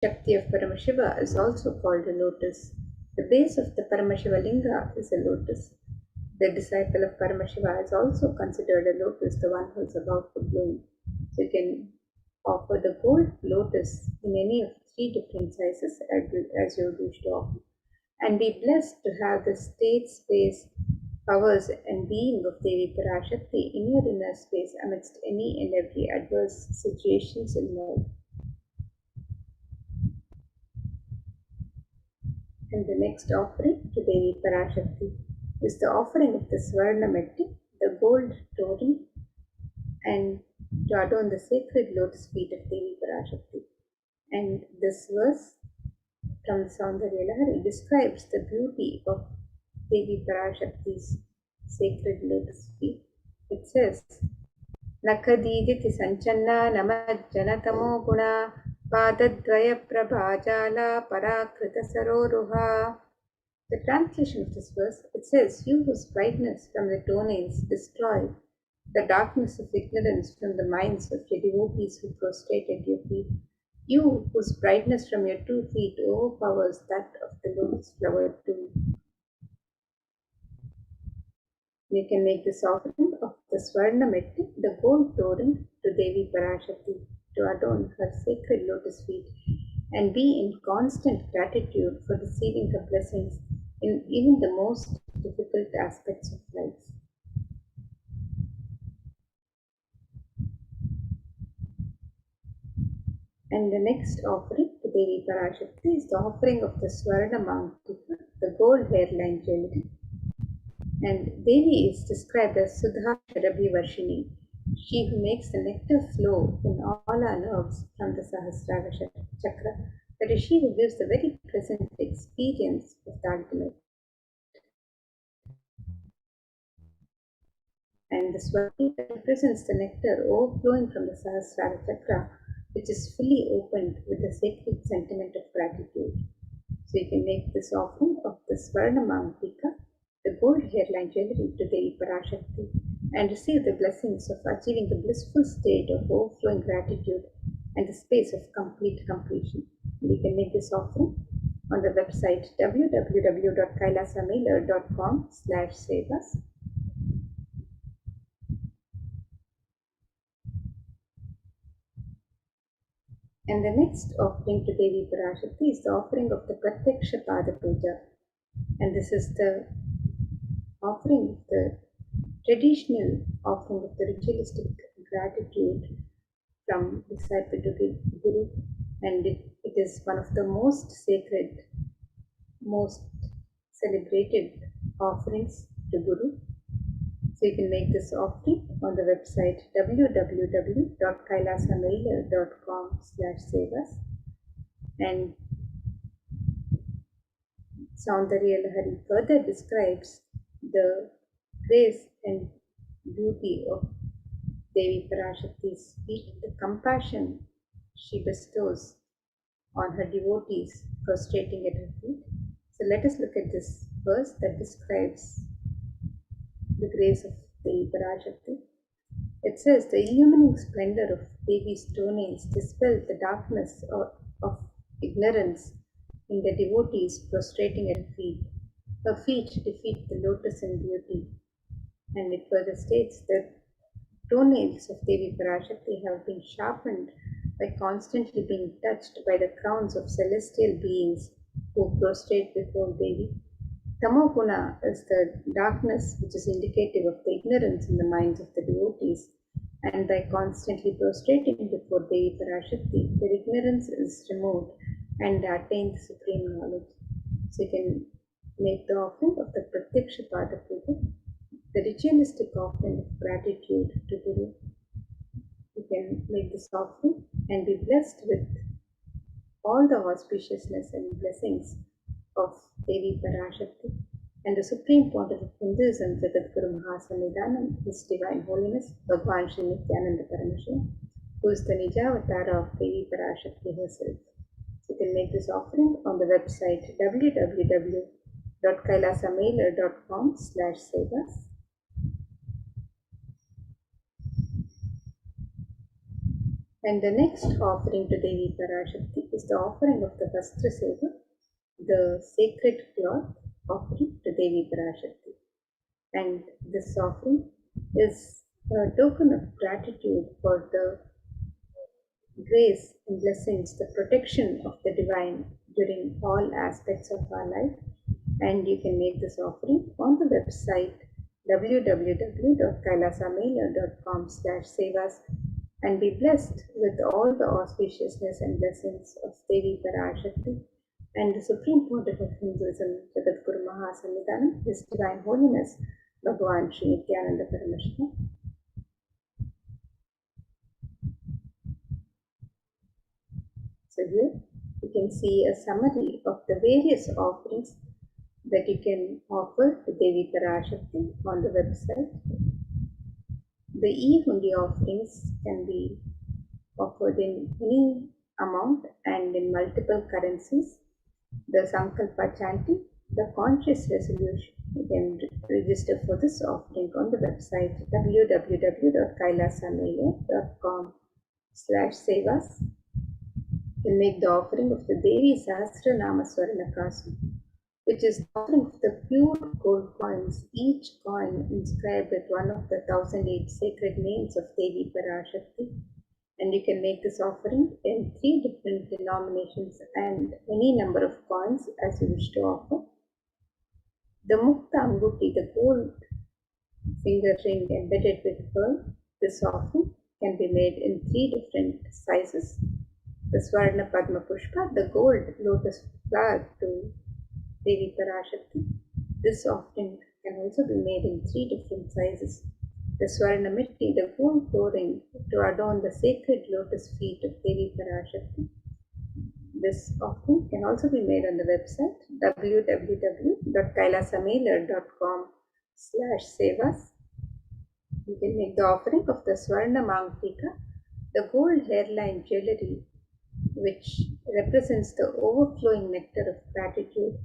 Shakti of Paramashiva is also called a lotus. The base of the Paramashiva Linga is a lotus. The disciple of Paramashiva is also considered a lotus, the one who is about to bloom. So you can offer the gold lotus in any of three different sizes as you wish to offer, and be blessed to have the state, space, powers, and being of Devi Parashakti in your inner space amidst any and every adverse situations in life. And the next offering to Devi Parashakti is the offering of the Swarna Metti, the gold totem, and to adorn the sacred lotus feet of Devi Parashakti. And this verse from Saundarya Lahari describes the beauty of Devi Parashakti's sacred lotus feet. It says, Nakadiditi Sanchanna Namajjanatamo Guna Padadvaya Prabhajala Parakrita Saroruha. The translation of this verse, it says, You whose brightness from the toenails destroy the darkness of ignorance from the minds of your devotees who prostrate at your feet, you whose brightness from your 2 feet overpowers that of the lotus flower too. You can make this offering of the Swarna Metti, the gold totem, to Devi Parashakti to adorn her sacred lotus feet and be in constant gratitude for receiving her blessings in even the most difficult aspects of life. And the next offering to Devi Parashakti is the offering of the Swarna Mantika, the gold hairline jewelry. And Devi is described as Sudha Sharabhi Varshini, she who makes the nectar flow in all our nerves from the Sahasrara Chakra, that is, she who gives the very present experience of the ultimate. And the Swati represents the nectar overflowing from the Sahasrara Chakra, which is fully opened with the sacred sentiment of gratitude. So you can make this offering of the Swarna Mantika, the gold hairline jewelry, to Devi Parashakti and receive the blessings of achieving the blissful state of overflowing gratitude and the space of complete completion. You can make this offering on the website www.kailasamailer.com/sevas. And the next offering to Devi Parashakti is the offering of the Pratyaksha Pada Puja. And this is the offering of the traditional offering of the ritualistic gratitude from disciple to Guru, and it is one of the most sacred, most celebrated offerings to Guru. So you can make this offering on the website www.kailasamailer.com/sevas. And Saundarya Lahari further describes the grace and beauty of Devi Parashakti's feet, the compassion she bestows on her devotees prostrating at her feet. So let us look at this verse that describes the grace of Devi Parashakti. It says, The illumining splendor of Devi's toenails dispels the darkness of ignorance in the devotees prostrating at her feet. Her feet defeat the lotus in beauty. And it further states that toenails of Devi Parashakti have been sharpened by constantly being touched by the crowns of celestial beings who prostrate before Devi. Tamoguna is the darkness which is indicative of the ignorance in the minds of the devotees, and by constantly prostrating before Devi Parashakti, their ignorance is removed and they attain the supreme knowledge. So you can make the offering of the Pratyaksha Pada Puja, the ritualistic offering of gratitude to Guru. You can make this offering and be blessed with all the auspiciousness and blessings of Devi Parashakti and the Supreme Pontiff of Hinduism, Jagadguru Mahasanidhanam, His Divine Holiness, Bhagwan Shri Nithyananda Paramashivam, who is the Nijavatara of Devi Parashakti herself. So you can make this offering on the website www.kailasamailer.com/sevas. And the next offering to Devi Parashakti is the offering of the Vastra Seva, the sacred cloth offering to Devi Parashakti. And this offering is a token of gratitude for the grace and blessings, the protection of the divine during all aspects of our life. And you can make this offering on the website www.kailasamela.com/sevas and be blessed with all the auspiciousness and blessings of Devi Parashakti and the Supreme Pontiff of Hinduism, Jagadguru Mahasannidhanam, His Divine Holiness, Bhagavan Sri Nithyananda Paramashivam. So here you can see a summary of the various offerings that you can offer to Devi Parashakti on the website. The e-hundi offerings can be offered in any amount and in multiple currencies. The Sankalpa chanting, the conscious resolution, you can register for this offering on the website www.kailasamela.com/sevas. You make the offering of the Devi Sahasranama Swarnakasu, which is the offering of the pure gold coins, each coin inscribed with one of the 1008 sacred names of Devi Parashakti. And you can make this offering in 3 different denominations and any number of coins as you wish to offer. The Mukta Anguti, the gold finger ring embedded with pearl, this offering can be made in 3 different sizes. The Swarna Padma Pushpa, the gold lotus flower to Devi Parashakti. This offering can also be made in 3 different sizes. The Swarna Mitti, the gold flooring to adorn the sacred lotus feet of Devi Parashakti. This offering can also be made on the website www.kailasamela.com/sevas. You can make the offering of the Swarna Mangtika, the gold hairline jewelry which represents the overflowing nectar of gratitude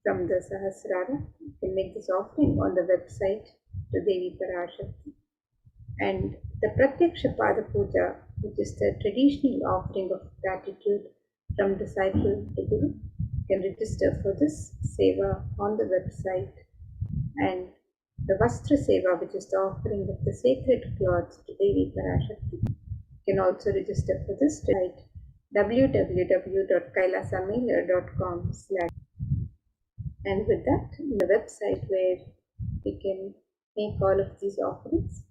from the Sahasrara. You can make this offering on the website to Devi Parashakti. And the Pratyaksha Pada Puja, which is the traditional offering of gratitude from disciple to Guru, you can register for this seva on the website. And the Vastra Seva, which is the offering of the sacred cloths to Devi Parashakti, you can also register for this site www.kailasamela.com/. And with that, the website where we can make all of these offerings.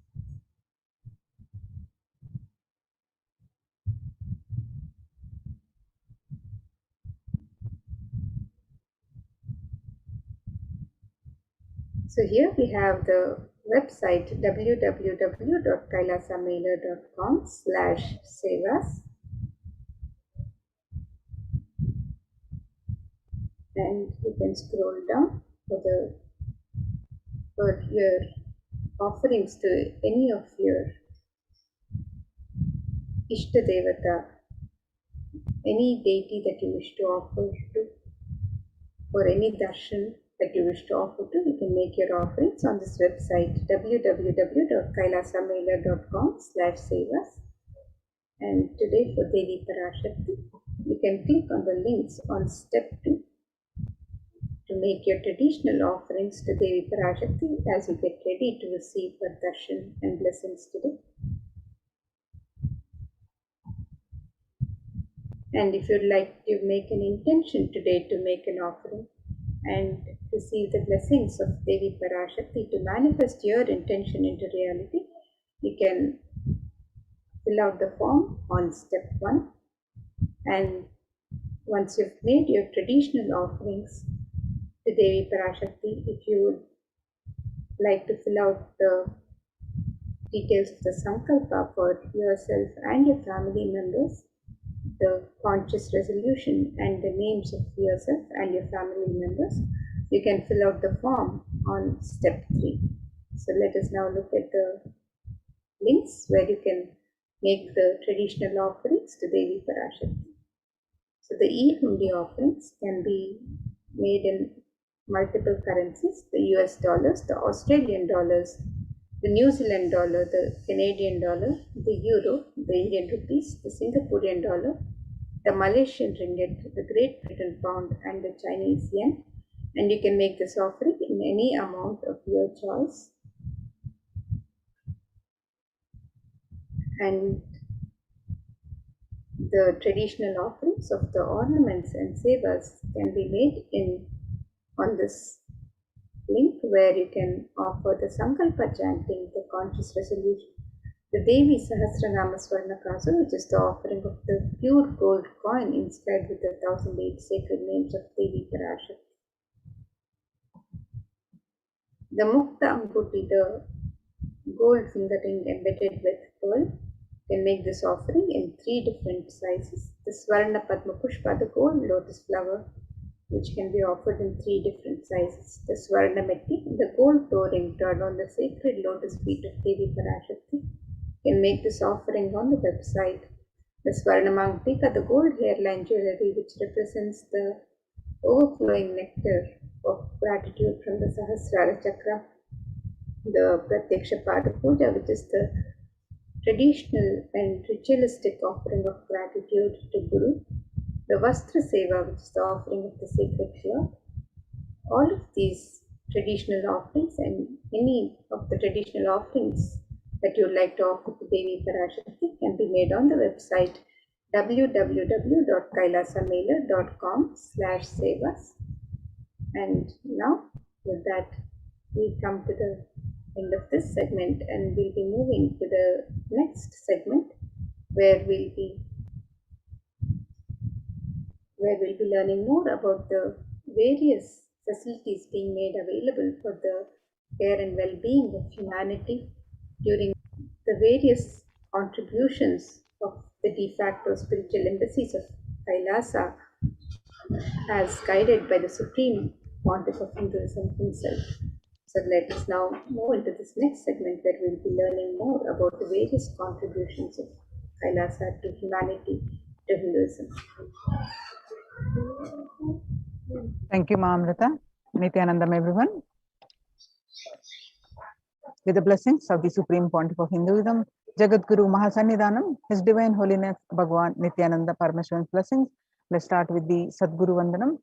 So here we have the website www.kailasamela.com/sevas. And you can scroll down for your offerings to any of your Ishta Devata, any deity that you wish to offer to, or any darshan that you wish to offer to. You can make your offerings on this website www.kailasamela.com/sevas. And today for Devi Parashakti, you can click on the links on step 2 to make your traditional offerings to Devi Parashakti as you get ready to receive her darshan and blessings today. And if you'd like to make an intention today to make an offering and receive the blessings of Devi Parashakti, to manifest your intention into reality, you can fill out the form on step 1. And once you've made your traditional offerings to Devi Parashakti, if you would like to fill out the details of the Sankalpa for yourself and your family members, the conscious resolution and the names of yourself and your family members, you can fill out the form on step 3. So let us now look at the links where you can make the traditional offerings to Devi Parashakti. So the e-hundi offerings can be made in multiple currencies: the US dollars, the Australian dollars, the New Zealand dollar, the Canadian dollar, the euro, the Indian rupees, the Singaporean dollar, the Malaysian ringgit, the Great Britain pound, and the Chinese yen. And you can make this offering in any amount of your choice. And the traditional offerings of the ornaments and sevas can be made on this link, where you can offer the Sankalpa chanting, the conscious resolution, the Devi Sahasranama Swarnakasa, which is the offering of the pure gold coin inscribed with the 1008 sacred names of Devi Parashakti. The Mukta Anguti, the gold finger ring embedded with pearl, can make this offering in 3 different sizes. The Swarna Padma Pushpa, the gold lotus flower, which can be offered in 3 different sizes. The Swarna Metti, the gold toe ring turned on the sacred lotus feet of Devi Parashakti, can make this offering on the website. The Swarna Mangtika, the gold hairline jewelry, which represents the overflowing nectar of gratitude from the Sahasrara Chakra. The Pratyaksha Pada Puja, which is the traditional and ritualistic offering of gratitude to Guru. The Vastra Seva, which is the offering of the sacred cloth. All of these traditional offerings and any of the traditional offerings that you would like to offer to Devi Parashakti can be made on the website www.kailasamela.com/sevas. And now, with that, we come to the end of this segment, and we'll be moving to the next segment, where we'll be learning more about the various facilities being made available for the care and well-being of humanity during the various contributions of the de facto spiritual embassies of Kailasa, as guided by the Supreme Pontiff of Hinduism himself. So let us now move into this next segment, where we'll be learning more about the various contributions of Kailasa to humanity, to Hinduism. Thank you, Maamrita. Nithyanandam, everyone. With the blessings of the Supreme Pontiff of Hinduism, Jagat Guru Mahasannidhanam, His Divine Holiness Bhagwan Nithyananda Paramashivan's blessings. Let's start with the Sadguru Vandanam.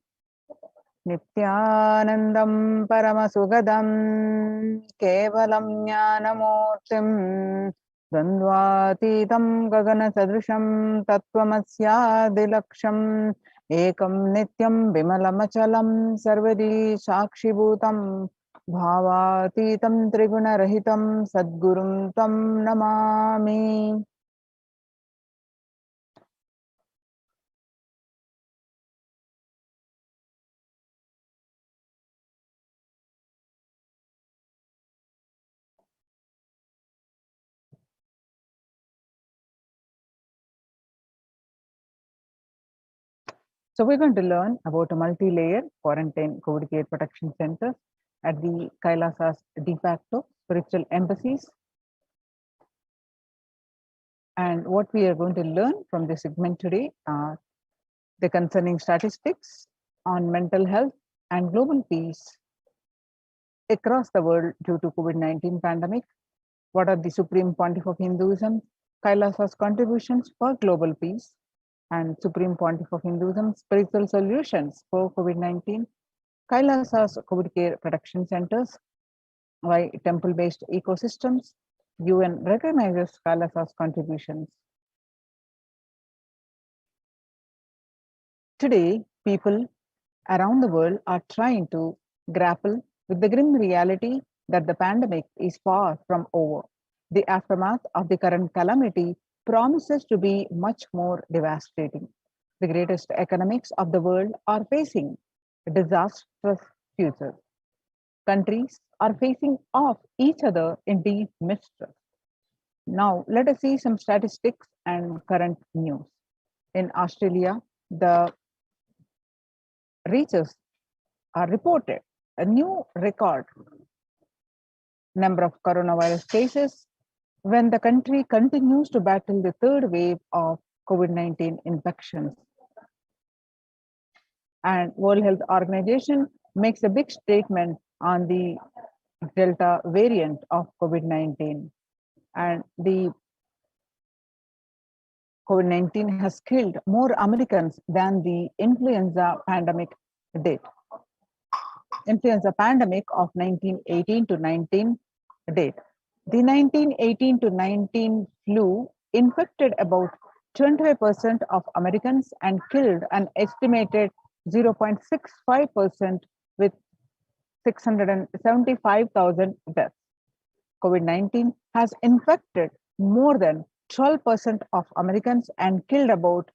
Nithyanandam Paramasugadam Kevalam Jnanamurtim Dandvatitam Gagana Sadrisham Tattvamasya Ekam Nityam Bimalamachalam Sarvadi Sakshibhutam Bhavatitam Triguna Rahitam Sadgurum Tam Namami. So we're going to learn about a multi-layer quarantine COVID care protection center at the Kailasa's de facto spiritual embassies. And what we are going to learn from this segment today are the concerning statistics on mental health and global peace across the world due to COVID-19 pandemic. What are the Supreme Pontiff of Hinduism, Kailasa's contributions for global peace, and Supreme Pontiff of Hinduism spiritual solutions for COVID-19, Kailasa's COVID care protection centers, why temple-based ecosystems, UN recognizes Kailasa's contributions. Today, people around the world are trying to grapple with the grim reality that the pandemic is far from over. The aftermath of the current calamity promises to be much more devastating. The greatest economics of the world are facing a disastrous future. Countries are facing off each other in deep mistrust. Now, let us see some statistics and current news. In Australia, the researchers are reported a new record number of coronavirus cases when the country continues to battle the third wave of COVID-19 infections. And World Health Organization makes a big statement on the Delta variant of COVID-19. And the COVID-19 has killed more Americans than the influenza pandemic did. Influenza pandemic of 1918 to 19 did. The 1918 to 19 flu infected about 25% of Americans and killed an estimated 0.65% with 675,000 deaths. COVID-19 has infected more than 12% of Americans and killed about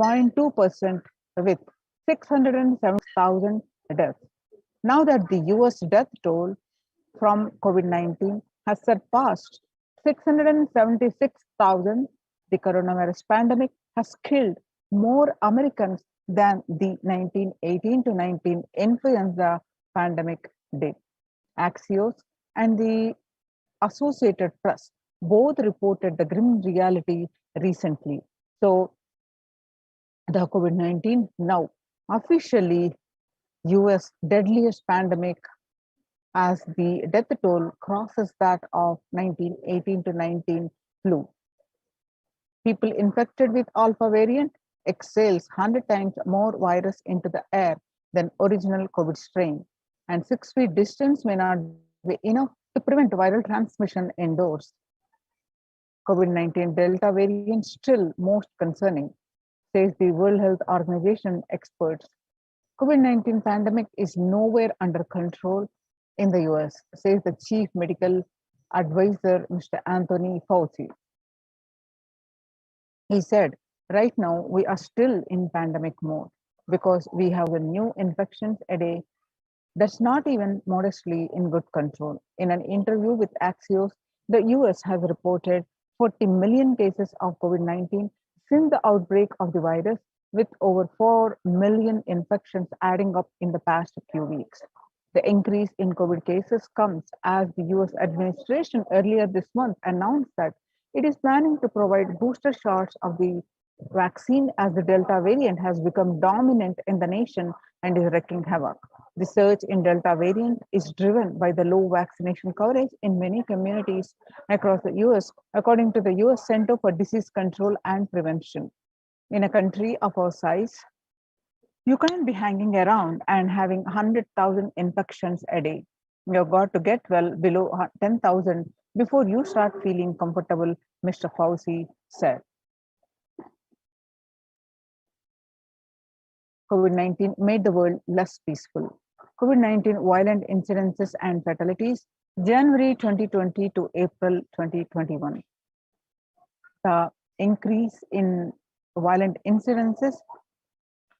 0.2% with 607,000 deaths. Now that the US death toll from COVID-19 has surpassed 676,000, the coronavirus pandemic has killed more Americans than the 1918 to 19 influenza pandemic did. Axios and the Associated Press both reported the grim reality recently. So the COVID-19 now officially US deadliest pandemic as the death toll crosses that of 1918 to 19 flu. People infected with alpha variant exhales 100 times more virus into the air than original COVID strain, and 6 feet distance may not be enough to prevent viral transmission indoors. COVID-19 Delta variant still most concerning, says the World Health Organization experts. COVID-19 pandemic is nowhere under control in the US, says the chief medical advisor, Mr. Anthony Fauci. He said, right now we are still in pandemic mode because we have the new infections a day. That's not even modestly in good control. In an interview with Axios, the US has reported 40 million cases of COVID-19 since the outbreak of the virus, with over 4 million infections adding up in the past few weeks. The increase in COVID cases comes as the US administration earlier this month announced that it is planning to provide booster shots of the vaccine as the Delta variant has become dominant in the nation and is wreaking havoc. The surge in Delta variant is driven by the low vaccination coverage in many communities across the US, according to the US Center for Disease Control and Prevention. In a country of our size, you can't be hanging around and having 100,000 infections a day. You've got to get well below 10,000 before you start feeling comfortable, Mr. Fauci said. COVID-19 made the world less peaceful. COVID-19 violent incidences and fatalities, January 2020 to April 2021. The increase in violent incidences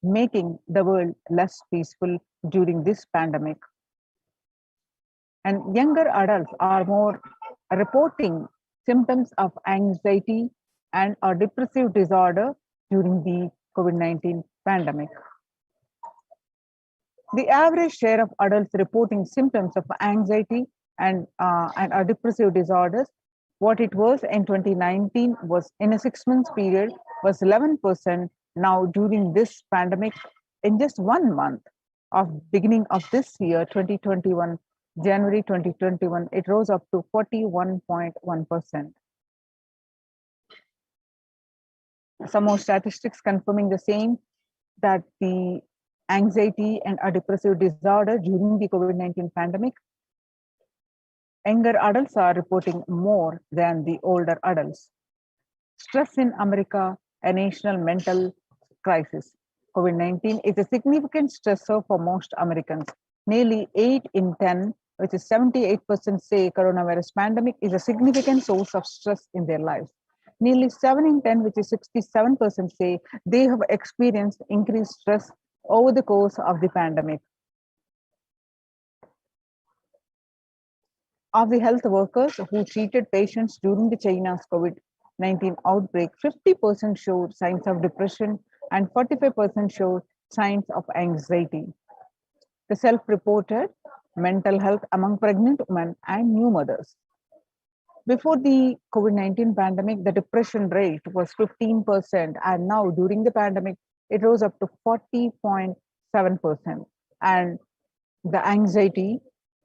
making the world less peaceful during this pandemic. And younger adults are more reporting symptoms of anxiety and a depressive disorder during the COVID-19 pandemic. The average share of adults reporting symptoms of anxiety and depressive disorders, what it was in 2019 was in a 6 months period was 11%. Now during this pandemic, in just 1 month of beginning of this year, 2021, January 2021, it rose up to 41.1%. Some more statistics confirming the same, that the anxiety and a depressive disorder during the COVID-19 pandemic, younger adults are reporting more than the older adults. Stress in America, a national mental crisis. COVID-19 is a significant stressor for most Americans. Nearly 8 in 10, which is 78%, say coronavirus pandemic is a significant source of stress in their lives. Nearly 7 in 10, which is 67%, say they have experienced increased stress over the course of the pandemic. Of the health workers who treated patients during the China's COVID-19 outbreak, 50% showed signs of depression and 45% showed signs of anxiety. The self-reported mental health among pregnant women and new mothers. Before the COVID-19 pandemic, the depression rate was 15%, and now during the pandemic, it rose up to 40.7%. And the anxiety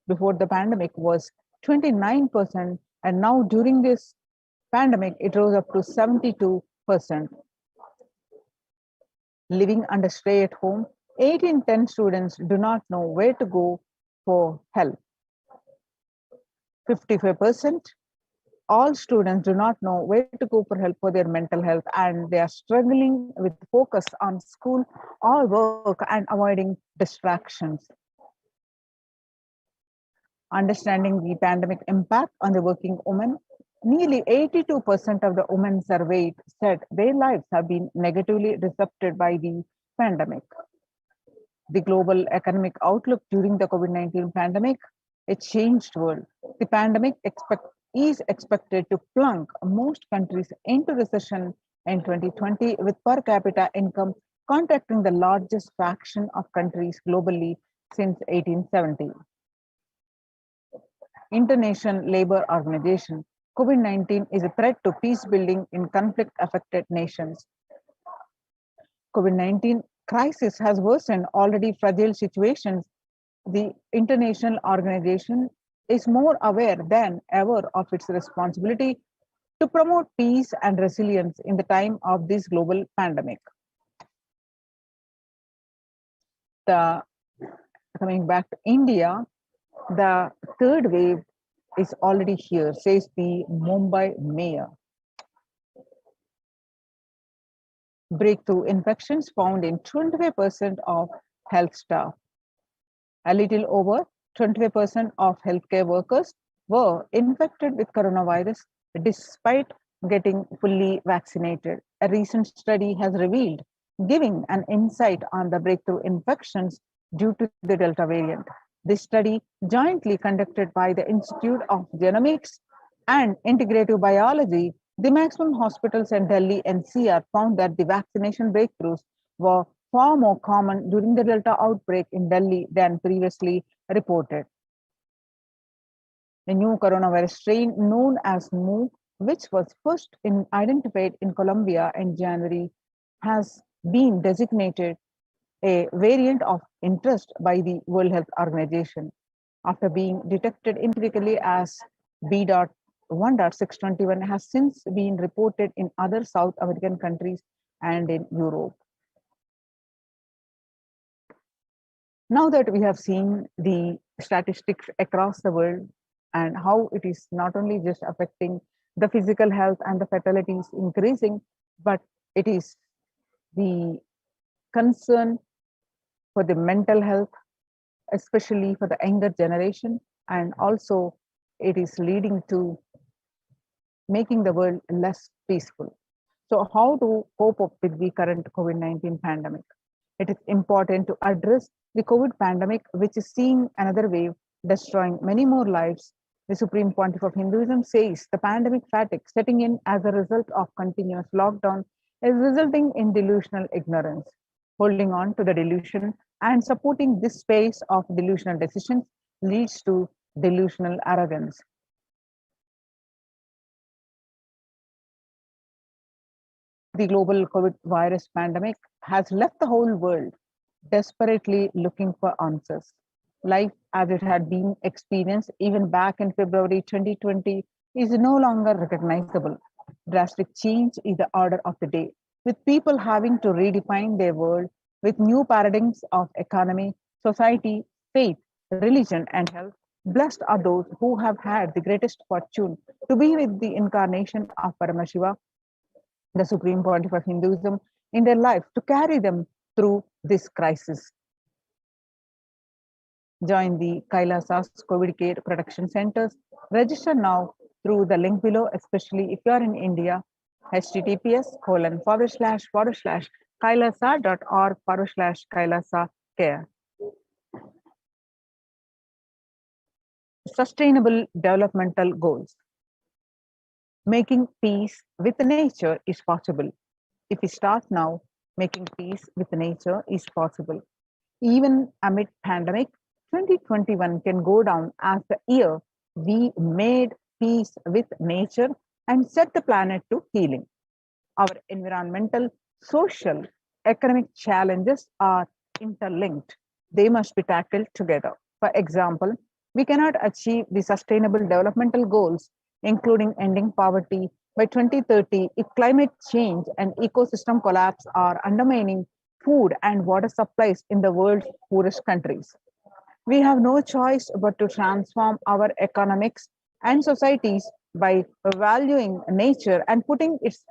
before the pandemic was 29%, and now during this pandemic, it rose up to 72%. living under stay at home, 8 in 10 students do not know where to go for help. 55%, all students do not know where to go for help for their mental health, and they are struggling with focus on school or work and avoiding distractions. Understanding the pandemic impact on the working woman, nearly 82% of the women surveyed said their lives have been negatively disrupted by the pandemic. The global economic outlook during the COVID-19 pandemic, a changed world. The pandemic is expected to plunge most countries into recession in 2020, with per capita income contracting the largest fraction of countries globally since 1870. International Labour Organization, COVID-19 is a threat to peace building in conflict-affected nations. COVID-19 crisis has worsened already fragile situations. The international organization is more aware than ever of its responsibility to promote peace and resilience in the time of this global pandemic. Coming back to India, the third wave is already here, says the Mumbai mayor. Breakthrough infections found in 25% of health staff. A little over 25% of healthcare workers were infected with coronavirus despite getting fully vaccinated. A recent study has revealed, giving an insight on the breakthrough infections due to the Delta variant. This study, jointly conducted by the Institute of Genomics and Integrative Biology, the maximum hospitals in Delhi NCR found that the vaccination breakthroughs were far more common during the Delta outbreak in Delhi than previously reported. The new coronavirus strain known as Mu, which was first identified in Colombia in January, has been designated a variant of interest by the World Health Organization after being detected empirically as B.1.621 has since been reported in other South American countries and in Europe. Now that we have seen the statistics across the world and how it is not only just affecting the physical health and the fatalities increasing, but it is the concern for the mental health, especially for the younger generation, and also it is leading to making the world less peaceful. So how to cope up with the current COVID-19 pandemic? It is important to address the COVID pandemic, which is seeing another wave, destroying many more lives. The Supreme Pontiff of Hinduism says the pandemic fatigue setting in as a result of continuous lockdown is resulting in delusional ignorance. Holding on to the delusion and supporting this space of delusional decisions leads to delusional arrogance. The global COVID virus pandemic has left the whole world desperately looking for answers. Life as it had been experienced even back in February 2020 is no longer recognizable. Drastic change is the order of the day, with people having to redefine their world with new paradigms of economy, society, faith, religion, and health. Blessed are those who have had the greatest fortune to be with the incarnation of Paramashiva, the Supreme Pontiff of Hinduism, in their life to carry them through this crisis. Join the Kailasa's COVID Care Protection Centers. Register now through the link below, especially if you are in India. https://kailasa.org/kailasa care. Sustainable developmental goals. Making peace with nature is possible. If we start now, making peace with nature is possible. Even amid pandemic, 2021 can go down as the year we made peace with nature and set the planet to healing. Our environmental, social, economic challenges are interlinked. They must be tackled together. For example, we cannot achieve the sustainable developmental goals, including ending poverty, by 2030 if climate change and ecosystem collapse are undermining food and water supplies in the world's poorest countries. We have no choice but to transform our economics and societies by valuing nature and putting its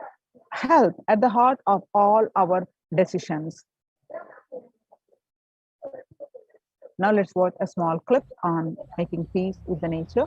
health at the heart of all our decisions. Now let's watch a small clip on making peace with the nature.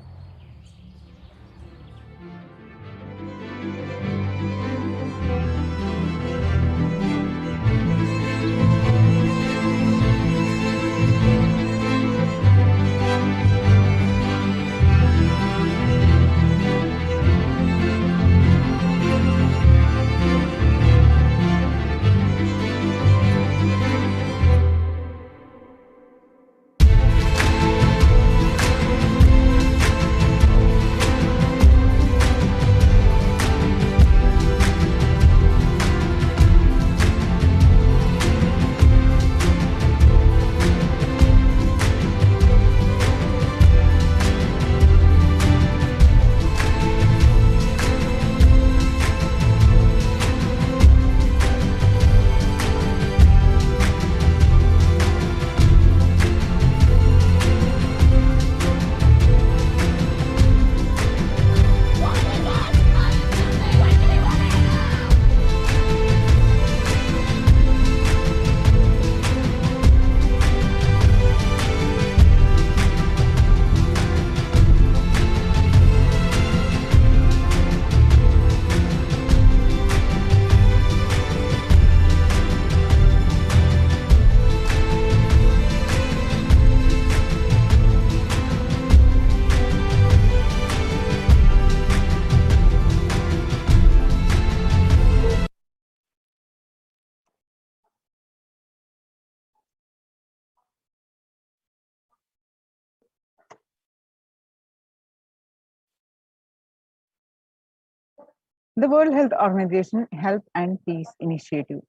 The World Health Organization Health and Peace Initiative.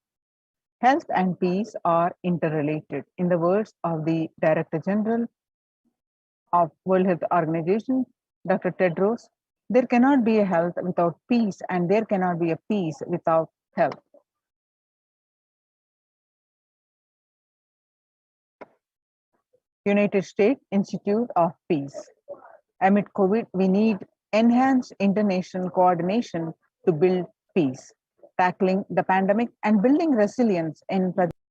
Health and peace are interrelated. In the words of the Director General of World Health Organization, Dr. Tedros, there cannot be a health without peace, and there cannot be a peace without health. United States Institute of Peace. Amid COVID, we need enhanced international coordination to build peace. Tackling the pandemic and building resilience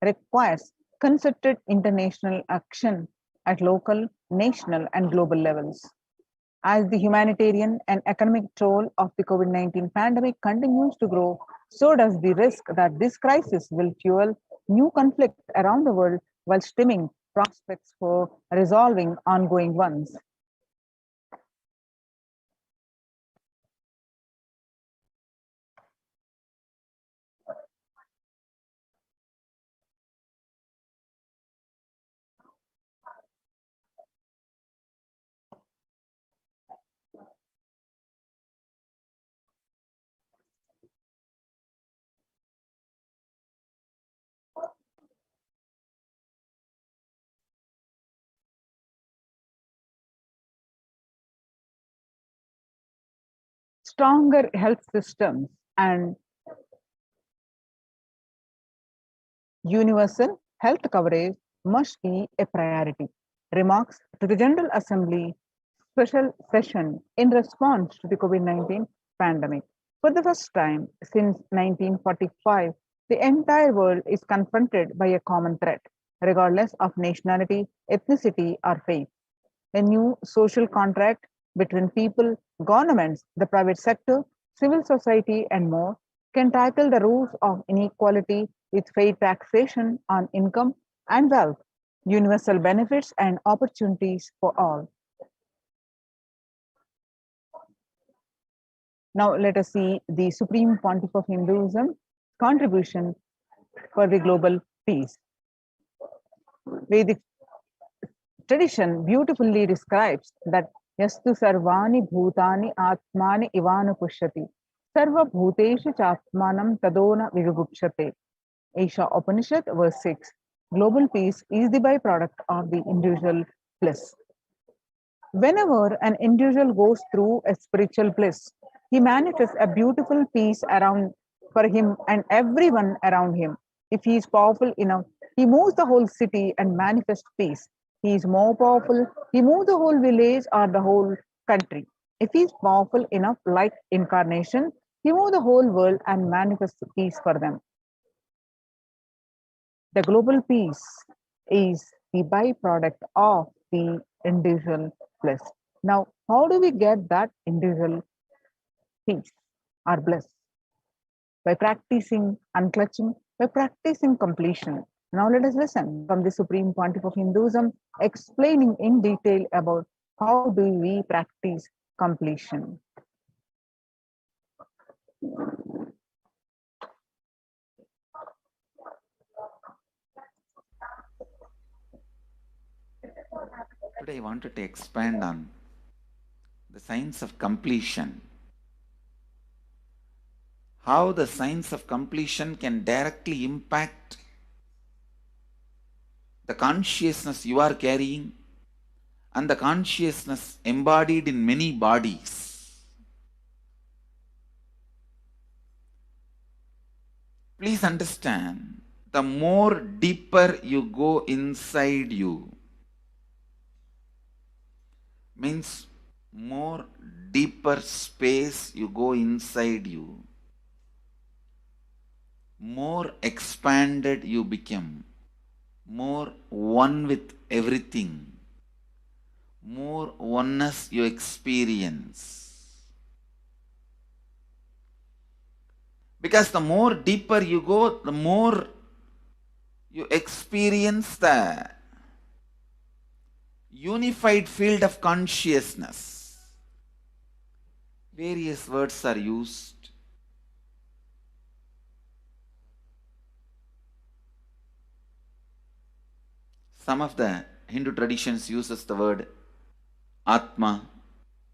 requires concerted international action at local, national, and global levels. As the humanitarian and economic toll of the COVID-19 pandemic continues to grow, so does the risk that this crisis will fuel new conflicts around the world while stemming prospects for resolving ongoing ones. Stronger health systems and universal health coverage must be a priority. Remarks to the General Assembly special session in response to the COVID-19 pandemic. For the first time since 1945, the entire world is confronted by a common threat, regardless of nationality, ethnicity, or faith. A new social contract between people, governments, the private sector, civil society, and more can tackle the roots of inequality with fair taxation on income and wealth, universal benefits, and opportunities for all. Now, let us see the Supreme Pontiff of Hinduism contribution for the global peace. Vedic tradition beautifully describes that yastu sarvani bhutani atmani ivanu pushyati sarva bhuteshu chatmanam tadona vivibhukshate. Isha Upanishad verse 6. Global peace is the byproduct of the individual bliss. Whenever an individual goes through a spiritual bliss, he manifests a beautiful peace around for him and everyone around him. If he is powerful enough, he moves the whole city and manifests peace. He is more powerful, he moves the whole village or the whole country. If he is powerful enough, like incarnation, he moves the whole world and manifests peace for them. The global peace is the byproduct of the individual bliss. Now, how do we get that individual peace or bliss? By practicing unclutching, by practicing completion. Now, let us listen from the Supreme Pontiff of Hinduism explaining in detail about how do we practice completion. Today I wanted to expand on the science of completion. How the science of completion can directly impact the consciousness you are carrying and the consciousness embodied in many bodies. Please understand, the more deeper you go inside you, means more deeper space you go inside you, more expanded you become, more one with everything, more oneness you experience. Because the more deeper you go, the more you experience the unified field of consciousness. Various words are used. Some of the Hindu traditions uses the word Atma,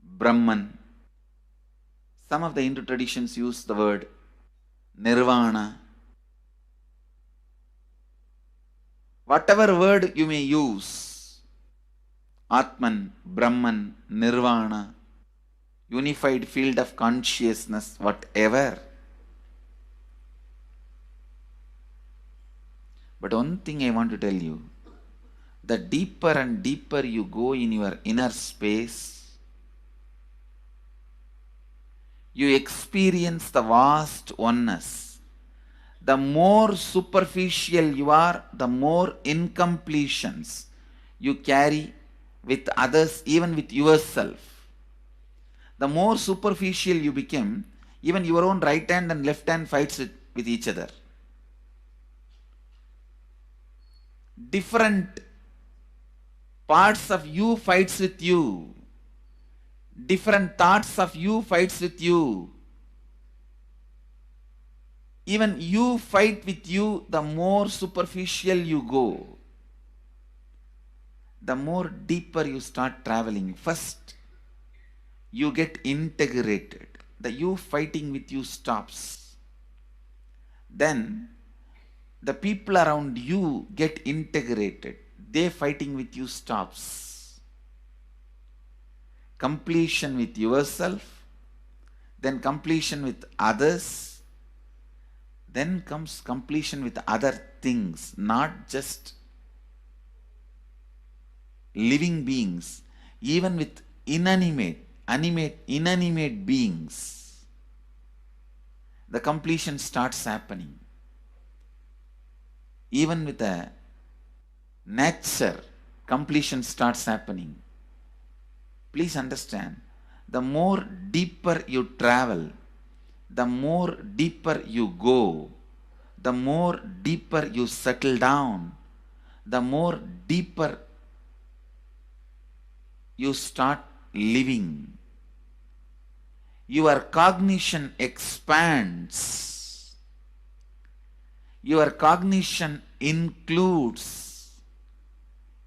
Brahman. Some of the Hindu traditions use the word Nirvana. Whatever word you may use, Atman, Brahman, Nirvana, unified field of consciousness, whatever. But one thing I want to tell you, the deeper and deeper you go in your inner space, you experience the vast oneness. The more superficial you are, the more incompletions you carry with others, even with yourself. The more superficial you become, even your own right hand and left hand fights with each other. Different parts of you fights with you. Different thoughts of you fights with you. Even you fight with you, the more superficial you go, the more deeper you start traveling. First, you get integrated. The you fighting with you stops. Then, the people around you get integrated. They fighting with you stops. Completion with yourself, then completion with others, then comes completion with other things, not just living beings, even with inanimate beings. The completion starts happening. Even with the nature, completion starts happening. Please understand, the more deeper you travel, the more deeper you go, the more deeper you settle down, the more deeper you start living. Your cognition expands. Your cognition includes.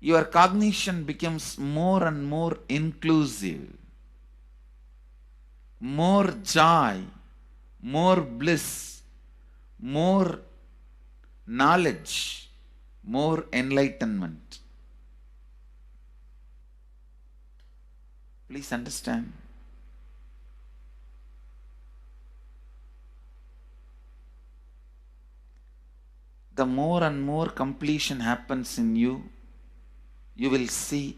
Your cognition becomes more and more inclusive. More joy, more bliss, more knowledge, more enlightenment. Please understand. the more and more completion happens in you, you will see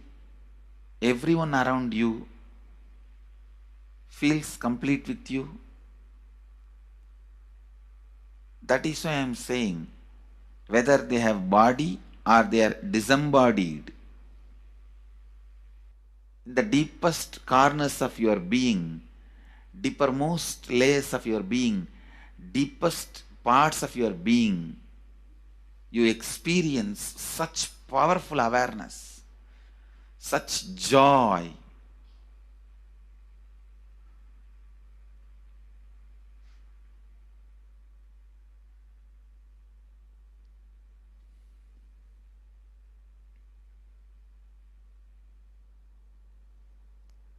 everyone around you feels complete with you. That is why I am saying, whether they have body or they are disembodied, in the deepest corners of your being, deepermost layers of your being, deepest parts of your being, you experience such powerful awareness, such joy.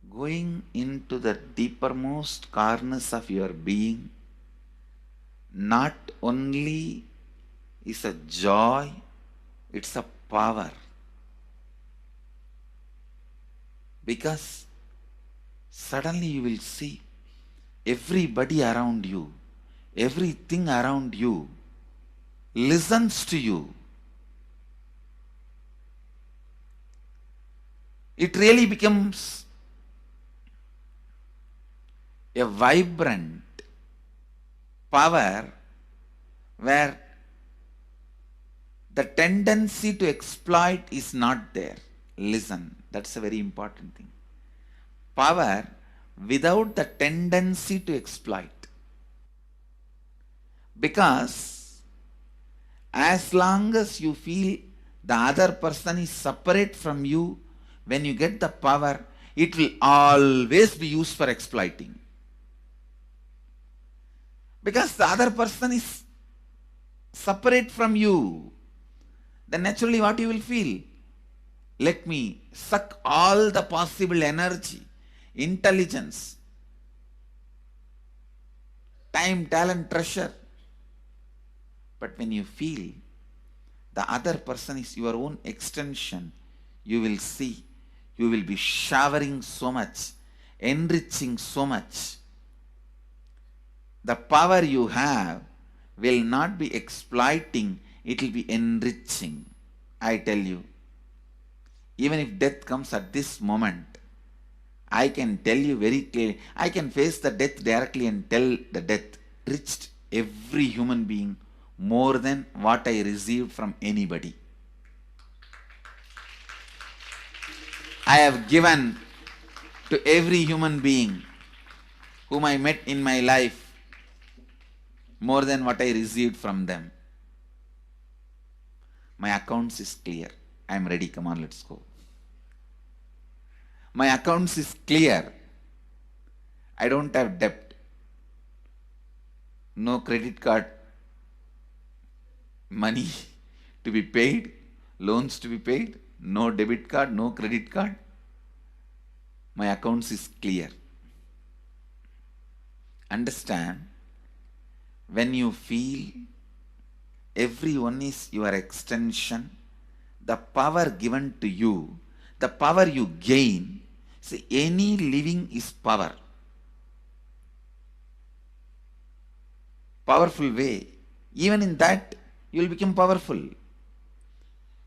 Going into the deepermost corners of your being not only is a joy, it's a power. Because suddenly you will see everybody around you, everything around you listens to you. It really becomes a vibrant power where the tendency to exploit is not there. Listen, that's a very important thing. Power without the tendency to exploit. Because as long as you feel the other person is separate from you, when you get the power, it will always be used for exploiting. Because the other person is separate from you, then naturally what you will feel? Let me suck all the possible energy, intelligence, time, talent, treasure. But when you feel the other person is your own extension, you will see, you will be showering so much, enriching so much. The power you have will not be exploiting, it will be enriching. I tell you, even if death comes at this moment, I can tell you very clearly, I can face the death directly and tell the death reached every human being more than what I received from anybody. I have given to every human being whom I met in my life more than what I received from them. My accounts is clear. I am ready. Come on, let's go. My accounts is clear. I don't have debt. No credit card money to be paid, loans to be paid, no debit card, no credit card. My accounts is clear. Understand, when you feel everyone is your extension, the power given to you, the power you gain, see, any living is power. Powerful way. Even in that, you will become powerful.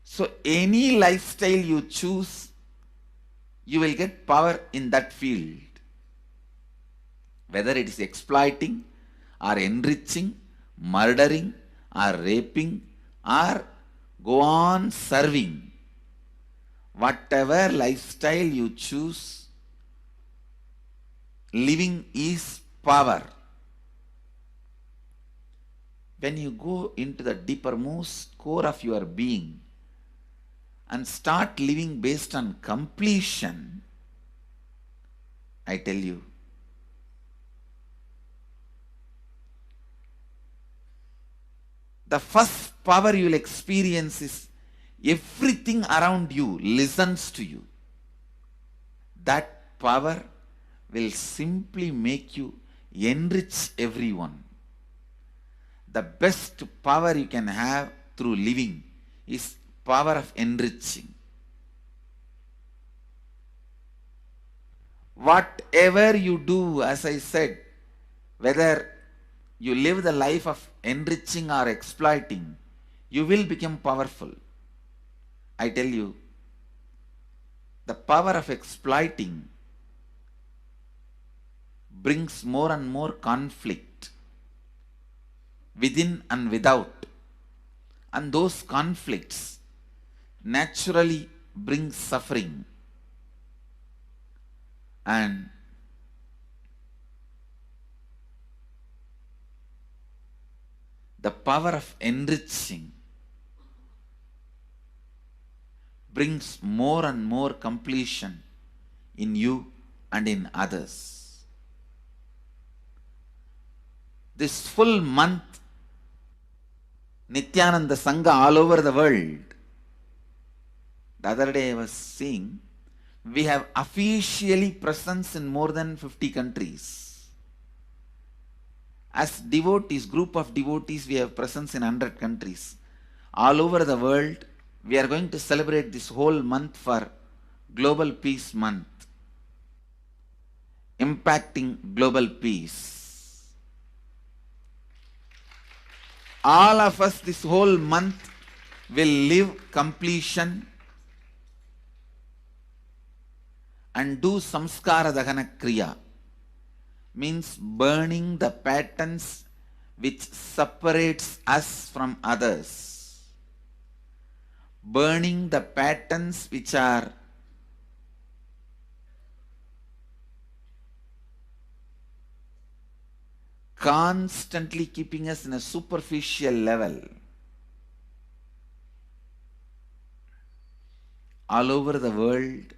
So any lifestyle you choose, you will get power in that field. Whether it is exploiting or enriching, murdering or raping or go on serving. Whatever lifestyle you choose, living is power. When you go into the deepermost core of your being and start living based on completion, I tell you, the first power you will experience is everything around you listens to you. That power will simply make you enrich everyone. The best power you can have through living is power of enriching. Whatever you do, as I said, whether you live the life of enriching or exploiting, you will become powerful. I tell you, the power of exploiting brings more and more conflict within and without. And those conflicts naturally bring suffering. And the power of enriching brings more and more completion in you and in others. This full month, Nithyananda Sangha all over the world. The other day I was seeing, we have officially presence in more than 50 countries. As devotees, group of devotees, we have presence in 100 countries. All over the world, we are going to celebrate this whole month for Global Peace Month, impacting global peace. All of us this whole month will live completion and do samskara dahana kriya, means burning the patterns which separates us from others, burning the patterns which are constantly keeping us in a superficial level. All over the world,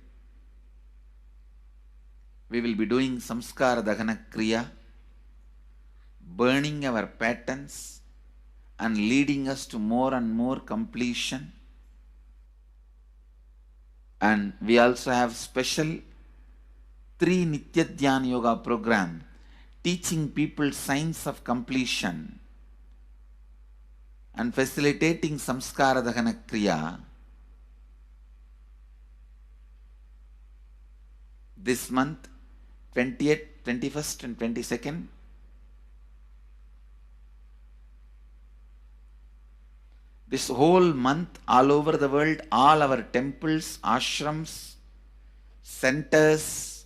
we will be doing samskara dahana kriya, burning our patterns and leading us to more and more completion. And we also have special 3 Nitya Dhyana Yoga program teaching people science of completion and facilitating samskara dahana kriya. This month, 20th, 21st and 22nd, this whole month, all over the world, all our temples, ashrams, centers,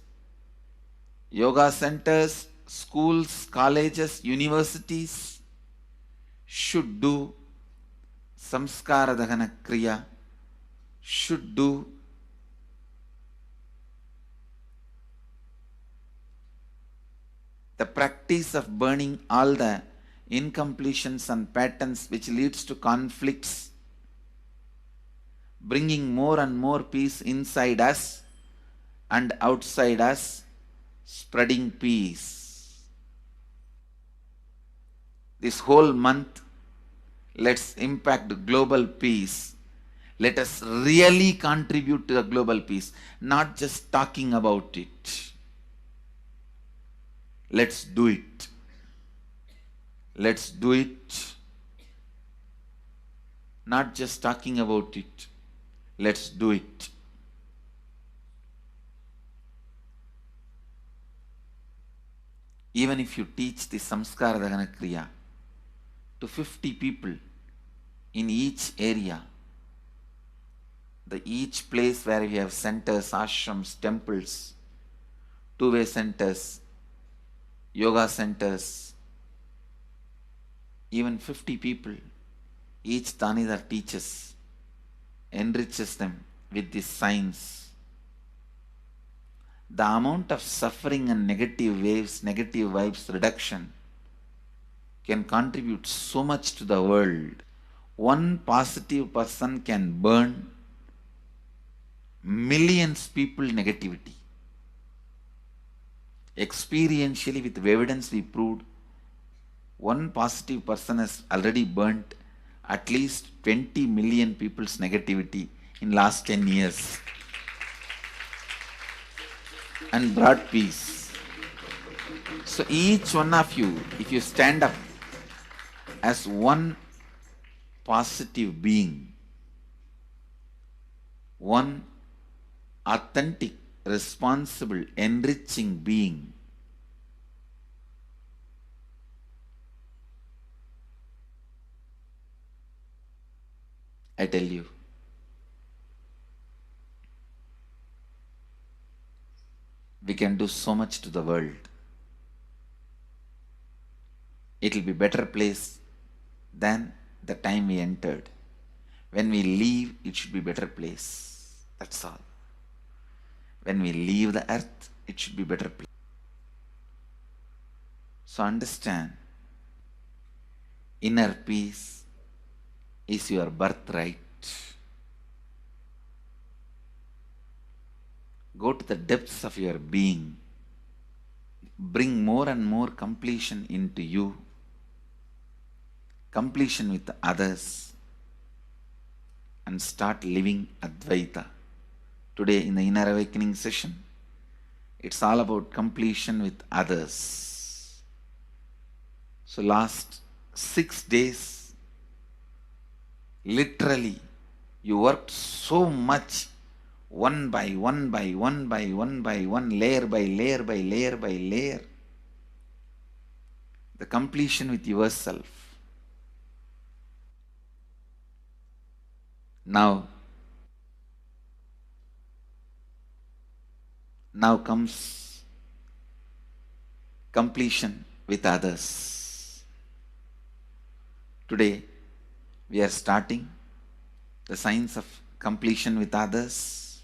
yoga centers, schools, colleges, universities should do samskara dahana kriya, should do the practice of burning all the incompletions and patterns which leads to conflicts, bringing more and more peace inside us and outside us, spreading peace. This whole month, let's impact global peace. Let us really contribute to the global peace, not just talking about it. Let's do it. Let's do it. Not just talking about it. Let's do it. Even if you teach the samskara dahana kriya to 50 people in each area, each place where we have centers, ashrams, temples, two-way centers, yoga centers, even 50 people, each Tanidar teaches, enriches them with this science. The amount of suffering and negative waves, negative vibes reduction can contribute so much to the world. One positive person can burn millions people negativity. Experientially, with evidence we proved, one positive person has already burnt at least 20 million people's negativity in last 10 years and brought peace. So each one of you, if you stand up as one positive being, one authentic, responsible, enriching being, I tell you. We can do so much to the world. It will be better place than the time we entered. When we leave, it should be better place. That's all. When we leave the earth, it should be better place. So understand, inner peace is your birthright. Go to the depths of your being. Bring more and more completion into you. Completion with others. And start living Advaita. Today in the Inner Awakening session, it's all about completion with others. So last 6 days, literally, you worked so much, one by one by one by one by one, layer by layer by layer by layer. The completion with yourself. Now comes completion with others. Today, we are starting the science of completion with others.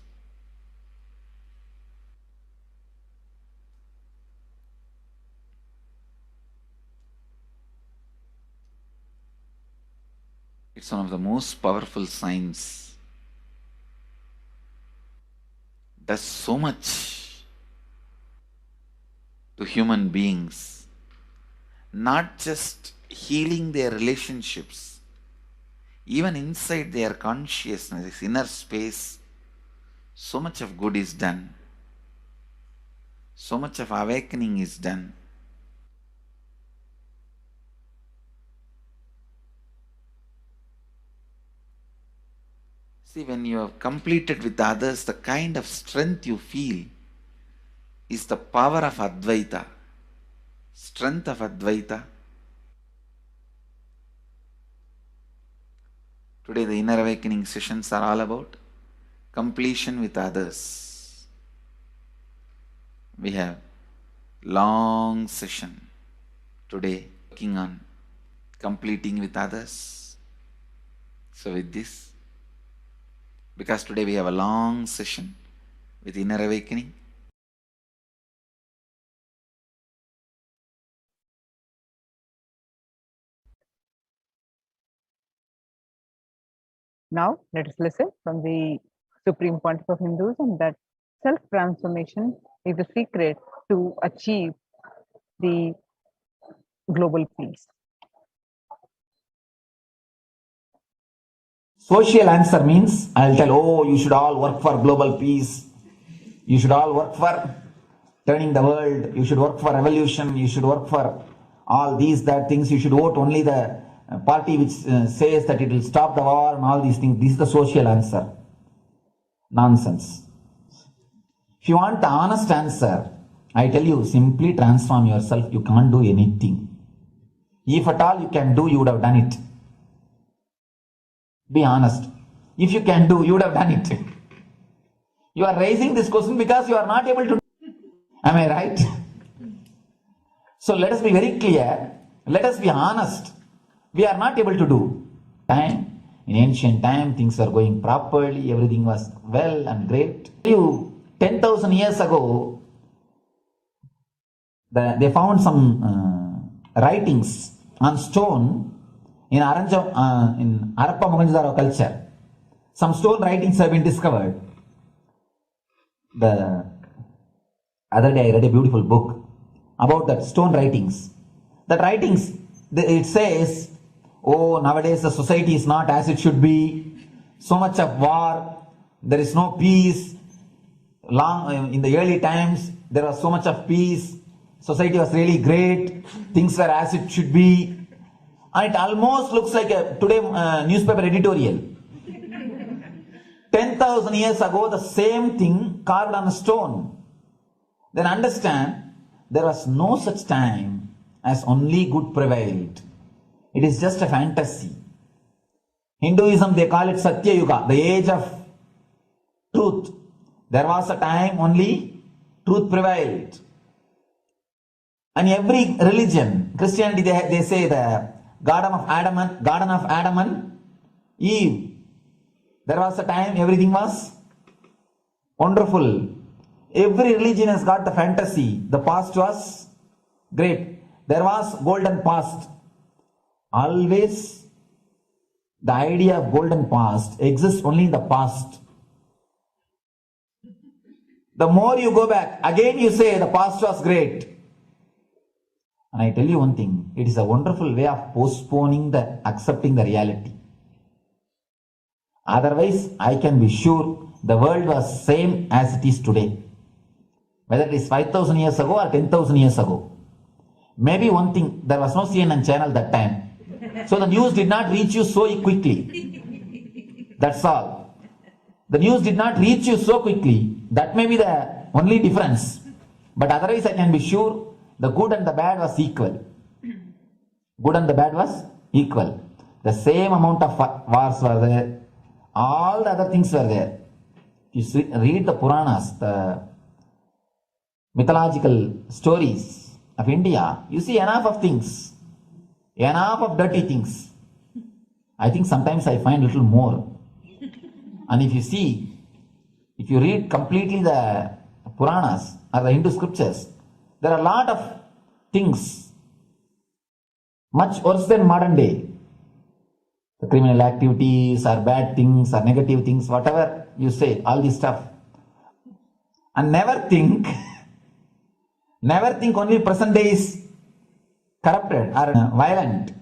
It's one of the most powerful science. Does so much to human beings, not just healing their relationships, even inside their consciousness, this inner space, so much of good is done. So much of awakening is done. See, when you have completed with others, the kind of strength you feel is the power of Advaita. Strength of Advaita. Today the Inner Awakening sessions are all about completion with others. We have long session today working on completing with others. So with this, because today we have a long session with Inner Awakening, Now, let us listen from the Supreme Pontiff of Hinduism that self-transformation is the secret to achieve the global peace. Social answer means I'll tell, oh, you should all work for global peace. You should all work for turning the world. You should work for revolution. You should work for all these, that things. You should vote only the party which says that it will stop the war and all these things. This is the social answer. Nonsense. If you want the honest answer, I tell you, simply transform yourself. You can't do anything. If at all you can do, you would have done it. Be honest. If you can do, you would have done it. You are raising this question because you are not able to. Am I right? So let us be very clear. Let us be honest. We are not able to do. In ancient time, things were going properly. Everything was well and great. 10,000 years ago, they found some writings on stone in Harappa Mohenjo-daro culture. Some stone writings have been discovered. The other day I read a beautiful book about that stone writings. That writings, it says, oh, nowadays the society is not as it should be. So much of war. There is no peace. In the early times, there was so much of peace. Society was really great. Things were as it should be. And it almost looks like a today newspaper editorial. 10,000 years ago, the same thing carved on a stone. Then understand, there was no such time as only good prevailed. It is just a fantasy. Hinduism, they call it Satya Yuga, the age of truth. There was a time only truth prevailed. And every religion, Christianity, they say the Garden of Adam and Eve. There was a time everything was wonderful. Every religion has got the fantasy. The past was great. There was golden past. Always the idea of golden past exists only in the past. The more you go back, again you say the past was great. And I tell you one thing, it is a wonderful way of postponing the accepting the reality. Otherwise, I can be sure the world was same as it is today. Whether it is 5,000 years ago or 10,000 years ago. Maybe one thing, there was no CNN channel that time. So the news did not reach you so quickly. That's all. The news did not reach you so quickly. That may be the only difference. But otherwise I can be sure the good and the bad was equal. Good and the bad was equal. The same amount of wars were there. All the other things were there. You read the Puranas, the mythological stories of India, you see enough of things. Enough of dirty things. I think sometimes I find a little more. And if you read completely the Puranas or the Hindu scriptures, there are a lot of things much worse than modern day. The criminal activities or bad things or negative things, whatever you say, all this stuff. And never think only present day is corrupted or violent.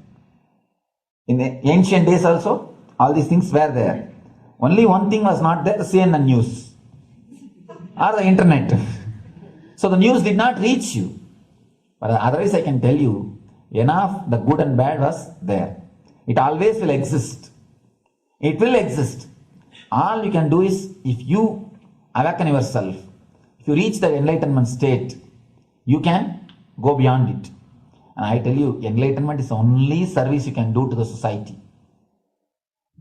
In the ancient days also, all these things were there. Only one thing was not there, the CNN news or the internet. So the news did not reach you. But otherwise I can tell you, enough the good and bad was there. It always will exist. It will exist. All you can do is, if you awaken yourself, if you reach the enlightenment state, you can go beyond it. And I tell you, enlightenment is the only service you can do to the society.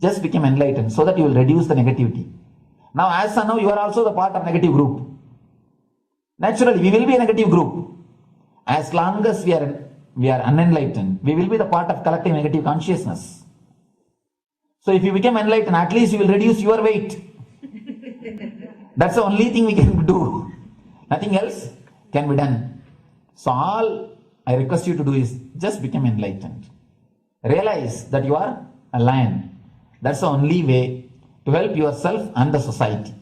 Just become enlightened so that you will reduce the negativity. Now, as of now, you are also the part of negative group. Naturally, we will be a negative group. As long as we are unenlightened, we will be the part of collective negative consciousness. So if you become enlightened, at least you will reduce your weight. That's the only thing we can do. Nothing else can be done. So all I request you to do is just become enlightened. Realize that you are a lion. That's the only way to help yourself and the society.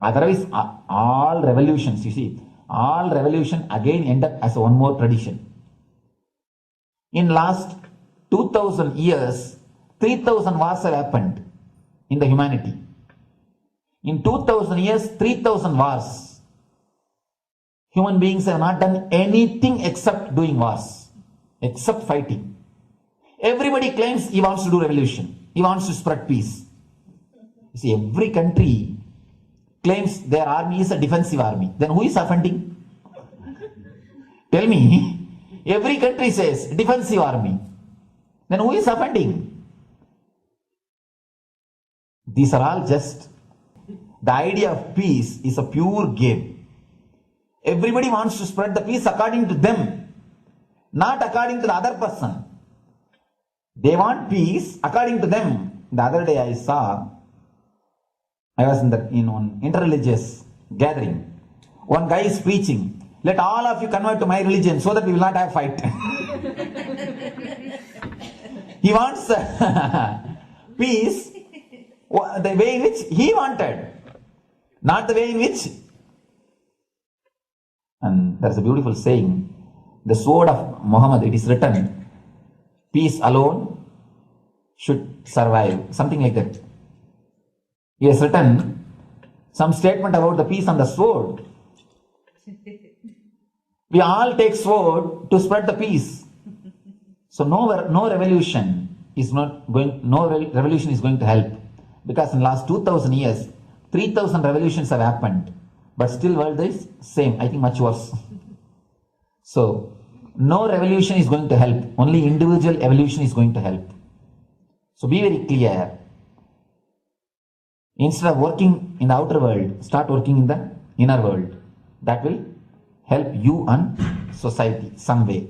Otherwise, all revolutions, you see, all revolution again end up as one more tradition. In last 2000 years, 3000 wars have happened in the humanity. In 2000 years, 3000 wars. Human beings have not done anything except doing wars, except fighting. Everybody claims he wants to do revolution. He wants to spread peace. You see, every country claims their army is a defensive army. Then who is offending? Tell me. Every country says defensive army. Then who is offending? These are all just, the idea of peace is a pure game. Everybody wants to spread the peace according to them, not according to the other person. They want peace according to them. The other day I was in one interreligious gathering. One guy is preaching, let all of you convert to my religion so that we will not have fight. He wants peace the way in which he wanted, not the way in which. And there's a beautiful saying, the sword of Muhammad, it is written, peace alone should survive, something like that. He has written some statement about the peace on the sword. We all take sword to spread the peace. So no revolution is going to help, because in the last 2000 years, 3000 revolutions have happened, but still world is same, I think much worse. So no revolution is going to help, only individual evolution is going to help. So be very clear. Instead of working in the outer world, start working in the inner world. That will help you and society some way.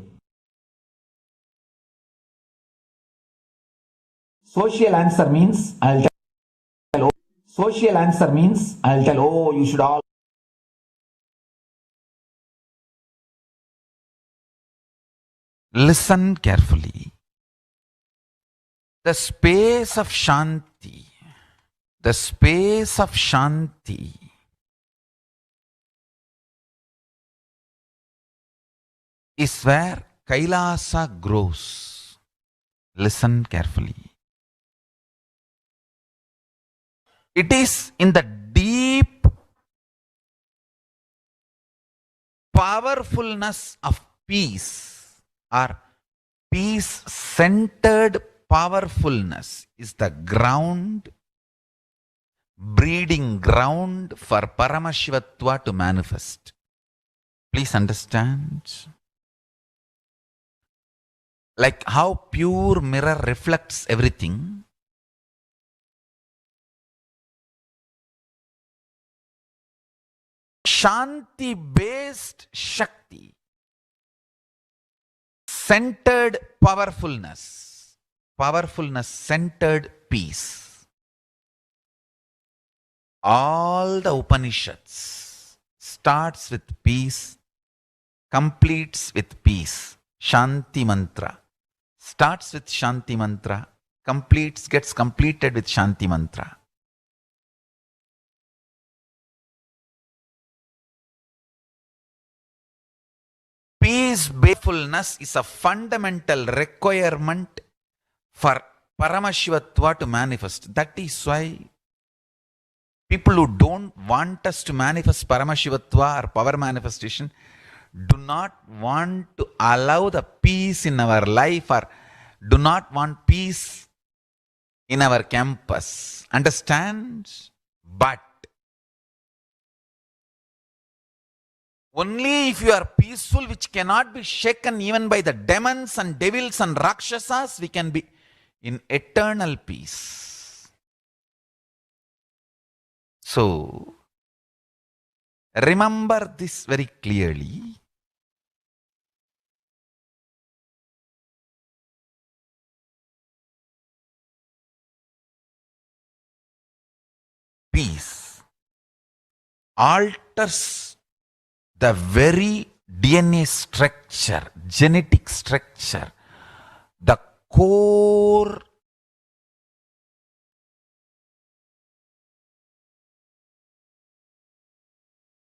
Social answer means I'll tell. Social answer means I'll tell. Oh, you should all. Listen carefully. The space of Shanti, the space of Shanti is where Kailasa grows. Listen carefully. It is in the deep powerfulness of peace, or peace-centered powerfulness is the ground, breeding ground for Paramashivatva to manifest. Please understand. Like how pure mirror reflects everything, Shanti-based Shakti, centered powerfulness, centered peace. All the Upanishads starts with peace, completes with peace. Shanti mantra starts with Shanti mantra, gets completed with Shanti mantra. Peacefulness is a fundamental requirement for Paramashivatva to manifest. That is why people who don't want us to manifest Paramashivatva or power manifestation do not want to allow the peace in our life, or do not want peace in our campus. Understand? But only if you are peaceful, which cannot be shaken even by the demons and devils and rakshasas, we can be in eternal peace. So, remember this very clearly. Peace alters the very DNA structure, genetic structure, the core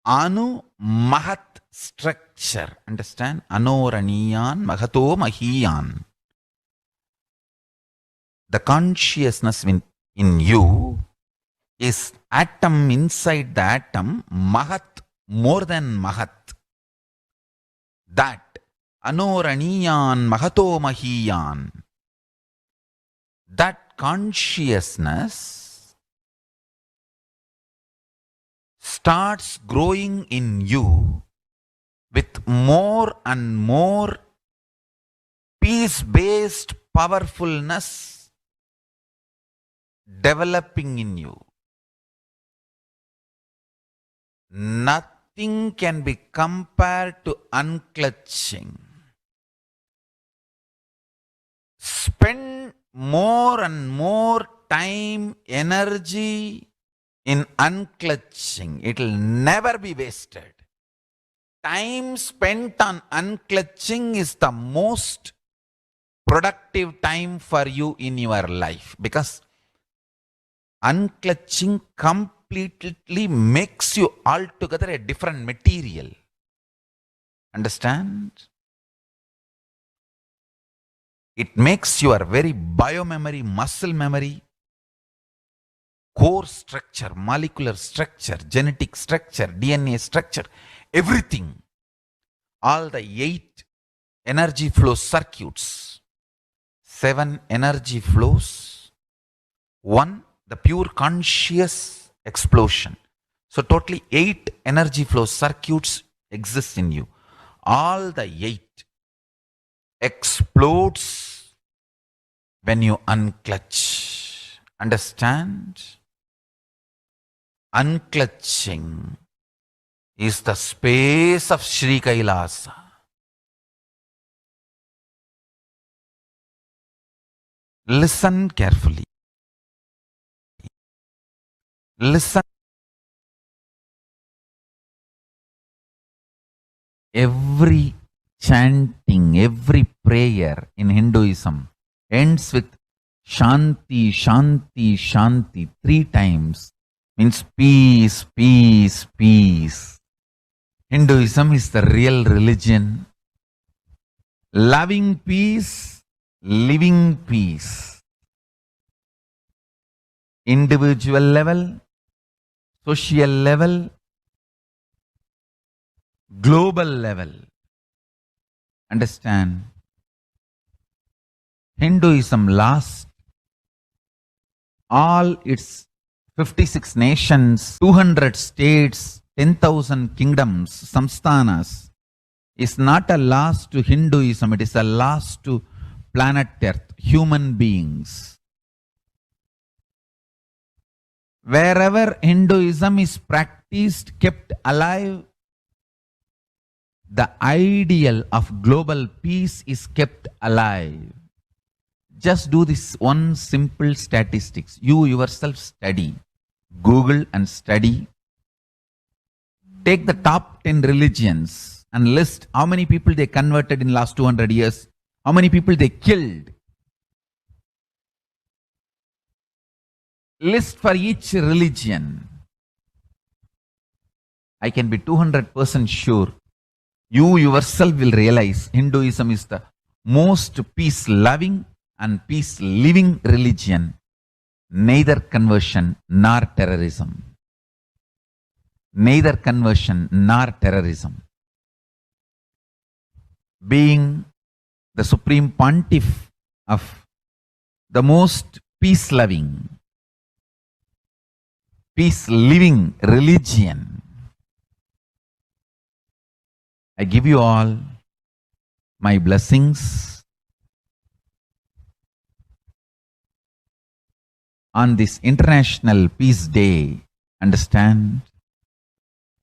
Anu Mahat structure. Understand? Anoraniyan Mahato Mahiyan. The consciousness in you is atom inside the atom, Mahat, more than Mahat. That Anoraniyan Mahato Mahiyan. That consciousness starts growing in you with more and more peace-based powerfulness developing in you. Nothing can be compared to unclutching. Spend more and more time, energy in unclutching. It will never be wasted. Time spent on unclutching is the most productive time for you in your life, because unclutching completely makes you altogether a different material. Understand? It makes your very biomemory, muscle memory, core structure, molecular structure, genetic structure, DNA structure, everything. All the 8 energy flow circuits, 7 energy flows, 1 the pure conscious explosion. So totally 8 energy flow circuits exist in you. All the 8 explodes when you unclutch. Understand? Unclutching is the space of Sri Kailasa. Listen carefully. Listen. Every chanting, every prayer in Hinduism ends with Shanti, Shanti, Shanti 3 times. Means peace, peace, peace. Hinduism is the real religion. Loving peace, living peace. Individual level, social level, global level. Understand? Hinduism lasts all its 56 nations, 200 states, 10,000 kingdoms, samsthanas, is not a loss to Hinduism, it is a loss to planet Earth, human beings. Wherever Hinduism is practiced, kept alive, the ideal of global peace is kept alive. Just do this one simple statistics. You yourself study. Google and study. Take the top 10 religions and list how many people they converted in last 200 years, how many people they killed. List for each religion. I can be 200% sure. You yourself will realize Hinduism is the most peace-loving and peace-living religion, neither conversion nor terrorism. Neither conversion nor terrorism. Being the supreme pontiff of the most peace-loving, peace-living religion, I give you all my blessings on this International Peace Day. Understand?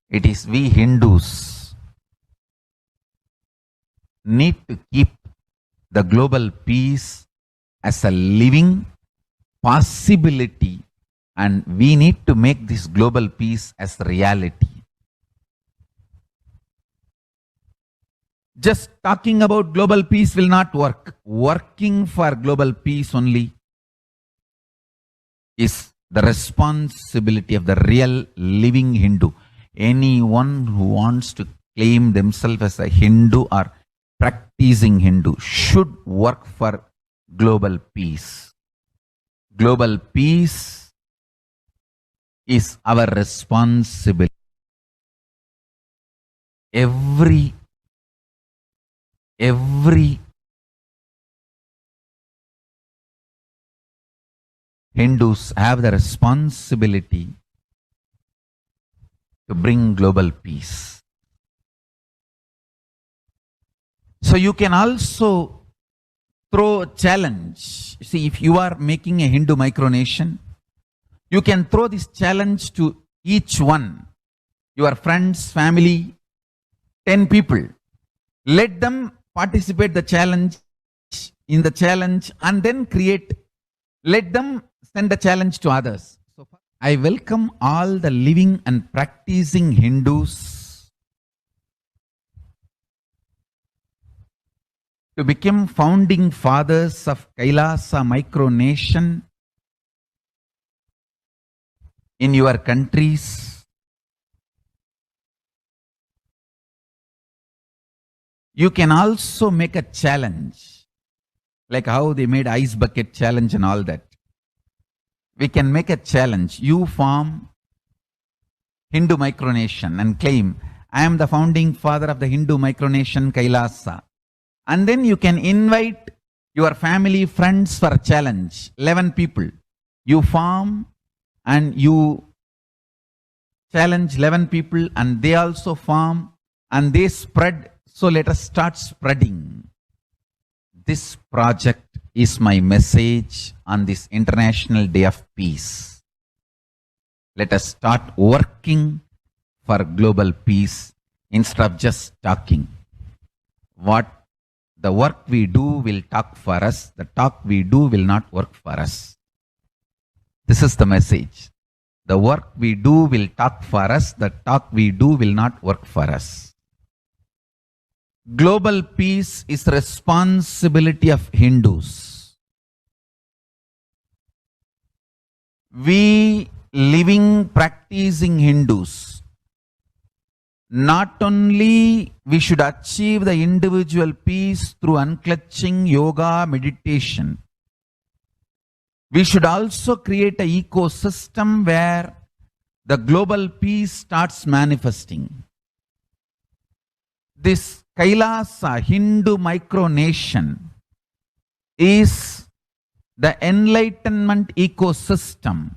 It is we Hindus need to keep the global peace as a living possibility, and we need to make this global peace as reality. Just talking about global peace will not work. Working for global peace only is the responsibility of the real living Hindu. Anyone who wants to claim themselves as a Hindu or practicing Hindu should work for global peace. Global peace is our responsibility. Every Hindus have the responsibility to bring global peace. So you can also throw a challenge. See, if you are making a Hindu micronation, you can throw this challenge to each one, your friends, family, 10 people. Let them participate in the challenge and then let them send a challenge to others. So I welcome all the living and practicing Hindus to become founding fathers of Kailasa micronation in your countries. You can also make a challenge, like how they made ice bucket challenge and all that. We can make a challenge. You form Hindu micronation and claim, I am the founding father of the Hindu micronation Kailasa. And then you can invite your family, friends for a challenge. 11 people. You form and you challenge 11 people and they also form and they spread. So let us start spreading. This project is my message on this International Day of Peace. Let us start working for global peace instead of just talking. What the work we do will talk for us, the talk we do will not work for us. This is the message. The work we do will talk for us, the talk we do will not work for us. Global peace is the responsibility of Hindus. We living, practicing Hindus, not only we should achieve the individual peace through unclutching yoga, meditation, we should also create an ecosystem where the global peace starts manifesting. This Kailasa Hindu micronation is the enlightenment ecosystem.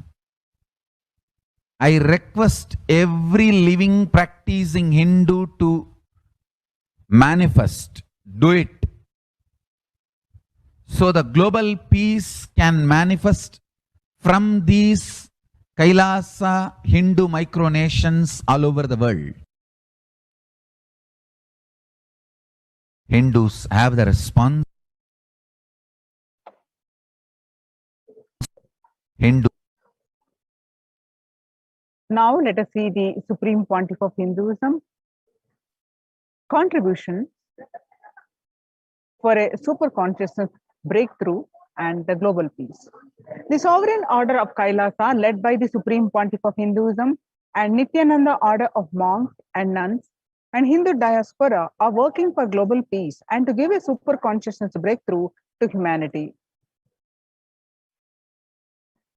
I request every living, practicing Hindu to manifest, do it. So the global peace can manifest from these Kailasa Hindu micronations all over the world. Hindus have the response. Now let us see the Supreme Pontiff of Hinduism contribution for a super consciousness breakthrough and the global peace. The sovereign order of Kailasa, led by the Supreme Pontiff of Hinduism and Nithyananda order of monks and nuns and Hindu diaspora, are working for global peace and to give a super consciousness breakthrough to humanity.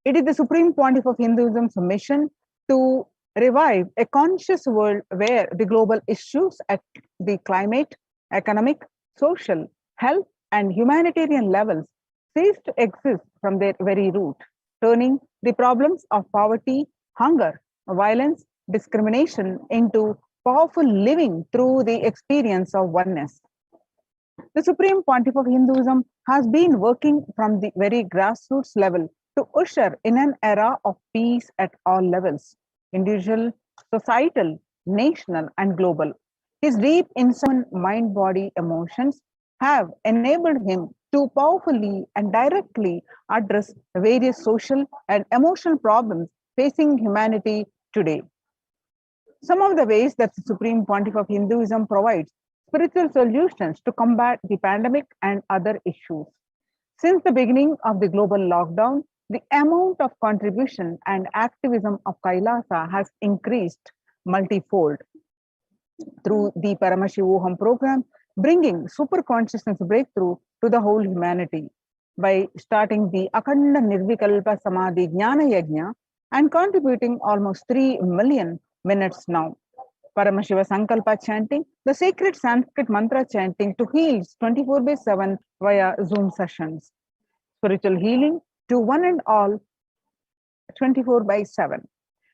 It is the Supreme Pontiff of Hinduism's mission to revive a conscious world where the global issues at the climate, economic, social, health, and humanitarian levels cease to exist from their very root, turning the problems of poverty, hunger, violence, discrimination into powerful living through the experience of oneness. The Supreme Pontiff of Hinduism has been working from the very grassroots level to usher in an era of peace at all levels, individual, societal, national, and global. His deep insight in mind, body, emotions have enabled him to powerfully and directly address various social and emotional problems facing humanity today. Some of the ways that the Supreme Pontiff of Hinduism provides spiritual solutions to combat the pandemic and other issues. Since the beginning of the global lockdown, the amount of contribution and activism of Kailasa has increased multifold through the Paramashivoham program, bringing super consciousness breakthrough to the whole humanity by starting the Akhanda Nirvikalpa Samadhi Jnana Yajna and contributing almost 3 million minutes now. Paramashiva Sankalpa chanting, the sacred Sanskrit mantra chanting to heal 24/7 via Zoom sessions. Spiritual healing to one and all 24/7.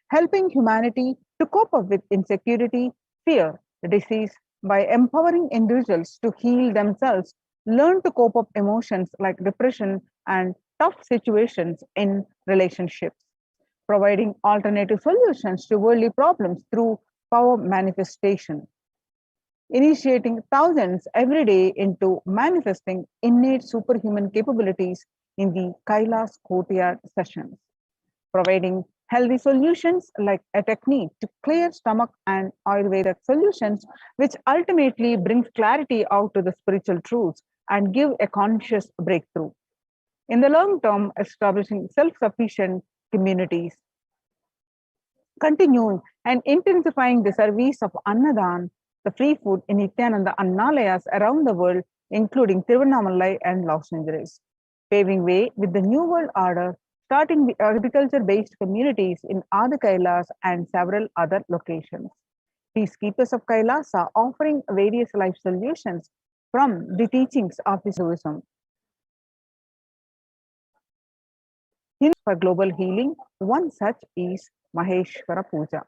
Helping humanity to cope up with insecurity, fear, disease by empowering individuals to heal themselves, learn to cope up emotions like depression and tough situations in relationships. Providing alternative solutions to worldly problems through power manifestation, initiating thousands every day into manifesting innate superhuman capabilities in the Kailas Courtyard sessions, providing healthy solutions like a technique to clear stomach and Ayurvedic solutions, which ultimately brings clarity out to the spiritual truths and give a conscious breakthrough. In the long term, establishing self-sufficient communities, continuing and intensifying the service of Annadan, the free food in Nithyananda Annalayas around the world, including Tiruvannamalai and Los Angeles, paving way with the New World Order, starting the agriculture-based communities in Adi Kailas and several other locations. Peacekeepers of Kailasa offering various life solutions from the teachings of Hinduism. For global healing, one such is Maheshwara Puja,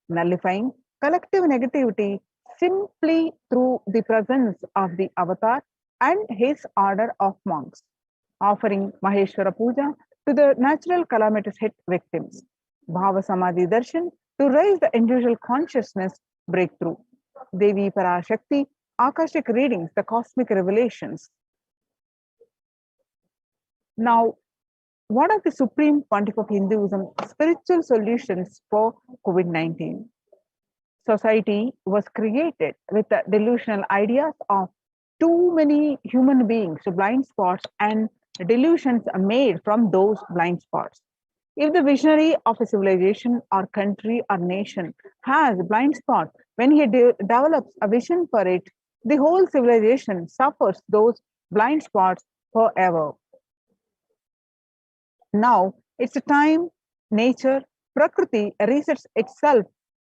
nullifying collective negativity simply through the presence of the avatar and his order of monks. offering Maheshwara Puja to the natural calamities hit victims. Bhava Samadhi Darshan to raise the individual consciousness breakthrough. Devi Parashakti, Akashic readings, the cosmic revelations. Now, what are the Supreme Pontiff of Hinduism spiritual solutions for COVID-19? Society was created with the delusional ideas of too many human beings, so blind spots, and delusions are made from those blind spots. If the visionary of a civilization or country or nation has a blind spot, when he develops a vision for it, the whole civilization suffers those blind spots forever. Now it's a time nature, Prakriti resets itself,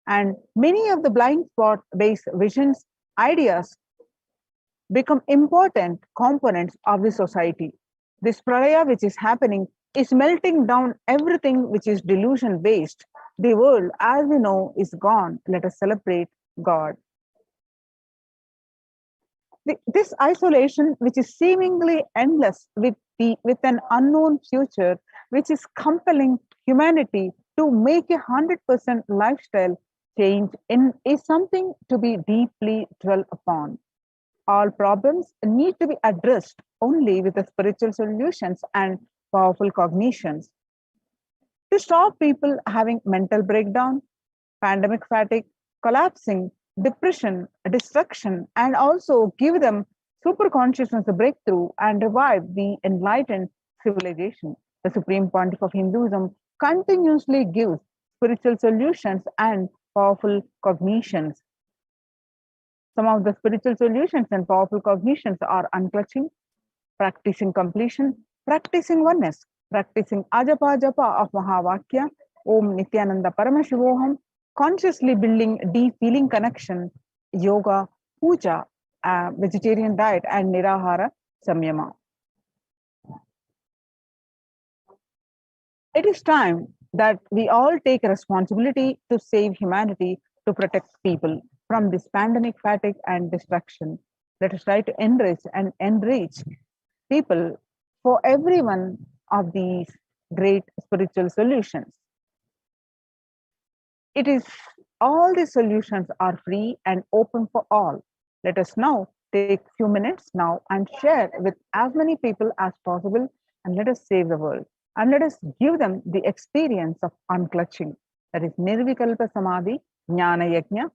and many of the blind spot based visions, ideas become important components of the society. This pralaya which is happening is melting down everything which is delusion based. The world as we know is gone. Let us celebrate God. This isolation, which is seemingly endless with an unknown future, which is compelling humanity to make a 100% lifestyle change is something to be deeply dwelt upon. All problems need to be addressed only with the spiritual solutions and powerful cognitions. To stop people having mental breakdown, pandemic fatigue, collapsing, depression, destruction, and also give them super consciousness a breakthrough and revive the enlightened civilization. The Supreme Pontiff of Hinduism continuously gives spiritual solutions and powerful cognitions. Some of the spiritual solutions and powerful cognitions are unclutching, practicing completion, practicing oneness, practicing ajapa japa of Mahavakya, Om Nithyananda Paramashivoham, consciously building deep feeling connection, yoga, puja, vegetarian diet, and nirahara samyama. It is time that we all take responsibility to save humanity, to protect people from this pandemic fatigue and destruction. Let us try to enrich people for every one of these great spiritual solutions. It is all the solutions are free and open for all. Let us now take few minutes now and share with as many people as possible, and let us save the world. And let us give them the experience of unclutching. That is Nirvikalpa Samadhi, Jnana Yajna,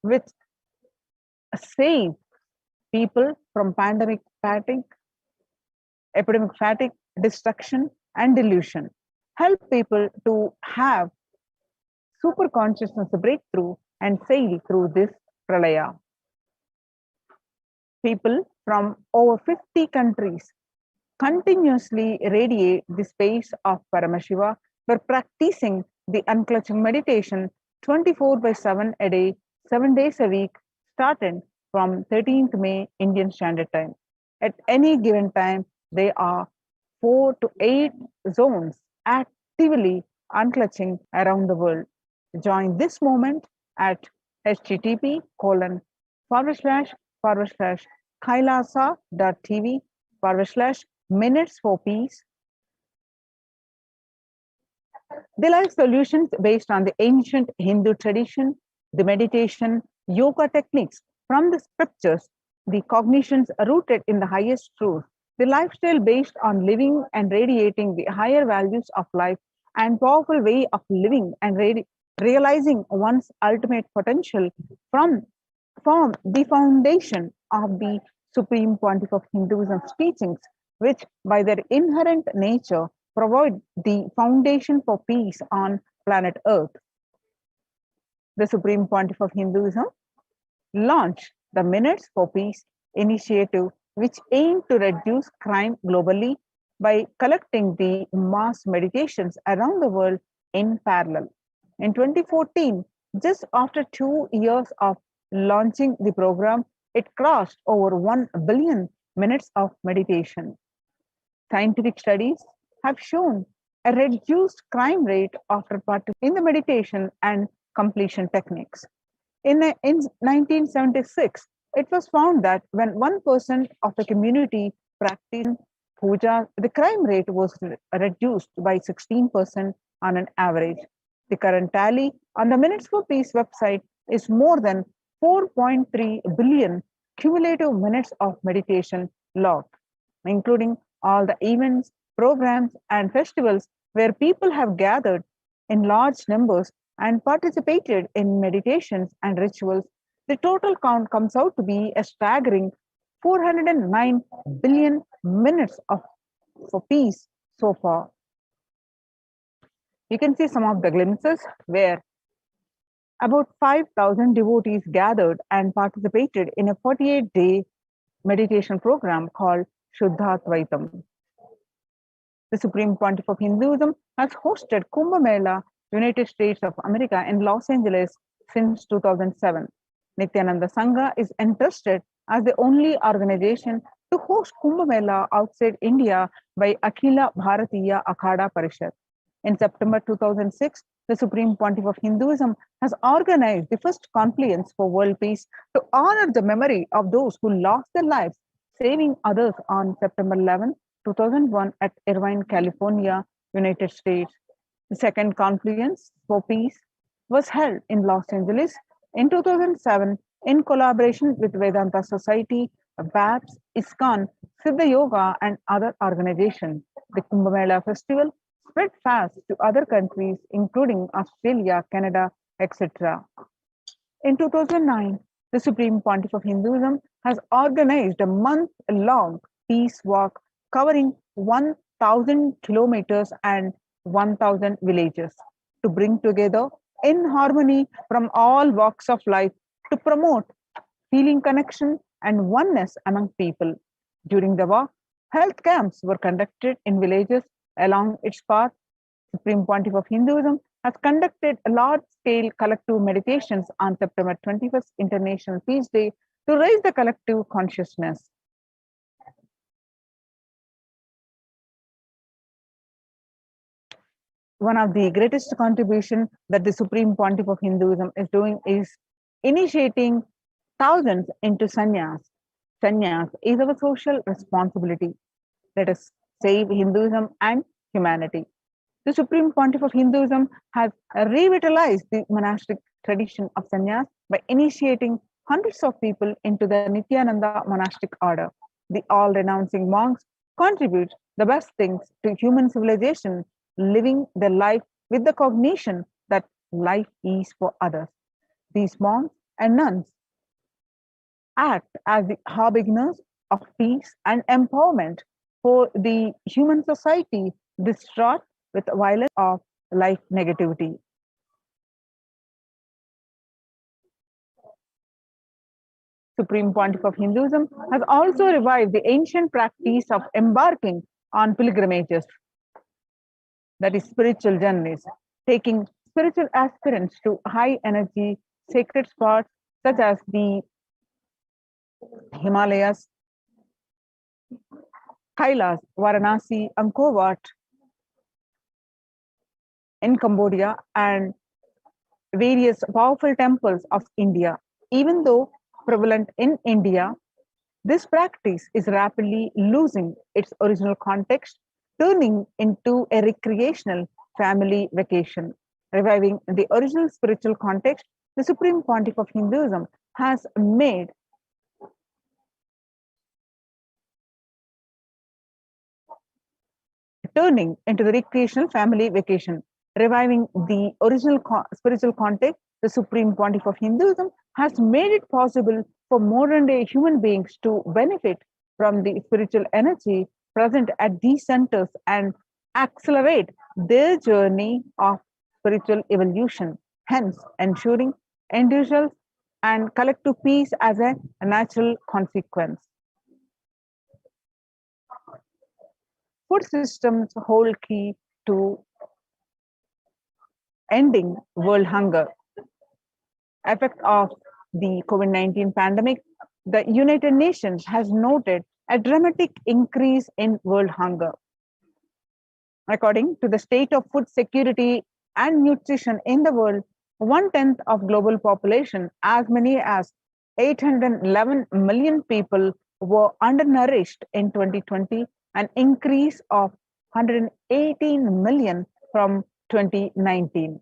which save people from pandemic fatigue, epidemic fatigue, destruction, and delusion. Help people to have super consciousness breakthrough and sail through this pralaya. People from over 50 countries continuously radiate the space of Paramashiva by practicing the unclutching meditation 24/7 a day, 7 days a week, starting from 13th May Indian Standard Time. At any given time, there are 4 to 8 zones actively unclutching around the world. Join this movement at http://kailasa.tv/minutes for peace. They like solutions based on the ancient Hindu tradition, the meditation, yoga techniques from the scriptures, the cognitions rooted in the highest truth, the lifestyle based on living and radiating the higher values of life and powerful way of living and realizing one's ultimate potential form the foundation of the Supreme Pontiff of Hinduism's teachings, which by their inherent nature provide the foundation for peace on planet Earth. The Supreme Pontiff of Hinduism launched the Minutes for Peace initiative, which aimed to reduce crime globally by collecting the mass meditations around the world in parallel. In 2014, just after 2 years of launching the program, it crossed over 1 billion minutes of meditation. Scientific studies have shown a reduced crime rate after participating in the meditation and completion techniques. In 1976, it was found that when 1% of a community practiced puja, the crime rate was reduced by 16% on an average. The current tally on the Minutes for Peace website is more than 4.3 billion cumulative minutes of meditation logged, including all the events, programs, and festivals where people have gathered in large numbers and participated in meditations and rituals. The total count comes out to be a staggering 409 billion minutes for peace so far. You can see some of the glimpses where about 5,000 devotees gathered and participated in a 48-day meditation program called Shuddhatvaitam. The Supreme Pontiff of Hinduism has hosted Kumbh Mela, United States of America in Los Angeles since 2007. Nithyananda Sangha is entrusted as the only organization to host Kumbh Mela outside India by Akhila Bharatiya Akhada Parishad. In September 2006, the Supreme Pontiff of Hinduism has organized the first confluence for world peace to honor the memory of those who lost their lives saving others on September 11, 2001 at Irvine, California, United States. The second confluence for peace was held in Los Angeles in 2007 in collaboration with Vedanta Society, BAPS, ISKCON, Siddha Yoga, and other organizations. The Kumbh Mela festival spread fast to other countries, including Australia, Canada, etc. In 2009, the Supreme Pontiff of Hinduism has organized a month-long peace walk covering 1,000 kilometers and 1,000 villages to bring together in harmony from all walks of life to promote healing connection and oneness among people. During the walk, health camps were conducted in villages along its path. Supreme Pontiff of Hinduism has conducted large-scale collective meditations on September 21st, International Peace Day, to raise the collective consciousness. One of the greatest contributions that the Supreme Pontiff of Hinduism is doing is initiating thousands into sannyas. Sannyas is our social responsibility. Let us save Hinduism and humanity. The Supreme Pontiff of Hinduism has revitalized the monastic tradition of sannyas by initiating hundreds of people into the Nithyananda monastic order. The all-renouncing monks contribute the best things to human civilization, living their life with the cognition that life is for others. These monks and nuns act as the harbingers of peace and empowerment for the human society distraught with violence of life negativity. Supreme Pontiff of Hinduism has also revived the ancient practice of embarking on pilgrimages, that is spiritual journeys, taking spiritual aspirants to high energy sacred spots such as the Himalayas, Kailas, Varanasi, Angkor Wat in Cambodia, and various powerful temples of India. Even though prevalent in India, this practice is rapidly losing its original context, turning into a recreational family vacation. Reviving the original spiritual context, the Supreme Pontiff of Hinduism has made turning into the recreational family vacation. Reviving the original spiritual context, the Supreme Pontiff of Hinduism has made it possible for modern day human beings to benefit from the spiritual energy present at these centers and accelerate their journey of spiritual evolution, hence ensuring individual and collective peace as a natural consequence. Food systems hold key to ending world hunger. Effect of the COVID-19 pandemic, the United Nations has noted a dramatic increase in world hunger. According to the State of Food Security and Nutrition in the world, 1/10 of global population, as many as 811 million people, were undernourished in 2020, an increase of 118 million from 2019.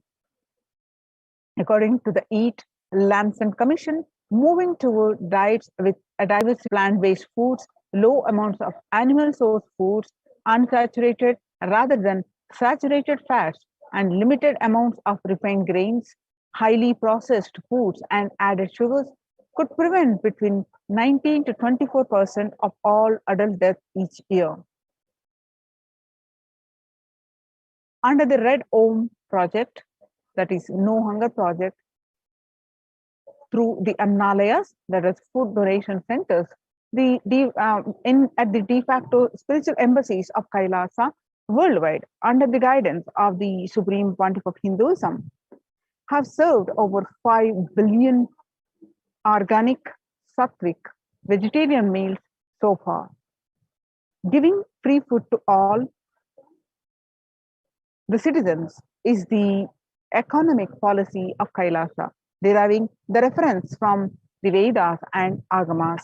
According to the Eat Lancet Commission, moving toward diets with a diverse plant-based foods, low amounts of animal source foods, unsaturated rather than saturated fats, and limited amounts of refined grains, highly processed foods, and added sugars could prevent between 19 to 24% of all adult deaths each year. Under the Red Home project, that is No Hunger project, through the Annalayas, that is food donation centers, at the de facto spiritual embassies of Kailasa worldwide, under the guidance of the Supreme Pontiff of Hinduism, have served over 5 billion organic, sattvic, vegetarian meals so far. Giving free food to all the citizens is the economic policy of Kailasa, deriving the reference from the Vedas and Agamas.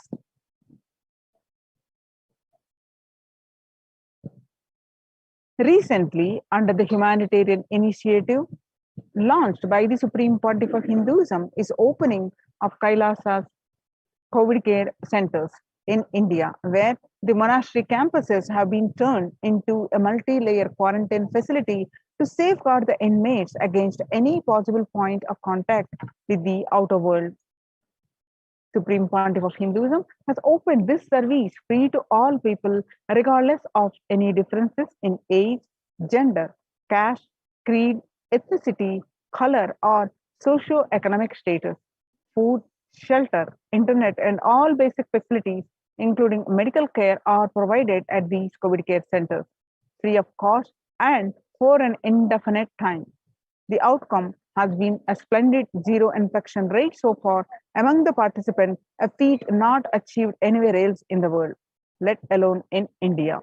Recently, under the humanitarian initiative launched by the Supreme Pontiff of Hinduism, is opening of Kailasa's COVID care centers in India, where the monastery campuses have been turned into a multi-layer quarantine facility to safeguard the inmates against any possible point of contact with the outer world. Supreme Pontiff of Hinduism has opened this service free to all people, regardless of any differences in age, gender, caste, creed, ethnicity, color, or socio-economic status. Food, shelter, internet, and all basic facilities, including medical care, are provided at these COVID care centers, free of cost and for an indefinite time. The outcome has been a splendid zero infection rate so far among the participants, a feat not achieved anywhere else in the world, let alone in India.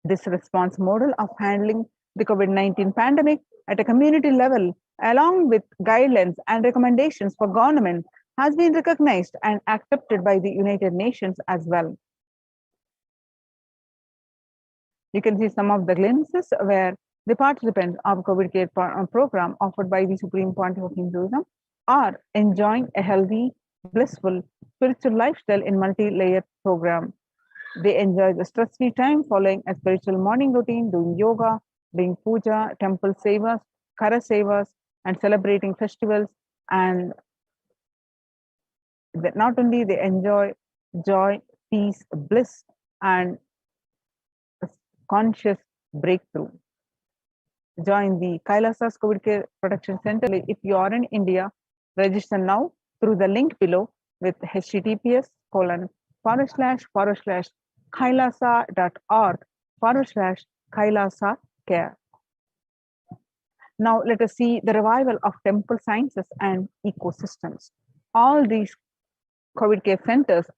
This response model of handling the COVID-19 pandemic at a community level, along with guidelines and recommendations for government, has been recognized and accepted by the United Nations as well. You can see some of the glimpses where the participants of COVID care program offered by the Supreme Pontiff of Hinduism are enjoying a healthy, blissful, spiritual lifestyle in multi-layered program. They enjoy the stress-free time following a spiritual morning routine, doing yoga, doing puja, temple sevas, kara sevas, and celebrating festivals. And not only they enjoy joy, peace, bliss, and conscious breakthrough. Join the Kailasa's COVID Care Protection Center. If you are in India, register now through the link below with https://kailasa.org/Kailasa care. Now let us see the revival of temple sciences and ecosystems. All these COVID care centers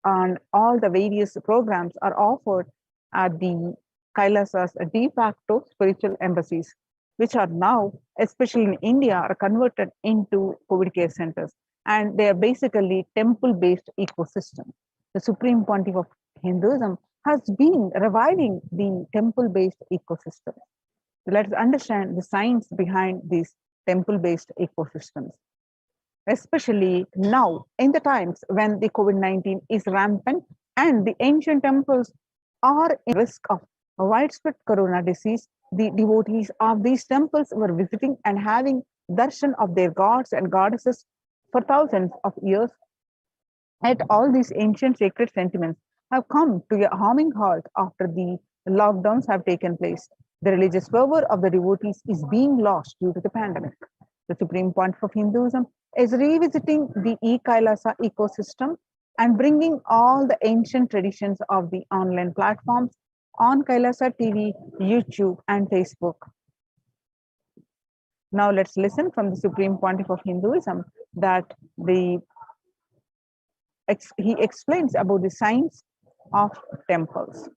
and all the various programs are offered at the Kailasa's de facto spiritual embassies, which are now, especially in India, are converted into COVID care centers. And they are basically temple-based ecosystems. The Supreme Pontiff of Hinduism has been reviving the temple-based ecosystem. So let's understand the science behind these temple-based ecosystems. Especially now, in the times when the COVID-19 is rampant and the ancient temples are in risk of widespread corona disease, the devotees of these temples were visiting and having darshan of their gods and goddesses for thousands of years. Yet all these ancient sacred sentiments have come to a harming halt after the lockdowns have taken place. The religious fervor of the devotees is being lost due to the pandemic. The Supreme Pontiff of Hinduism is revisiting the e-Kailasa ecosystem and bringing all the ancient traditions of the online platforms on Kailasa TV, YouTube, and Facebook. Now let's listen from the Supreme Pontiff of Hinduism that he explains about the science of temples.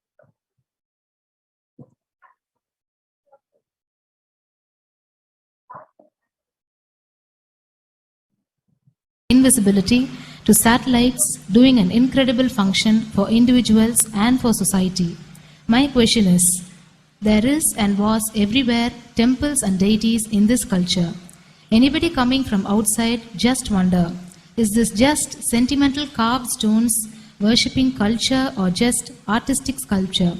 Invisibility to satellites doing an incredible function for individuals and for society. My question is, there is and was everywhere temples and deities in this culture. Anybody coming from outside just wonder, is this just sentimental carved stones worshipping culture or just artistic sculpture?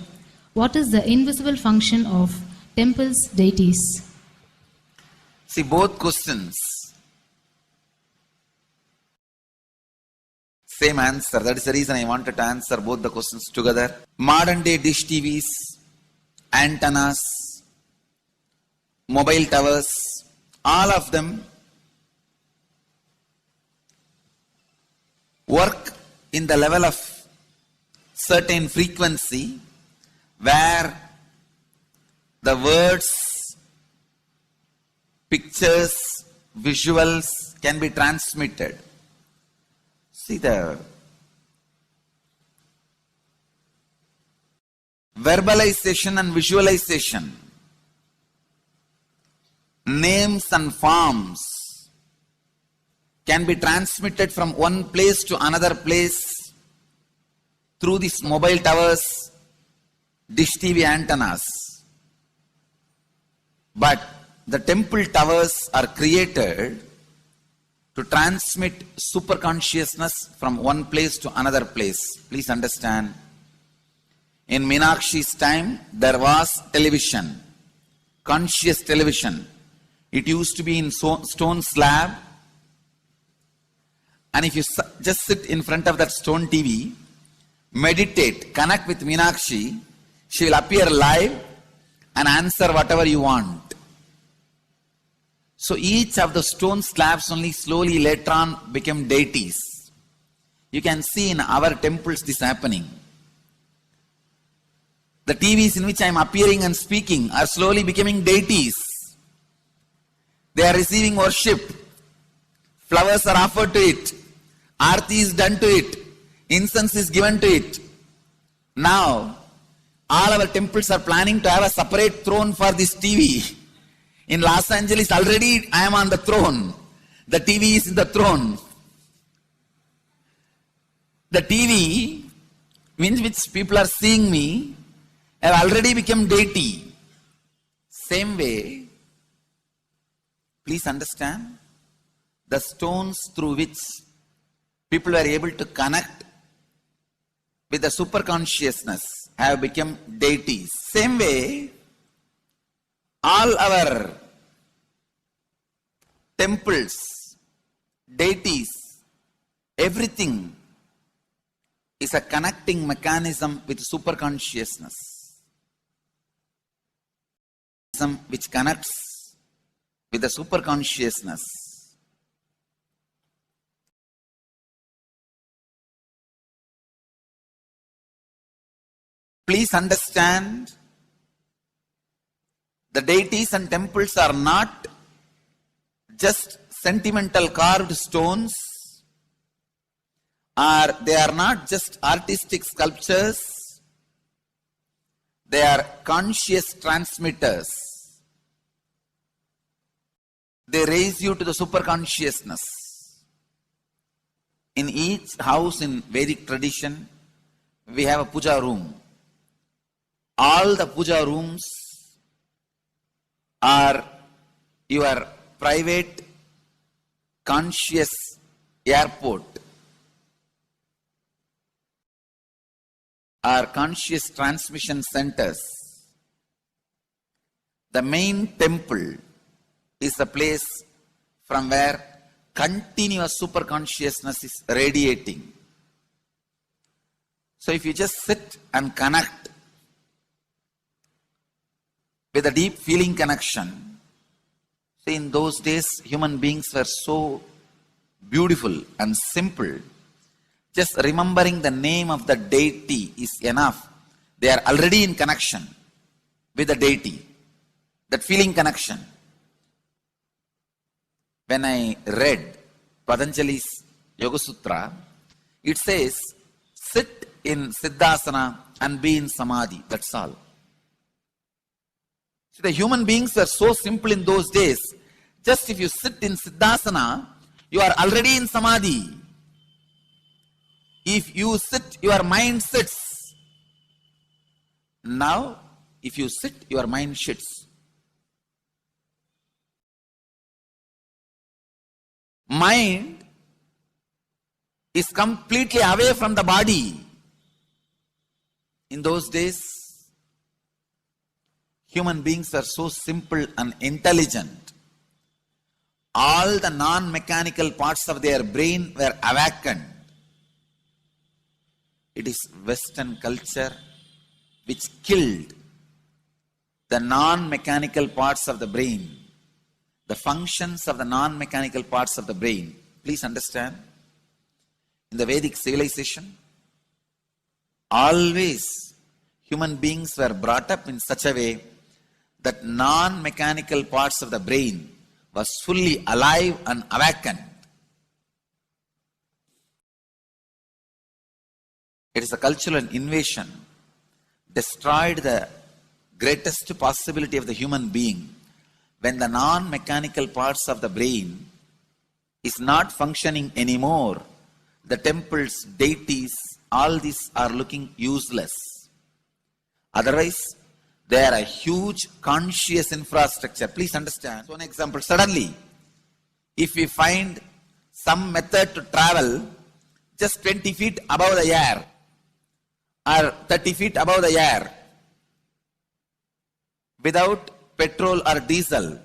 What is the invisible function of temples, deities? See, both questions, same answer. That is the reason I wanted to answer both the questions together. Modern day dish TVs, antennas, mobile towers, all of them work in the level of certain frequency where the words, pictures, visuals can be transmitted. See, the verbalization and visualization, names and forms can be transmitted from one place to another place through these mobile towers, dish TV antennas. But the temple towers are created to transmit super consciousness from one place to another place. Please understand. In Meenakshi's time, there was television, conscious television. It used to be in stone slab. And if you just sit in front of that stone TV, meditate, connect with Meenakshi, she will appear live and answer whatever you want. So each of the stone slabs only slowly later on became deities. You can see in our temples this happening. The TVs in which I am appearing and speaking are slowly becoming deities. They are receiving worship. Flowers are offered to it. Aarti is done to it. Incense is given to it. Now, all our temples are planning to have a separate throne for this TV. In Los Angeles, already I am on the throne. The TV is in the throne. The TV, in which people are seeing me, have already become deity. Same way, please understand, the stones through which people were able to connect with the super consciousness have become deities. Same way, all our temples, deities, everything is a connecting mechanism with super consciousness, which connects with the super consciousness. Please understand, the deities and temples are not just sentimental carved stones, or they are not just artistic sculptures, they are conscious transmitters. They raise you to the super consciousness. In each house in Vedic tradition, we have a puja room. All the puja rooms are your private conscious airport, are conscious transmission centers. The main temple is the place from where continuous super consciousness is radiating. So if you just sit and connect with a deep feeling connection, see, in those days human beings were so beautiful and simple. Just remembering the name of the deity is enough. They are already in connection with the deity. That feeling connection. When I read Patanjali's Yoga Sutra, it says, sit in Siddhasana and be in Samadhi. That's all. See, the human beings were so simple in those days. Just if you sit in Siddhasana, you are already in Samadhi. If you sit, your mind sits. Now, if you sit, your mind sits. Mind is completely away from the body. In those days, human beings were so simple and intelligent. All the non-mechanical parts of their brain were awakened. It is Western culture which killed the non-mechanical parts of the brain, the functions of the non-mechanical parts of the brain. Please understand, in the Vedic civilization, always human beings were brought up in such a way that non-mechanical parts of the brain was fully alive and awakened. It is a cultural invasion, destroyed the greatest possibility of the human being when the non-mechanical parts of the brain is not functioning anymore. The temples, deities, all these are looking useless. Otherwise, they are a huge conscious infrastructure. Please understand. So, an example, suddenly, if we find some method to travel just 20 feet above the air or 30 feet above the air without petrol or diesel,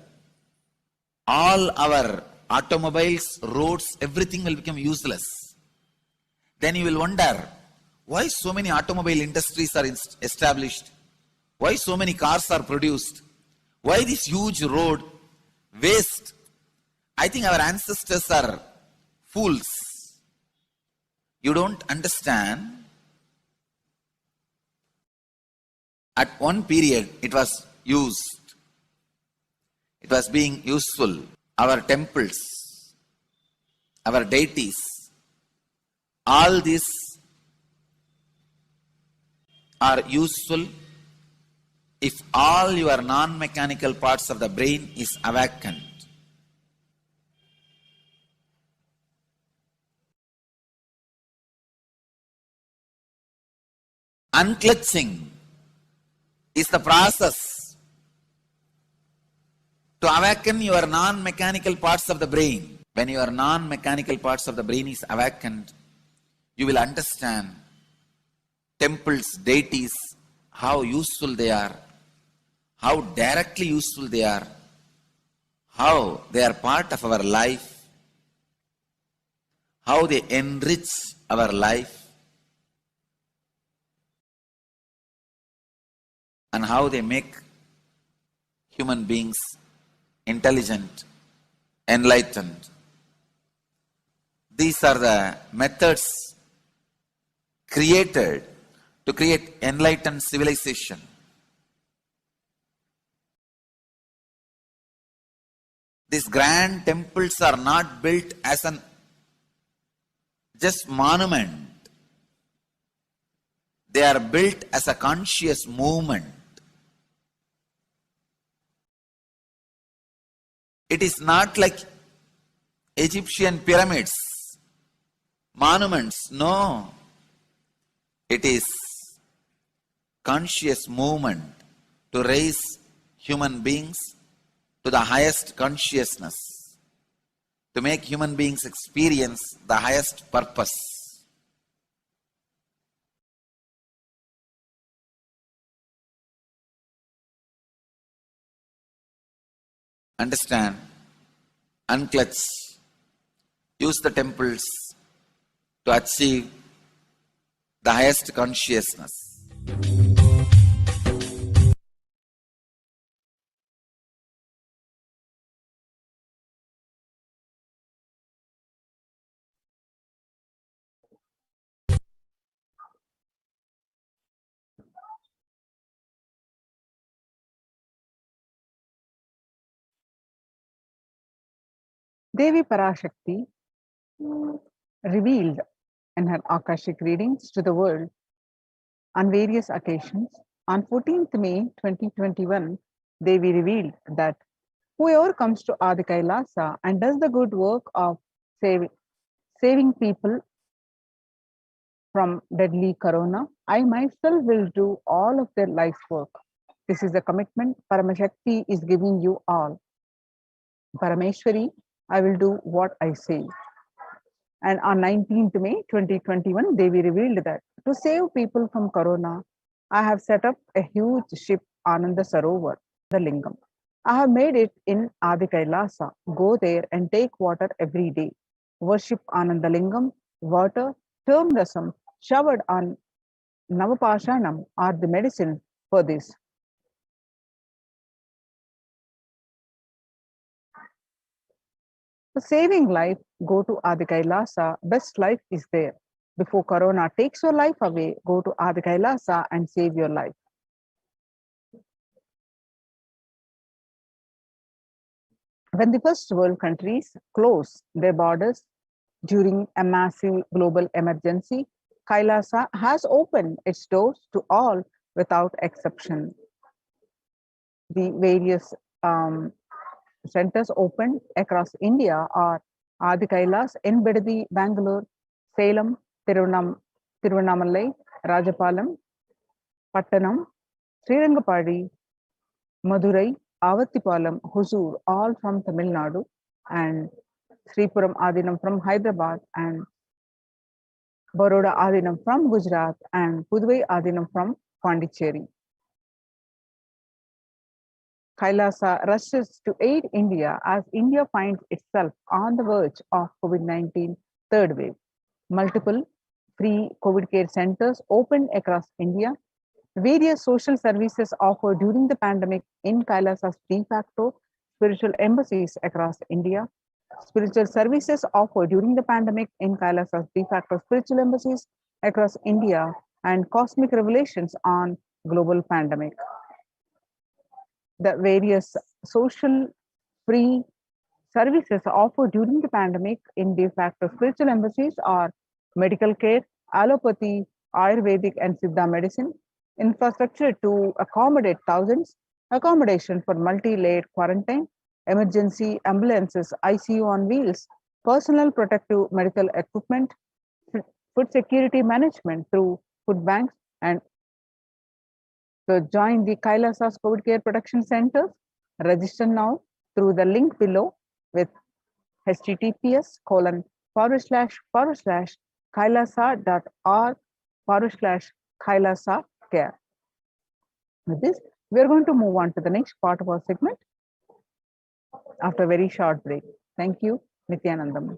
all our automobiles, roads, everything will become useless. Then you will wonder, why so many automobile industries are established? Why so many cars are produced? Why this huge road waste? I think our ancestors are fools. You don't understand. At one period, it was used. It was being useful. Our temples, our deities, all these are useful if all your non-mechanical parts of the brain is awakened. Unclutching is the process to awaken your non-mechanical parts of the brain. When your non-mechanical parts of the brain is awakened, you will understand temples, deities, how useful they are, how directly useful they are, how they are part of our life, how they enrich our life, and how they make human beings intelligent, enlightened. These are the methods created to create enlightened civilization. These grand temples are not built as an just monument. They are built as a conscious movement. It is not like Egyptian pyramids, monuments. No. It is conscious movement to raise human beings to the highest consciousness, to make human beings experience the highest purpose. Understand, unclutch, use the temples to achieve the highest consciousness. Devi Parashakti revealed in her Akashic readings to the world on various occasions. On 14th May 2021, Devi revealed that whoever comes to Adi Kailasa and does the good work of saving people from deadly corona. I myself will do all of their life's work. This is a commitment Paramashakti is giving you all. Parameshwari, I will do what I say. And on 19th May 2021, Devi revealed that to save people from corona, I have set up a huge ship, Ananda Sarovar, the Lingam. I have made it in Adi Kailasa. Go there and take water every day. Worship Ananda Lingam, water, term rasam, showered on Navapashanam are the medicine for this. For saving life, go to Adi Kailasa. Best life is there. Before corona takes your life away, go to Adi Kailasa and save your life. When the first world countries closed their borders during a massive global emergency, Kailasa has opened its doors to all without exception. The various centers opened across India are Adi Kailas in Bidadi, Bangalore, Salem, Tiruvannamalai, Rajapalam, Pattanam, Srirangapadi, Madurai, Avattipalam, Hosur, all from Tamil Nadu, and Sripuram Adinam from Hyderabad, and Baroda Adinam from Gujarat, and Puduvai Adinam from Pondicherry. Kailasa rushes to aid India as India finds itself on the verge of COVID-19 third wave. Multiple free COVID care centers opened across India. Various social services offered during the pandemic in Kailasa's de facto spiritual embassies across India. Spiritual services offered during the pandemic in Kailasa's de facto spiritual embassies across India, and cosmic revelations on global pandemic. The various social free services offered during the pandemic in de facto spiritual embassies are medical care, allopathy, Ayurvedic and Siddha medicine, infrastructure to accommodate thousands, accommodation for multi-layered quarantine, emergency ambulances, ICU on wheels, personal protective medical equipment, food security management through food banks, and so join the Kailasa's COVID Care Protection Centers. Register now through the link below with https://kailasa.org/kailasa care. With this, we are going to move on to the next part of our segment after a very short break. Thank you, Nithyanandam.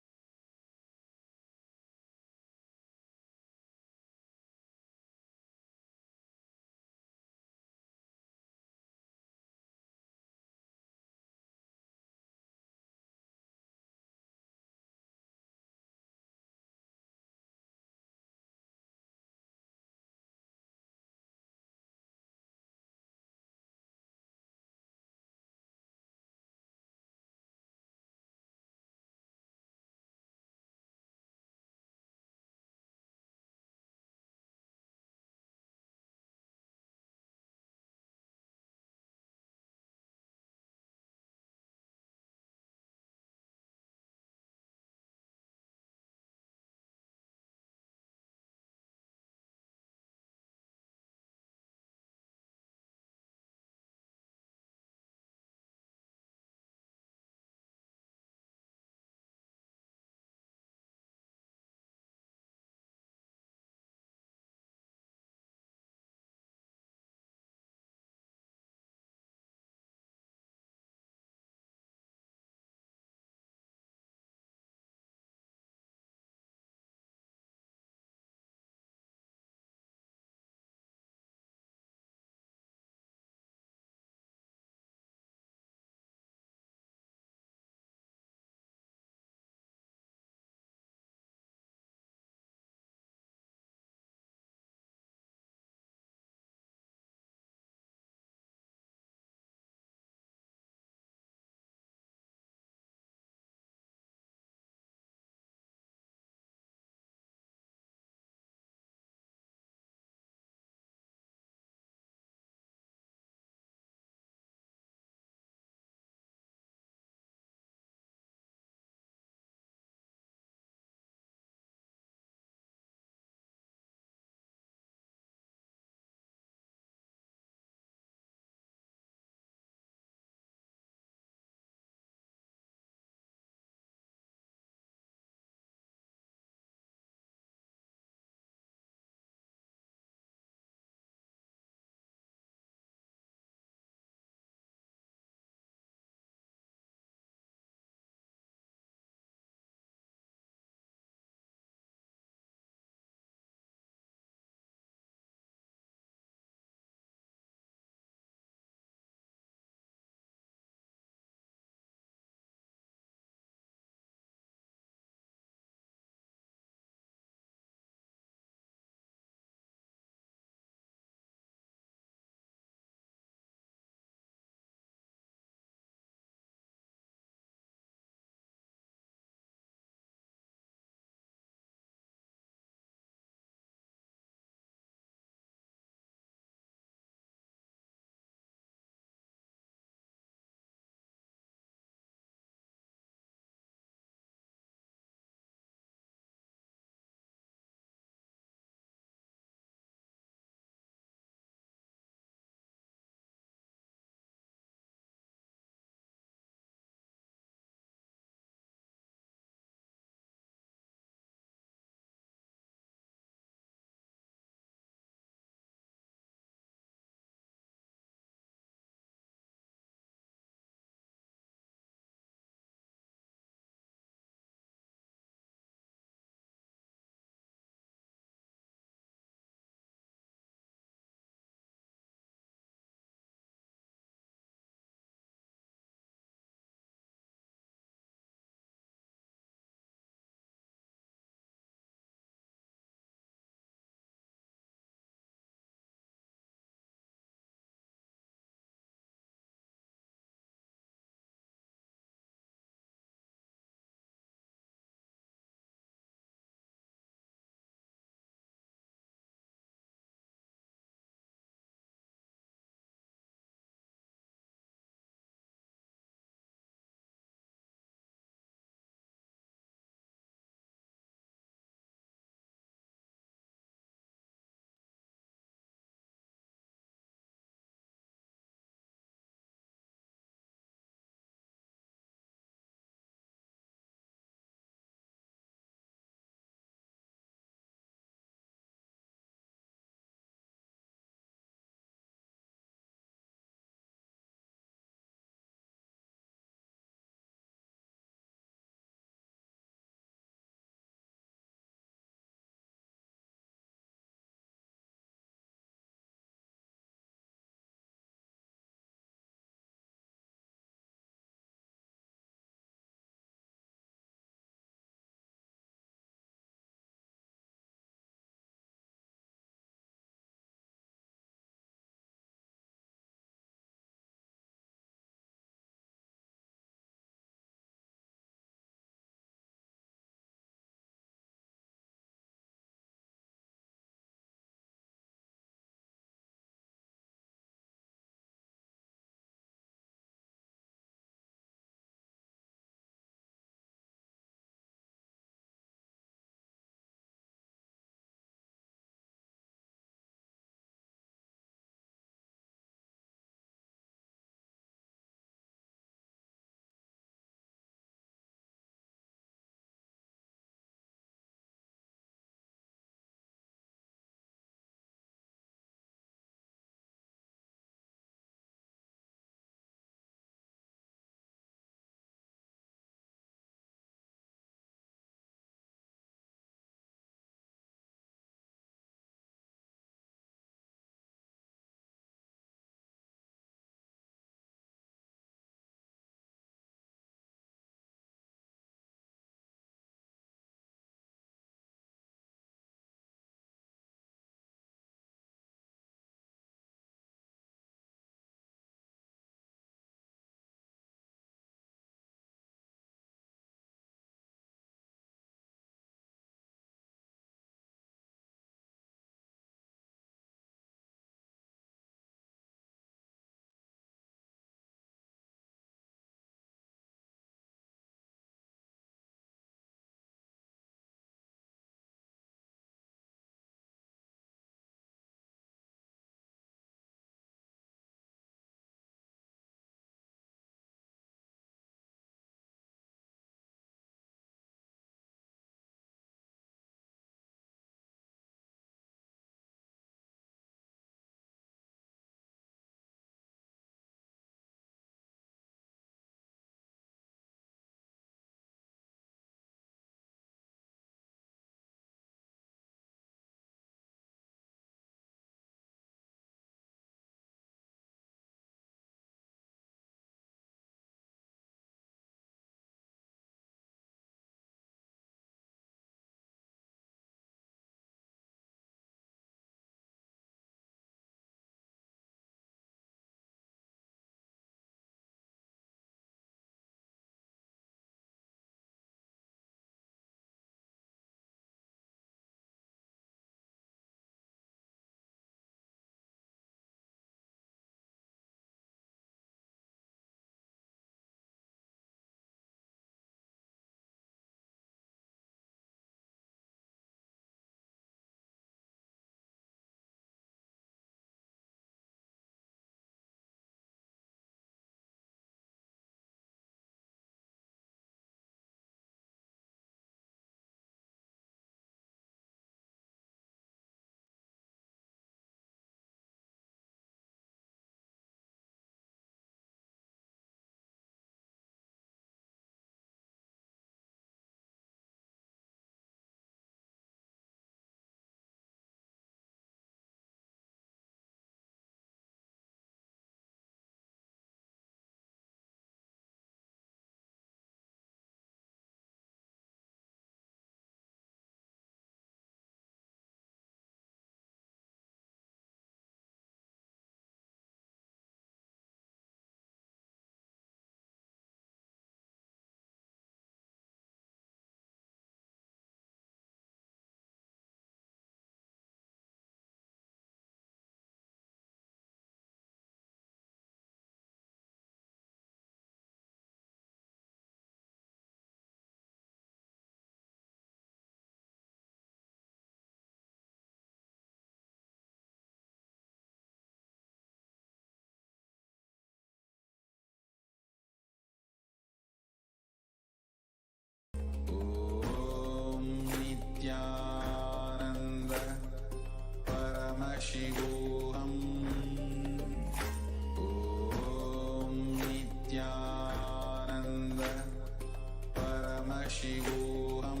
Paramashivoham.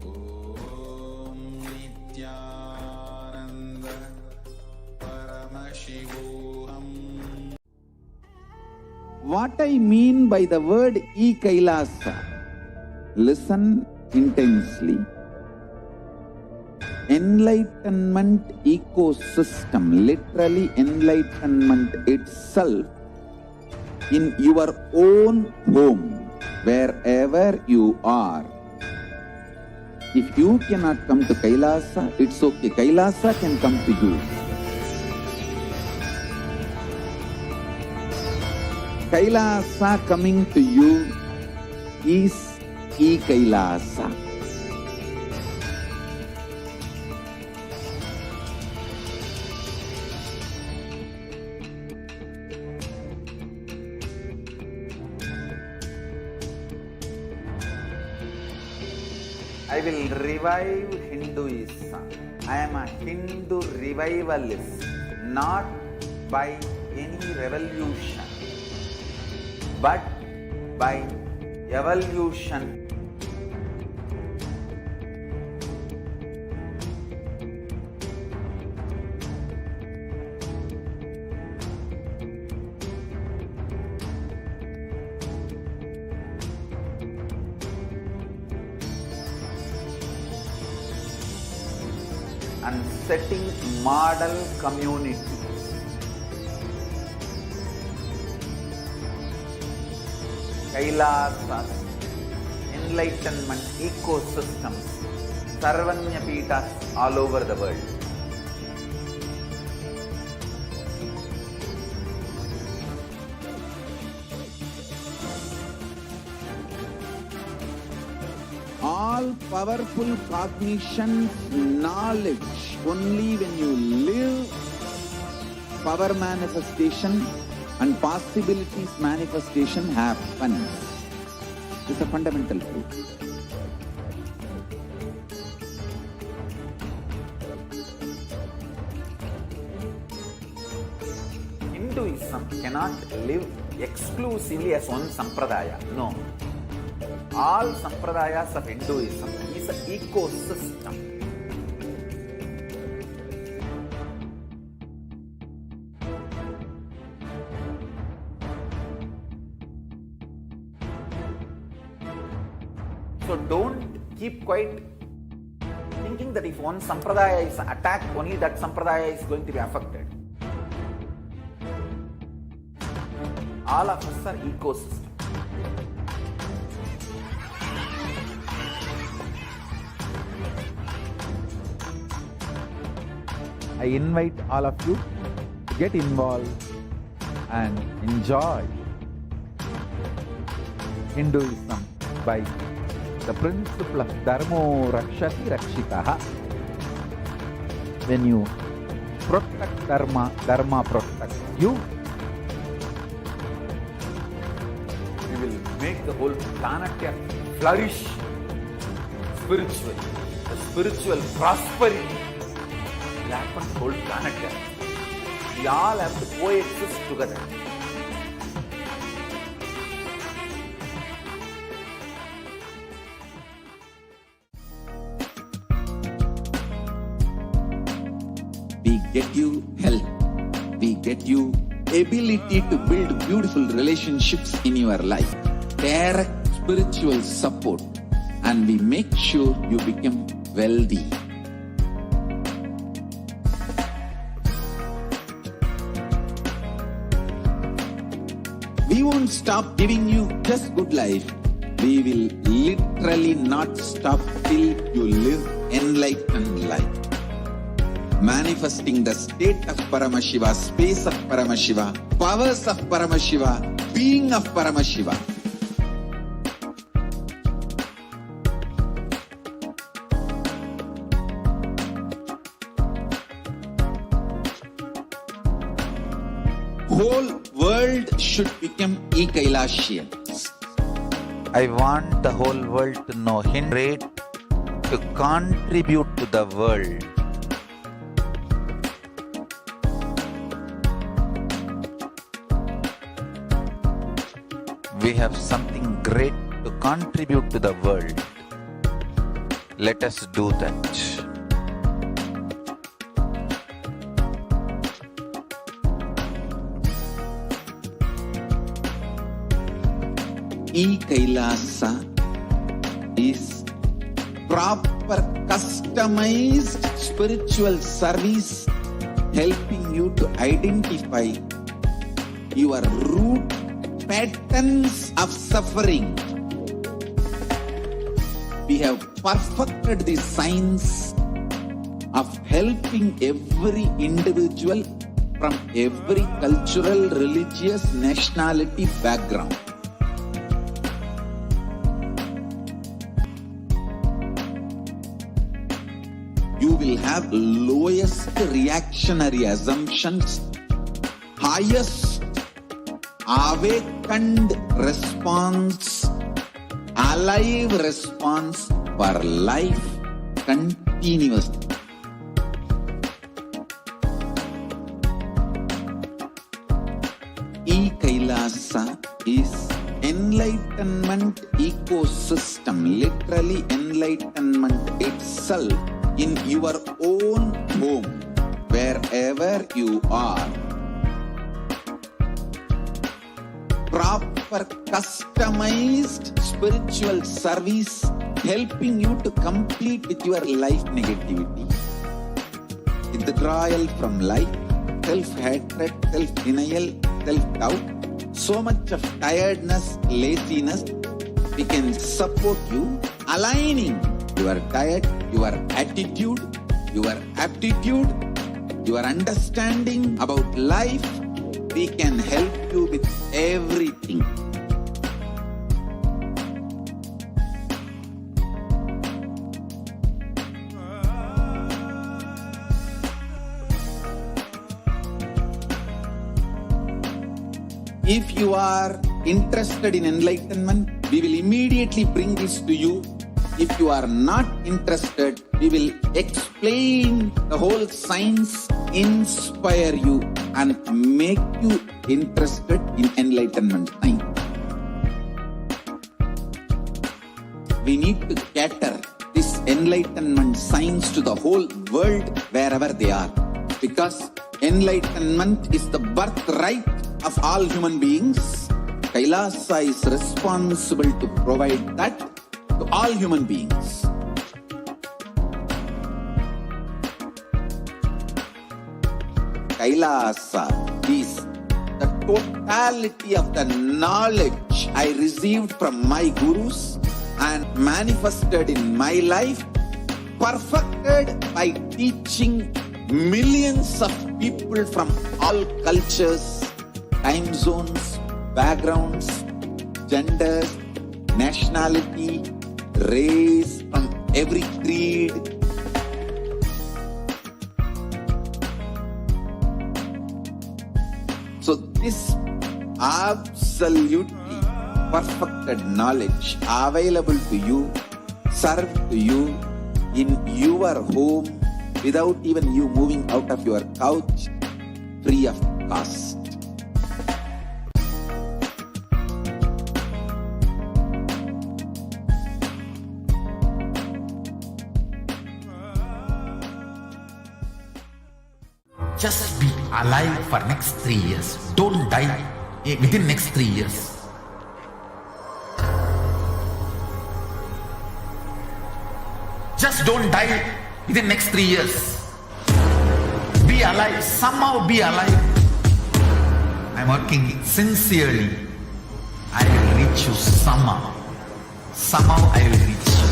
Om Nithyananda Paramashivoham. What I mean by the word e-Kailasa, listen intensely. Enlightenment ecosystem, literally enlightenment itself, in your own home, wherever you are. If you cannot come to Kailasa, it's okay. Kailasa can come to you. Kailasa coming to you is e-Kailasa. I will revive Hinduism. I am a Hindu revivalist, not by any revolution, but by evolution. And setting model community. Kailasas, enlightenment ecosystems, Sarvanya Pitas all over the world. All powerful cognition, knowledge, only when you live, power manifestation and possibilities manifestation happens. This is a fundamental truth. Hinduism cannot live exclusively as one sampradaya. No. All sampradayas of Hinduism is an ecosystem. So don't keep quiet thinking that if one sampradaya is attacked, only that sampradaya is going to be affected. All of us are ecosystems. I invite all of you to get involved and enjoy Hinduism by the principle of Dharmo Rakshati Rakshitaha. When you protect Dharma, Dharma protects you. You will make the whole planet flourish spiritually. The spiritual prosperity will happen to the whole planet. We all have to coexist together. We get you health. We get you ability to build beautiful relationships in your life. Direct spiritual support. And we make sure you become wealthy. We won't stop giving you just good life. We will literally not stop till you live enlightened life. Manifesting the state of Paramashiva, space of Paramashiva, powers of Paramashiva, being of Paramashiva. Whole world should become e-Kailashian. I want the whole world to know Hindu to contribute to the world. We have something great to contribute to the world. Let us do that. E-Kailasa is proper customized spiritual service helping you to identify your root patterns of suffering. We have perfected the science of helping every individual from every cultural, religious, nationality background. You will have lowest reactionary assumptions, highest awakened response, alive response for life continuously. E-Kailasa is enlightenment ecosystem, literally enlightenment itself in your own home, wherever you are. Proper customized spiritual service helping you to complete with your life negativity, withdrawal from life, self-hatred, self-denial, self-doubt, so much of tiredness, laziness. We can support you aligning your diet, your attitude, your aptitude, your understanding about life. We can help you with everything. If you are interested in enlightenment, we will immediately bring this to you. If you are not interested, we will explain the whole science, inspire you and make you interested in enlightenment time. We need to cater this enlightenment science to the whole world wherever they are, because enlightenment is the birthright of all human beings. Kailasa is responsible to provide that to all human beings. Kailasa is the totality of the knowledge I received from my gurus and manifested in my life, perfected by teaching millions of people from all cultures, time zones, backgrounds, genders, nationality, race, from every creed. So this absolutely perfected knowledge available to you, served to you in your home without even you moving out of your couch, free of cost. Just be alive for next 3 years. Don't die within next 3 years. Just don't die within next 3 years. Be alive. Somehow be alive. I'm working sincerely. I will reach you somehow. Somehow I will reach you.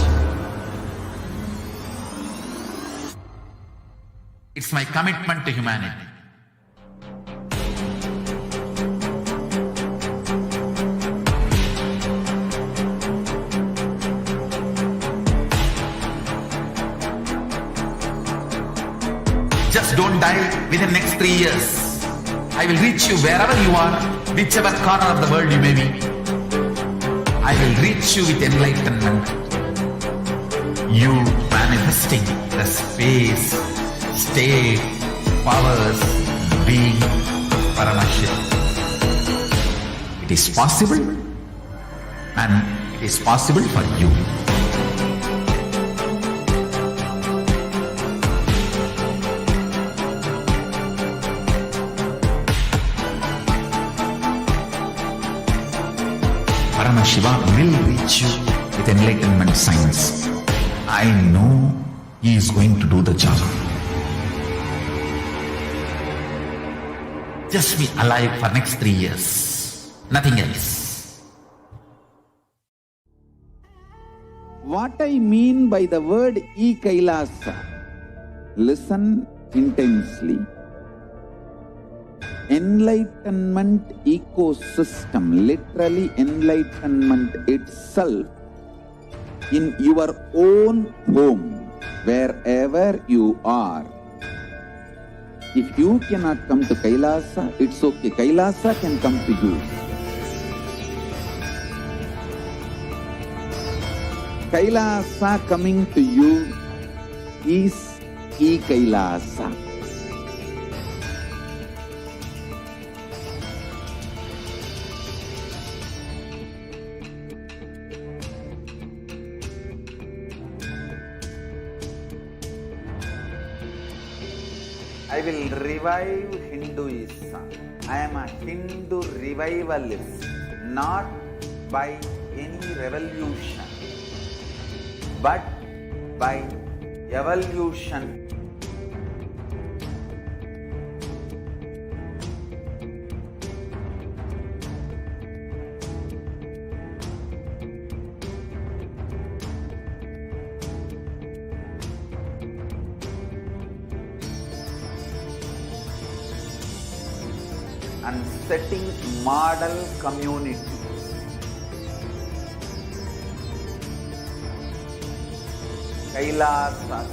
It's my commitment to humanity. Just don't die within next 3 years. I will reach you wherever you are, whichever corner of the world you may be. I will reach you with enlightenment. You manifesting the space, state, powers, being Paramashivoham. It is possible and is possible for you. Paramashiva will reach you with enlightenment science. I know he is going to do the job. Just be alive for next 3 years. Nothing else. What I mean by the word e-Kailasa, listen intensely. Enlightenment ecosystem, literally enlightenment itself, in your own home, wherever you are. If you cannot come to Kailasa, it's okay. Kailasa can come to you. Kailasa coming to you is e-Kailasa. I will revive Hinduism. I am a Hindu revivalist, not by any revolution, but by evolution. And setting model communities. Kailasas,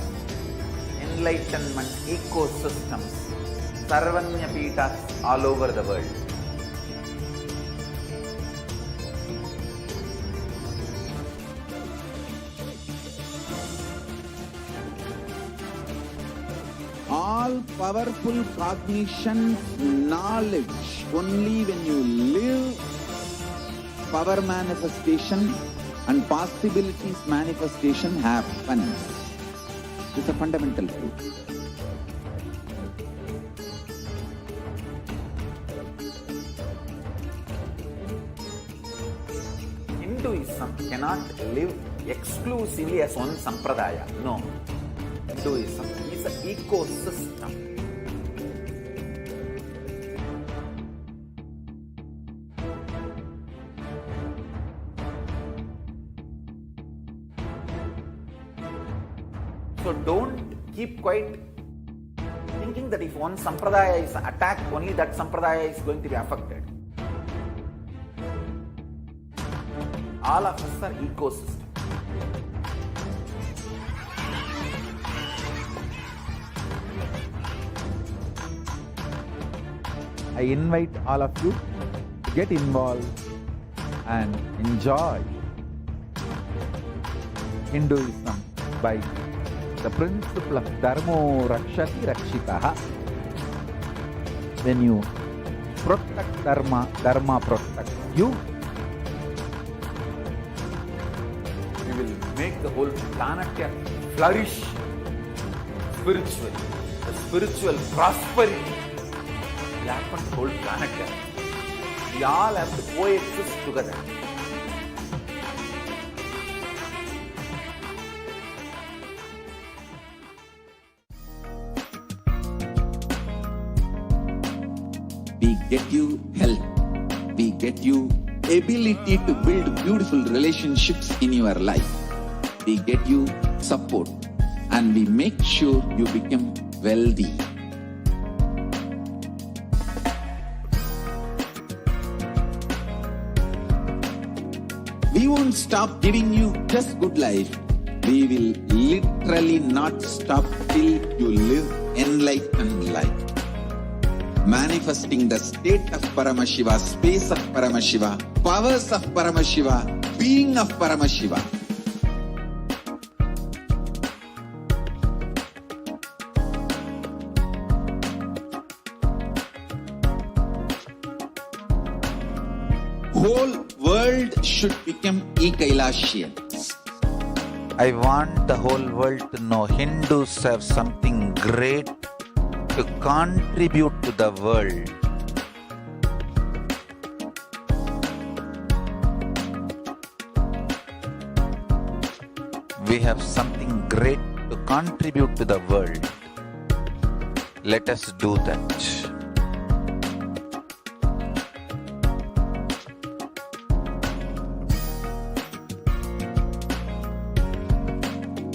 enlightenment ecosystems, Sarvanya Pitas all over the world. All powerful cognition, knowledge, only when you live, power manifestation and possibilities manifestation happens. It's a fundamental truth. Hinduism cannot live exclusively as one sampradaya. No. Hinduism is an ecosystem. So don't keep quiet thinking that if one sampradaya is attacked, only that sampradaya is going to be affected. All of us are ecosystem. I invite all of you to get involved and enjoy Hinduism by the principle of Dharmo Rakshati Rakshitaha. When you protect Dharma, Dharma protects you. We will make the whole planet flourish spiritually. The spiritual prosperity will happen to the whole planet. We all have to coexist together. We get you health. We get you ability to build beautiful relationships in your life. We get you support and we make sure you become wealthy. We won't stop giving you just good life. We will literally not stop till you live enlightened life. Manifesting the state of Paramashiva, space of Paramashiva, powers of Paramashiva, being of Paramashiva. Whole world should become e-Kailashians. I want the whole world to know Hindus have something great to contribute to the world. We have something great to contribute to the world. Let us do that.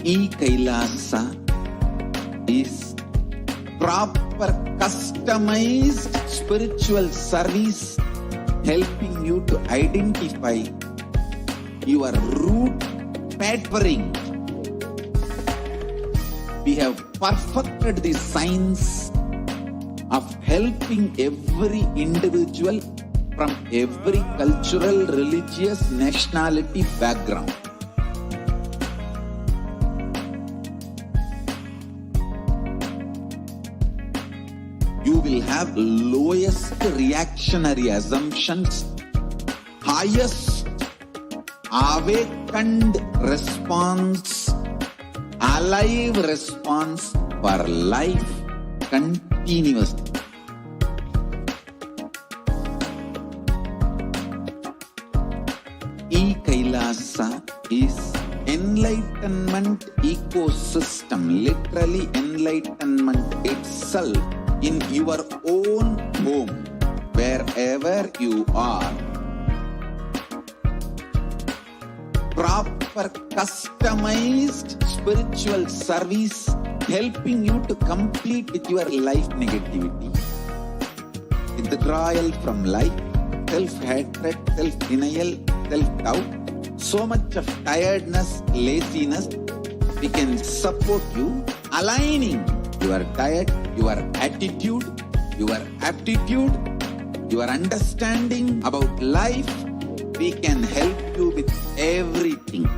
E-Kailasa is proper customized spiritual service helping you to identify your root pattern. We have perfected the science of helping every individual from every cultural, religious, nationality background. You will have lowest reactionary assumptions, highest awakened response, alive response for life continuously. E-Kailasa is enlightenment ecosystem, literally enlightenment itself in your own home, wherever you are. Proper customized spiritual service helping you to complete with your life negativity. Withdrawal from life, self-hatred, self-denial, self-doubt, so much of tiredness, laziness, we can support you aligning your diet, your attitude, your aptitude, your understanding about life. We can help you with everything.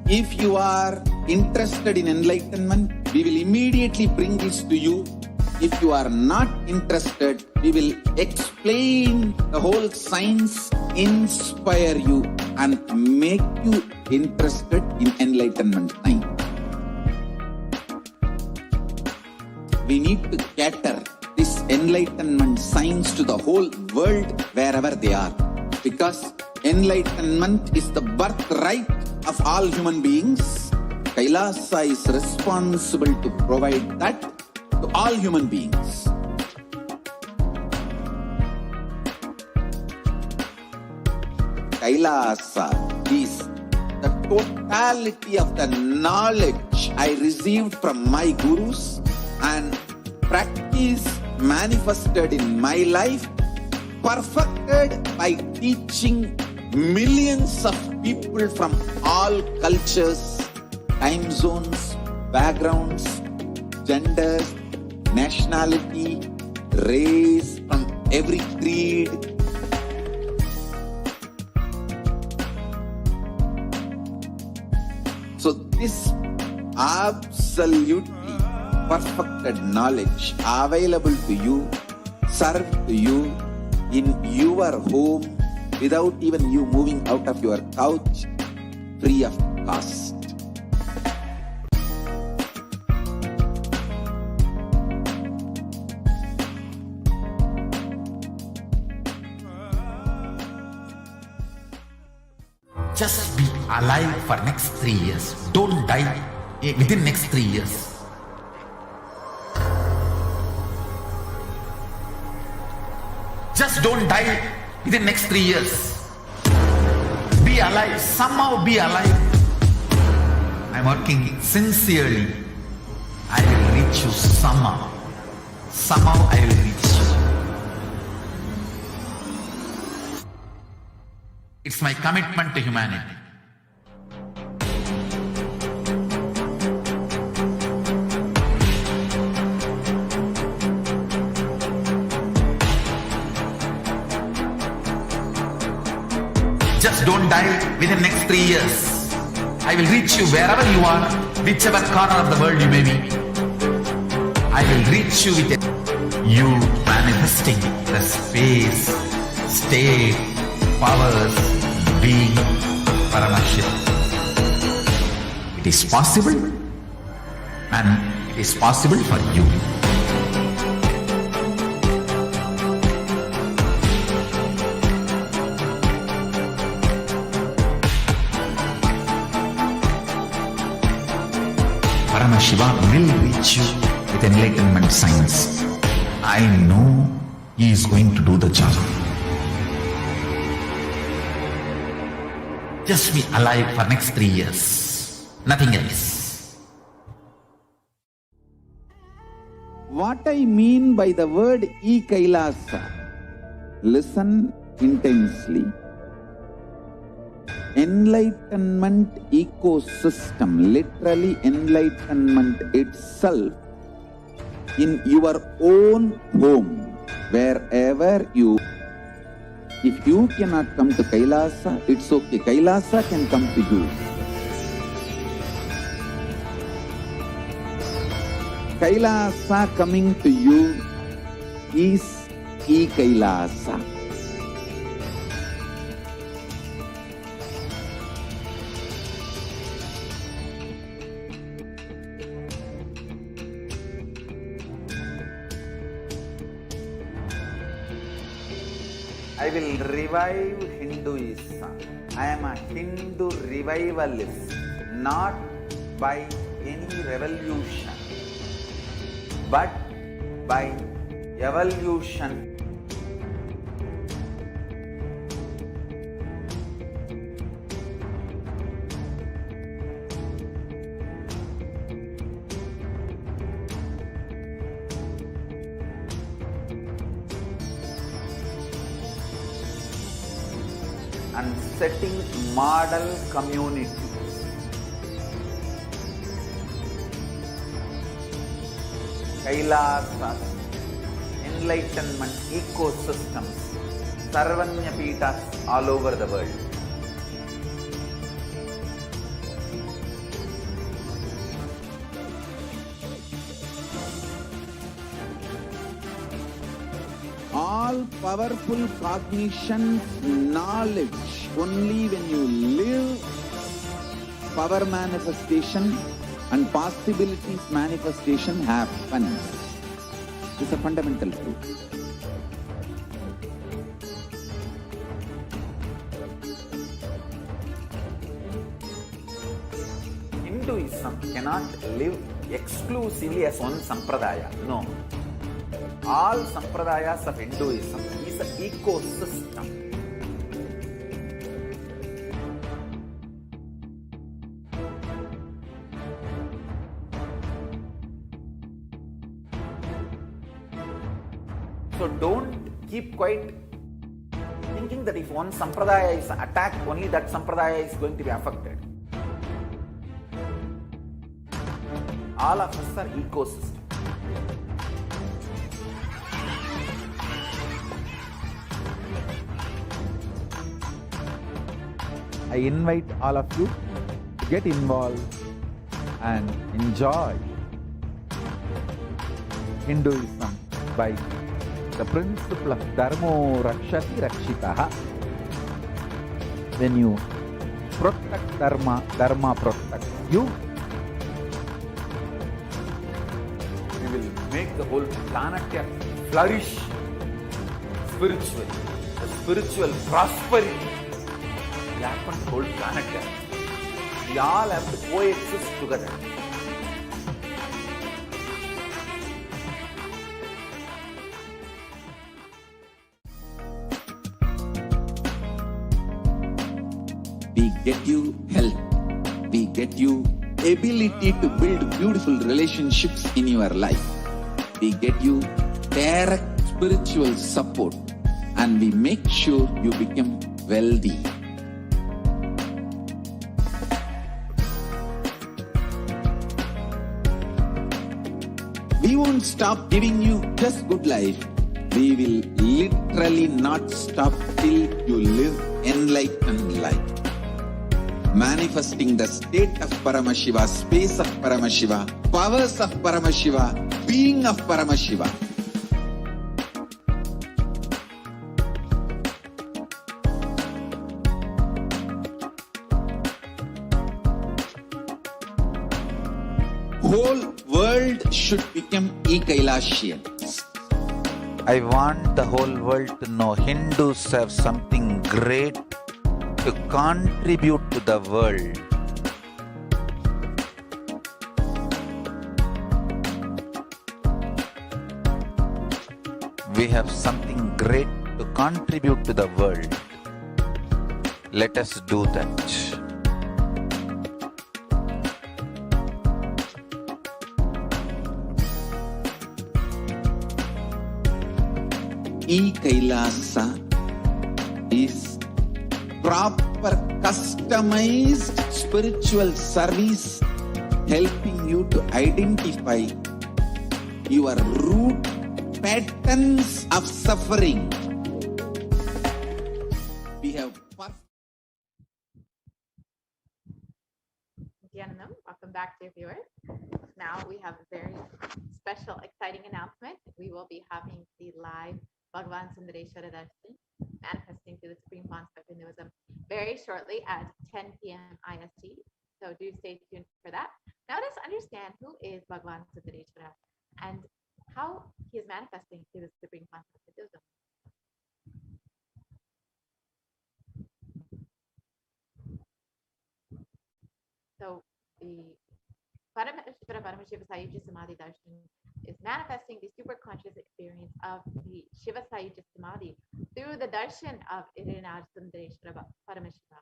If you are interested in enlightenment, we will immediately bring this to you. If you are not interested, we will explain the whole science, inspire you and make you interested in enlightenment science. We need to cater this enlightenment science to the whole world wherever they are, because enlightenment is the birthright of all human beings. Kailasa is responsible to provide that to all human beings. Kailasa is the totality of the knowledge I received from my gurus and practice manifested in my life, perfected by teaching millions of people from all cultures, time zones, backgrounds, genders, nationality, race, from every creed. So this absolutely perfected knowledge available to you, served to you in your home without even you moving out of your couch, free of cost. Just be alive for next 3 years. Don't die within next 3 years. Just don't die within next 3 years. Be alive. Somehow be alive. I'm working sincerely. I will reach you somehow. Somehow I will reach you. It's my commitment to humanity. Just don't die within next 3 years. I will reach you wherever you are, whichever corner of the world you may be. I will reach you with you manifesting the space, state, powers, being Paramashivoham. It is possible, and it is possible for you. Paramashivoham will reach you with enlightenment science. I know he is going to do the job. Just be alive for next 3 years. Nothing else. What I mean by the word e-Kailasa, listen intensely. Enlightenment ecosystem, literally enlightenment itself, in your own home, wherever you. If you cannot come to Kailasa, it's okay. Kailasa can come to you. Kailasa coming to you is e-Kailasa. I will revive Hinduism. I am a Hindu revivalist, not by any revolution, but by evolution. And setting model communities. Kailasas, enlightenment ecosystems, Sarvanya Pitas all over the world. All powerful cognition, knowledge, only when you live, power manifestation and possibilities manifestation happens. This is a fundamental truth. Hinduism cannot live exclusively as one sampradaya. No. All sampradayas of Hinduism is an ecosystem. So don't keep quiet thinking that if one sampradaya is attacked, only that sampradaya is going to be affected. All of us are ecosystem. I invite all of you to get involved and enjoy Hinduism by the principle of Dharmo Rakshati Rakshitaha. When you protect Dharma, Dharma protects you. We will make the whole planet flourish spiritually. The spiritual prosperity will happen to the whole planet. We all have to coexist together. We get you health. We get you ability to build beautiful relationships in your life. We get you direct spiritual support, and we make sure you become wealthy. We won't stop giving you just good life. We will literally not stop till you live enlightened life. manifesting the state of Paramashiva, space of Paramashiva, powers of Paramashiva, being of Paramashiva. Whole world should become e-Kailashian. I want the whole world to know Hindus have something great to contribute to the world. We have something great to contribute to the world. Let us do that. E-Kailasa is proper customized spiritual service helping you to identify your root patterns of suffering. We have Nithyanandam, welcome back, dear viewers. Now we have a very special, exciting announcement. We will be having the live Bhagavan Sundareshwara Darshan manifesting to the Supreme Concept of Hinduism very shortly at 10 p.m. IST. So do stay tuned for that. Now let's understand who is Bhagavan Sundareshwara and how he is manifesting to the Supreme Concept of Hinduism. So the Paramashiva Sayuja Samadhi Darshan is manifesting the superconscious experience of the Shiva Sayuja Samadhi through the darshan of Irinaj Sundareshwara Paramashiva.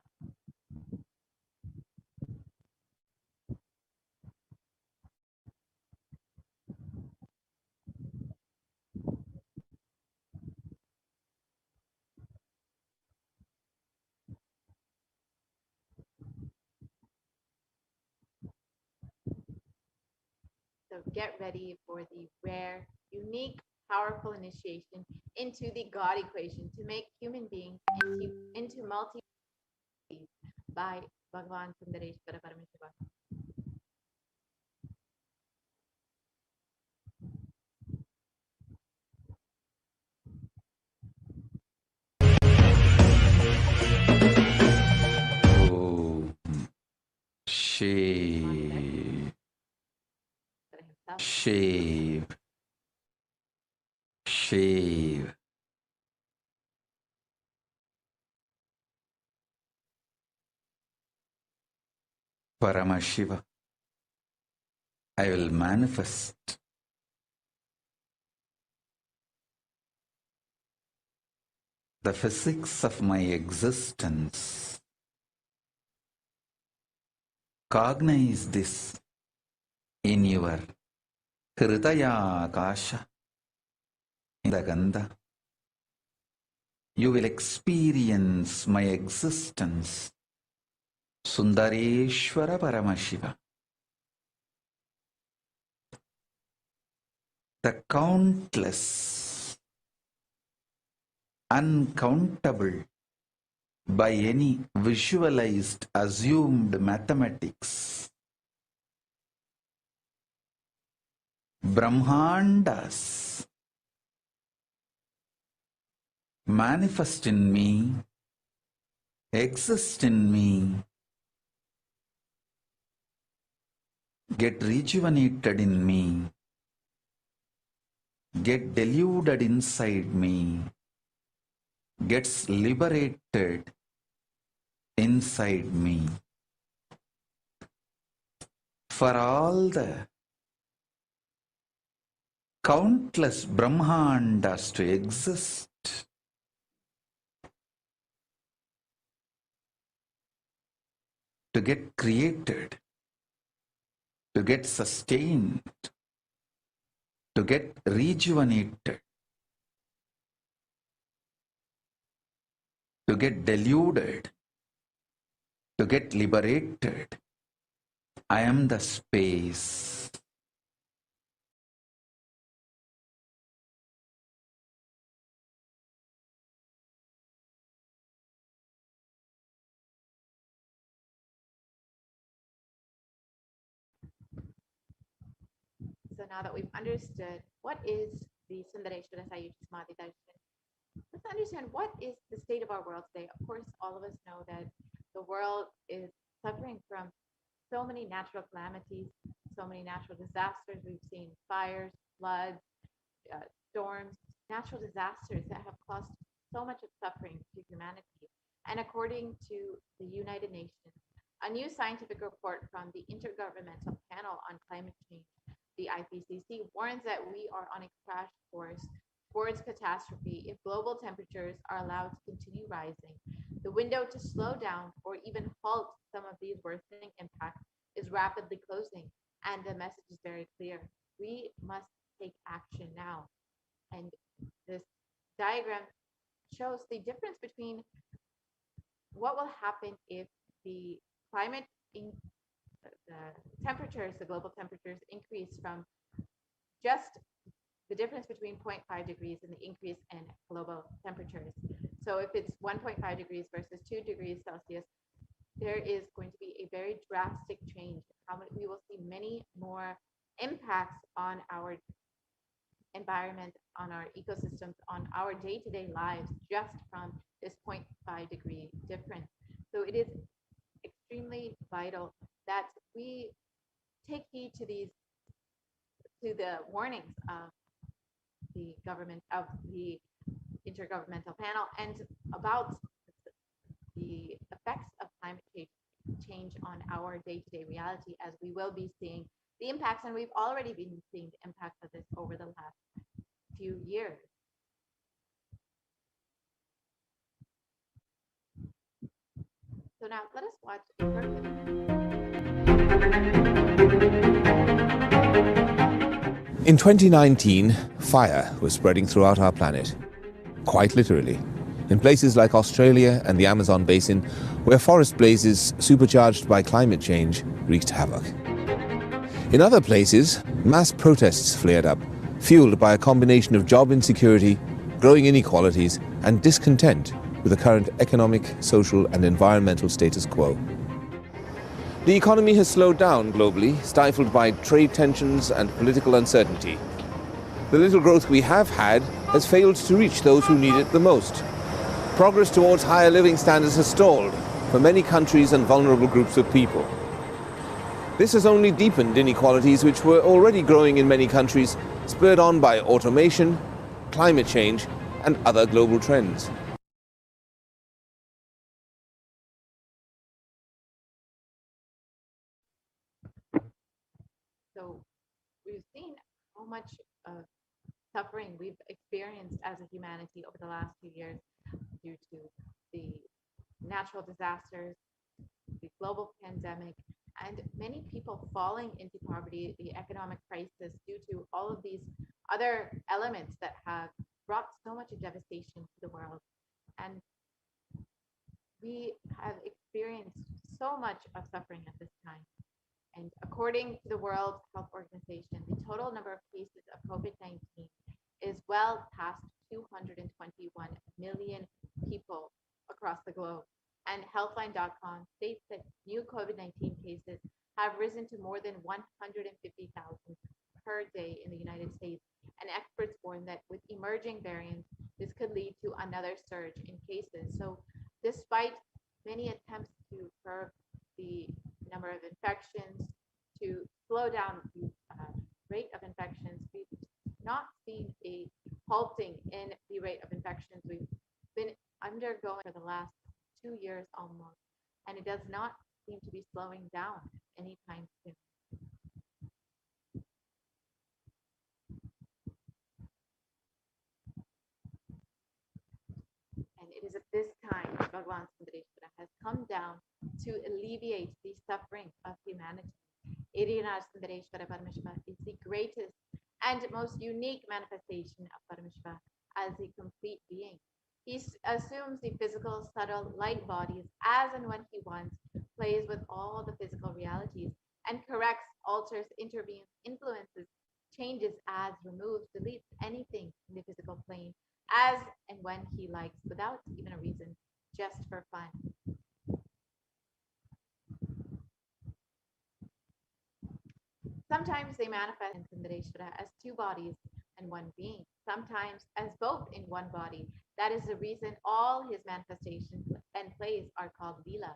So get ready for the rare, unique, powerful initiation into the God equation to make human beings into multi by Bhagavan Sundareshwara Paramashiva. Shave, shave, shave. Paramashiva, I will manifest the physics of my existence. Cognize this in your Hridaya Akasha, in the Gandha. You will experience my existence. Sundareshwara Paramashiva. The countless, uncountable, by any visualized, assumed mathematics, Brahmandas manifest in me, exist in me, get rejuvenated in me, get deluded inside me, gets liberated inside me. For all the countless Brahmandas to exist, to get created, to get sustained, to get rejuvenated, to get deluded, to get liberated. I am the space. So now that we've understood what is the Sundareshwara Sayuj Samadhi Darshan, let's understand what is the state of our world today. Of course, all of us know that the world is suffering from so many natural calamities, so many natural disasters. We've seen fires, floods, storms, natural disasters that have caused so much of suffering to humanity. And according to the United Nations, a new scientific report from the Intergovernmental Panel on Climate Change, the IPCC, warns that we are on a crash course towards catastrophe if global temperatures are allowed to continue rising. The window to slow down or even halt some of these worsening impacts is rapidly closing, and the message is very clear. We must take action now. And this diagram shows the difference between what will happen if the climate the temperatures, the global temperatures increase from just the difference between 0.5 degrees and the increase in global temperatures. So if it's 1.5 degrees versus 2 degrees Celsius, there is going to be a very drastic change. We will see many more impacts on our environment, on our ecosystems, on our day-to-day lives, just from this 0.5 degree difference. So it is extremely vital that we take heed to the warnings of the government, of the Intergovernmental Panel, and about the effects of climate change on our day-to-day reality, as we will be seeing the impacts, and we've already been seeing the impacts of this over the last few years. So now let us watch a short video. In 2019, fire was spreading throughout our planet, quite literally, in places like Australia and the Amazon basin, where forest blazes supercharged by climate change wreaked havoc. In other places, mass protests flared up, fueled by a combination of job insecurity, growing inequalities, and discontent with the current economic, social, and environmental status quo. The economy has slowed down globally, stifled by trade tensions and political uncertainty. The little growth we have had has failed to reach those who need it the most. Progress towards higher living standards has stalled for many countries and vulnerable groups of people. This has only deepened inequalities which were already growing in many countries, spurred on by automation, climate change, and other global trends. So we've seen how much suffering we've experienced as a humanity over the last few years due to the natural disasters, the global pandemic, and many people falling into poverty, the economic crisis, due to all of these other elements that have brought so much devastation to the world. And we have experienced so much of suffering at this time. And according to the World Health Organization, the total number of cases of COVID-19 is well past 221 million people across the globe. And Healthline.com states that new COVID-19 cases have risen to more than 150,000 per day in the United States. And experts warn that with emerging variants, this could lead to another surge in cases. So despite many attempts to curb the number of infections, to slow down the rate of infections, we've not seen a halting in the rate of infections we've been undergoing for the last 2 years almost, and it does not seem to be slowing down anytime soon. And it is at this time Bhagavan Sundareshwara has come down to alleviate the suffering of humanity. HDH Nithyananda Paramashivam is the greatest and most unique manifestation of Paramashiva as a complete being. He assumes the physical, subtle, light bodies as and when he wants, plays with all the physical realities, and corrects, alters, intervenes, influences, changes, adds, removes, deletes anything in the physical plane as and when he likes, without even a reason, just for fun. Sometimes they manifest in Sundareshwara as two bodies and one being, sometimes as both in one body. That is the reason all his manifestations and plays are called Leelas.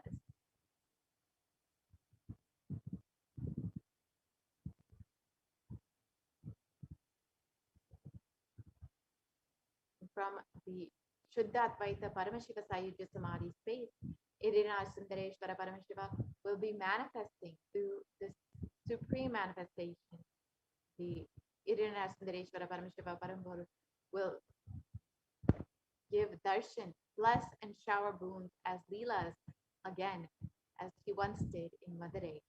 From the Shuddha-Advaita Paramashiva Sayujya Samadhi space, Irina Sundareshwara Paramashiva will be manifesting through this supreme manifestation. The Irina Sundareshwara Paramashiva Parambhur will give darshan, bless and shower boons as Leelas again, as he once did in Madurai.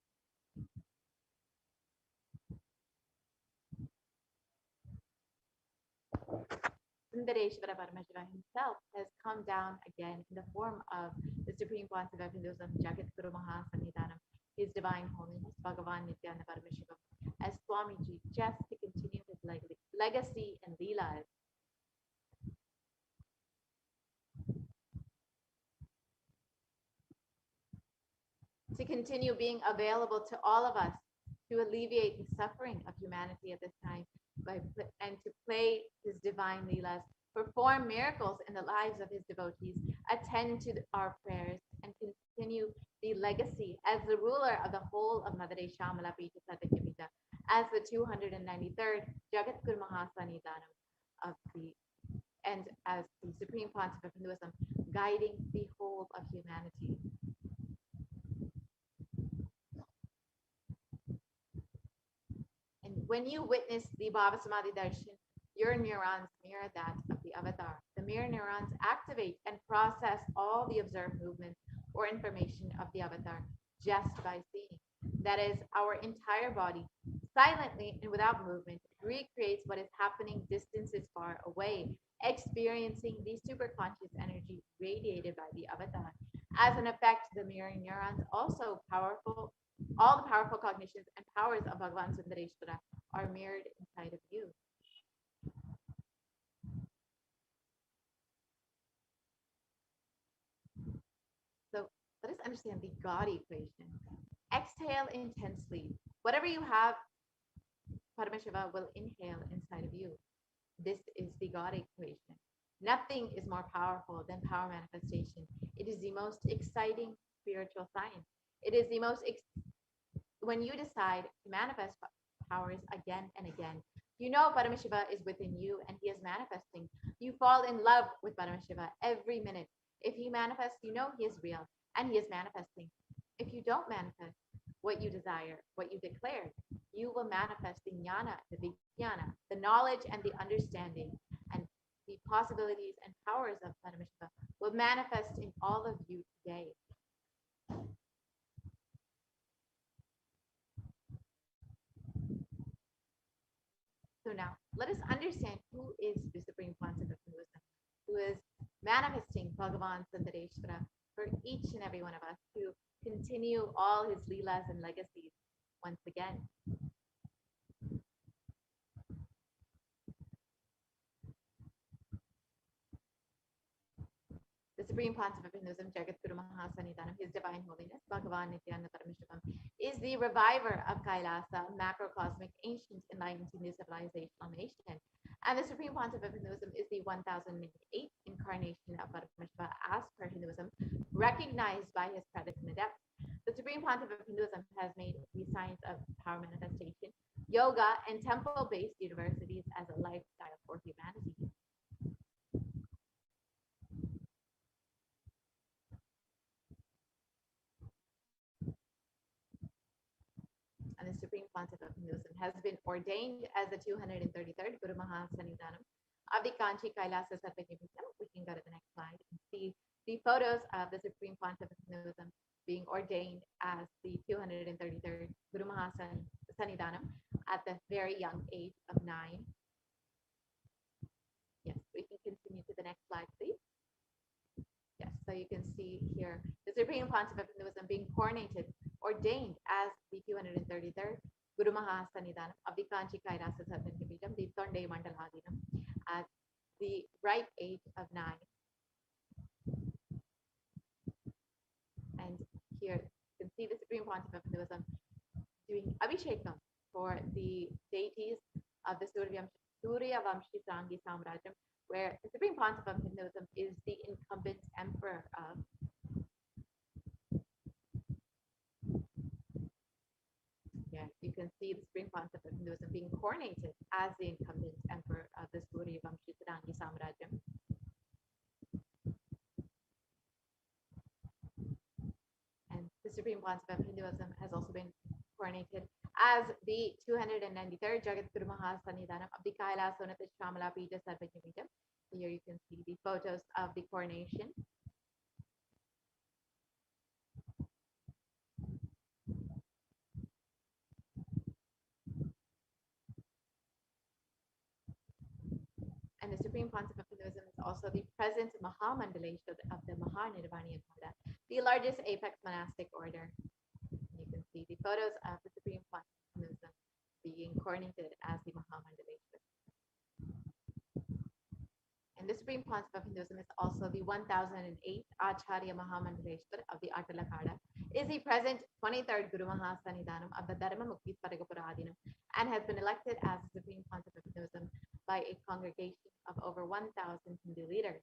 Sundareshwara Paramashiva himself has come down again in the form of the Supreme Concept of Hinduism, Jagat Guru Mahasannidhanam, His Divine Holiness, Bhagavan Nithyananda Paramashivam, as Swamiji, just to continue his legacy and Leelas. To continue being available to all of us to alleviate the suffering of humanity at this time and to play his divine Leelas, perform miracles in the lives of his devotees, attend to our prayers, and continue the legacy as the ruler of the whole of Madurai Shamala Pita Satyapita, as the 293rd Jagat Guru Mahasannidhanam of the and as the Supreme Concept of Hinduism, guiding the whole of humanity. And when you witness the Bhava Samadhi Darshan, your neurons mirror that of the avatar. The mirror neurons activate and process all the observed movements or information of the avatar just by seeing. That is, our entire body, silently and without movement, recreates what is happening distances far away, experiencing the superconscious energy radiated by the avatar. As an effect, the mirror neurons also powerful. All the powerful cognitions and powers of Bhagavan Sundareshwara are mirrored inside of you. So let us understand the God equation. Exhale intensely. Whatever you have, Paramashiva will inhale inside of you. This is the God equation. Nothing is more powerful than power manifestation. It is the most exciting spiritual science. It is the most when you decide to manifest powers again and again, you know Paramashiva is within you and he is manifesting. You fall in love with Paramashiva every minute. If he manifests, you know he is real and he is manifesting. If you don't manifest what you desire, what you declared, you will manifest the jnana, the vijnana, the knowledge and the understanding, and the possibilities and powers of Paramashiva will manifest in all of you today. So now, let us understand who is the Supreme Concept of Hinduism, who is manifesting Bhagavan Sundareshwara for each and every one of us to continue all his leelas and legacies once again. The Supreme Concept of Hinduism, Jagat Guru Mahasannidhanam, His Divine Holiness, Bhagavan Nithyananda Paramashivam, is the reviver of Kailasa, macrocosmic, ancient, enlightened Hindu civilizational nation. And the Supreme Concept of Hinduism is the 1008th incarnation of Paramashiva as per Hinduism, recognized by his predicate adepts. The Supreme Concept of Hinduism has made the science of power manifestation, yoga, and temple-based universities as a lifestyle for humanity. And the Supreme Concept of Hinduism has been ordained as the 233rd Guru Mahasannidhanam of the Kanchi Kailasa Sarvajnapeetham. We can go to the next slide and see the photos of the Supreme Concept of Hinduism being ordained as the 233rd Guru Mahasannidhanam at the very young age of 9. Yes, we can continue to the next slide, please. Yes, so you can see here the Supreme Concept of Hinduism being coronated, ordained as the 233rd Guru Mahasannidhanam of the Kanchi Kailasa Sarvajnapeetham, the Tonde Mandaladinam, at the ripe age of 9. And here you can see the Supreme Concept of Hinduism doing Abhishekam for the deities of the Surya Vamshi Sangi Samrajam, where the Supreme Pontiff of Hinduism is the incumbent emperor of. Yeah, you can see the Supreme Pontiff of Hinduism being coronated as the incumbent emperor of the Surya Vamshi Sangi Samrajam. And the Supreme Pontiff of Hinduism has also been coronated as the 293rd Jagat Guru Mahasannidhanam of the Kailasonatha Shamala Pija Sarvajna Pija. Here you can see the photos of the coronation. And the Supreme Pontiff of Hinduism is also the present Mahamandalesha of the Mahanirvaniya Pada, the largest apex monastic order. You can see the photos of the Supreme Pontiff of Hinduism being coronated as the Mahamandalesha. And the Supreme Pontiff of Hinduism is also the 1008th Acharya Mahamandaleshwar of the Atalakada, is the present 23rd Guru Mahasannidhanam of the Dharma Mukti Sparagapuradinam, and has been elected as the Supreme Pontiff of Hinduism by a congregation of over 1,000 Hindu leaders.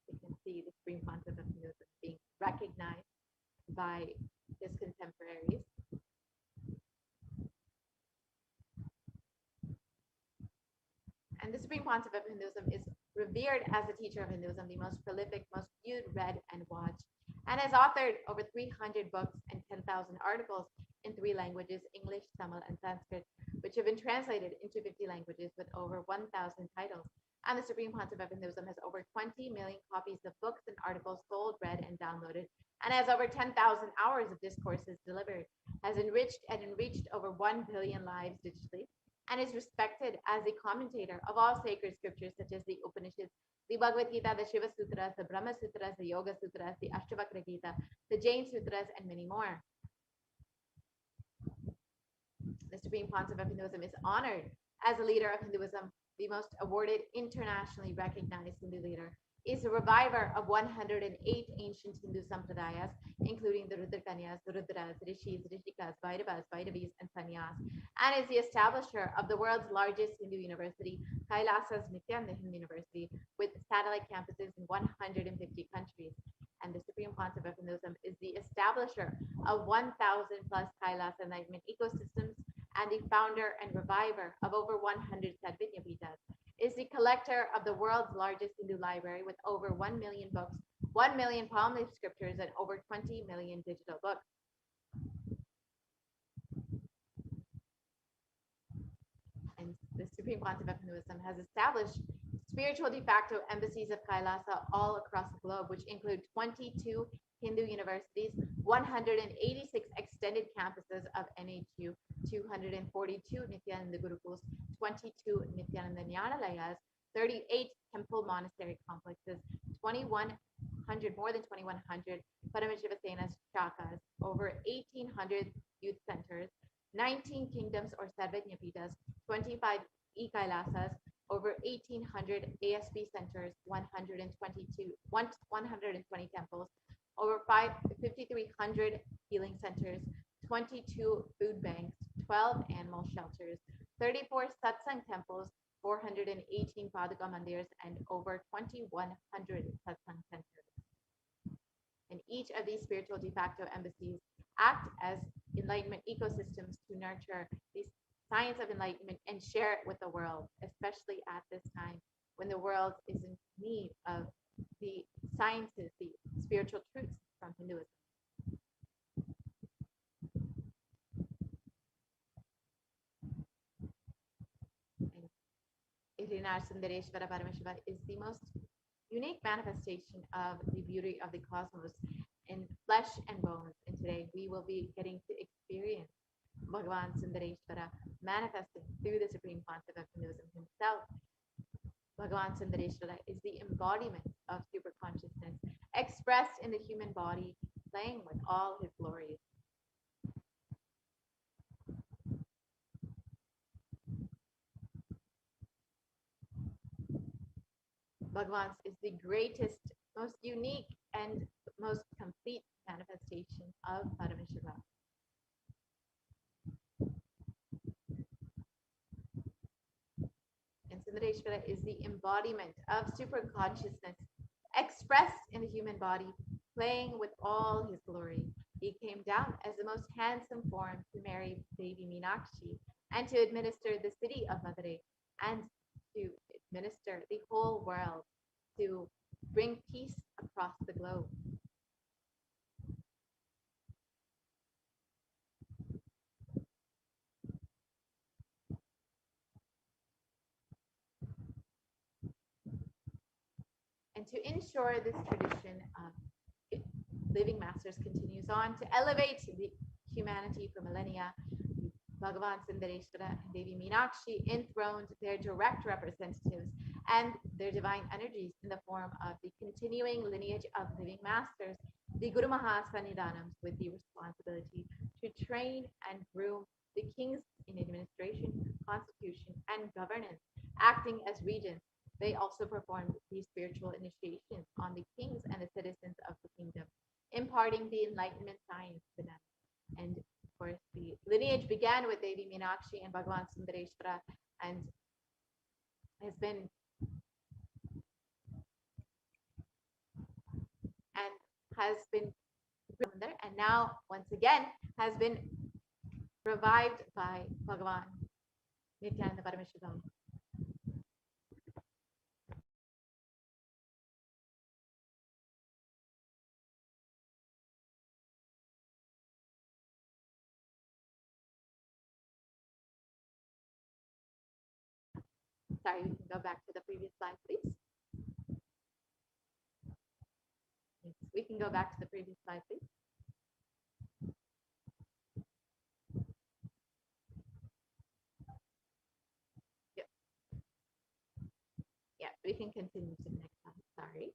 You can see the Supreme Pontiff of Hinduism being recognized by his contemporaries. And the Supreme Pontiff of Hinduism is revered as the teacher of Hinduism, the most prolific, most viewed, read, and watched, and has authored over 300 books and 10,000 articles in 3 languages, English, Tamil, and Sanskrit, which have been translated into 50 languages with over 1,000 titles. And the Supreme Pontiff of Hinduism has over 20 million copies of books and articles sold, read, and downloaded, and has over 10,000 hours of discourses delivered, has enriched and enriched over 1 billion lives digitally, and is respected as a commentator of all sacred scriptures such as the Upanishads, the Bhagavad Gita, the Shiva Sutras, the Brahma Sutras, the Yoga Sutras, the Ashtavakra Gita, the Jain Sutras, and many more. The Supreme Pontiff of Hinduism is honored as a leader of Hinduism, the most awarded, internationally recognized Hindu leader, is a reviver of 108 ancient Hindu sampradayas, including the Rudrakanyas, the Rudras, Rishis, Rishikas, Vaidavas, Vaidavas, and Sannyas, and is the establisher of the world's largest Hindu university, Kailasa's Nithyananda University, with satellite campuses in 150 countries. And the Supreme Pontiff of Hinduism is the establisher of 1,000 plus Kailasa enlightenment ecosystems, and the founder and reviver of over 100 Sadvijna Pitas, is the collector of the world's largest Hindu library with over 1 million books, 1 million palm leaf scriptures, and over 20 million digital books. And the Supreme Pontiff of Hinduism has established spiritual de facto embassies of Kailasa all across the globe, which include 22 Hindu universities, 186 extended campuses of NHU, 242 Nithyananda Gurukuls, 22 Nithyananda Nyanalayas, 38 temple monastery complexes, 2,100, more than 2,100 Paramashivoham shakas, over 1,800 youth centers, 19 kingdoms or Sarvajna Pitas, 25 e-Kailasas, over 1,800 ASB centers, 120 temples, over 5,300 healing centers, 22 food banks, 12 animal shelters, 34 satsang temples, 418 Paduka mandirs, and over 2,100 satsang centers. And each of these spiritual de facto embassies act as enlightenment ecosystems to nurture the science of enlightenment and share it with the world, especially at this time when the world is in need of the sciences, the spiritual truths from Hinduism. HDH Nithyananda Paramashivam is the most unique manifestation of the beauty of the cosmos in flesh and bones. And today we will be getting to experience Bhagavan Sundareshwara manifesting through the Supreme Pontiff of Hinduism himself. Bhagavan Sundareshwara is the embodiment of super consciousness expressed in the human body, playing with all his glories. Bhagwan's is the greatest, most unique, and most complete manifestation of Paramashiva. And Sundareshwara is the embodiment of super consciousness expressed in the human body, playing with all his glory. He came down as the most handsome form to marry Devi Meenakshi and to administer the city of Madurai and to administer the whole world, to bring peace across the globe. And to ensure this tradition of living masters continues on to elevate the humanity for millennia, Bhagavan Sundareshwara and Devi Meenakshi enthroned their direct representatives and their divine energies in the form of the continuing lineage of living masters, the Guru Mahasannidhanams, with the responsibility to train and groom the kings in administration, constitution, and governance, acting as regents. They also performed the spiritual initiations on the kings and the citizens of the kingdom, imparting the enlightenment science to them. And of course, the lineage began with Devi Meenakshi and Bhagavan Sundareshwara and has been and now once again has been revived by Bhagavan Nithyananda Paramashivam. Sorry, we can go back to the previous slide, please. Yes, we can go back to the previous slide, please. Yep. Yeah, we can continue to the next slide. Sorry.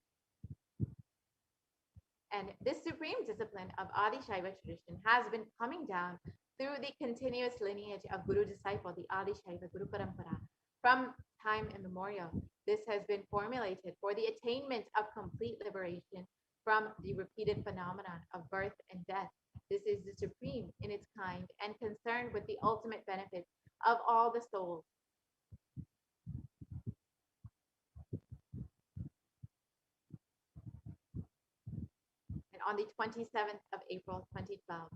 And this supreme discipline of Adi Shaiva tradition has been coming down through the continuous lineage of Guru disciple, the Adi Shaiva Guru Parampara, from time immemorial. This has been formulated for the attainment of complete liberation from the repeated phenomenon of birth and death. This is the supreme in its kind and concerned with the ultimate benefit of all the souls. And on the 27th of April 2012,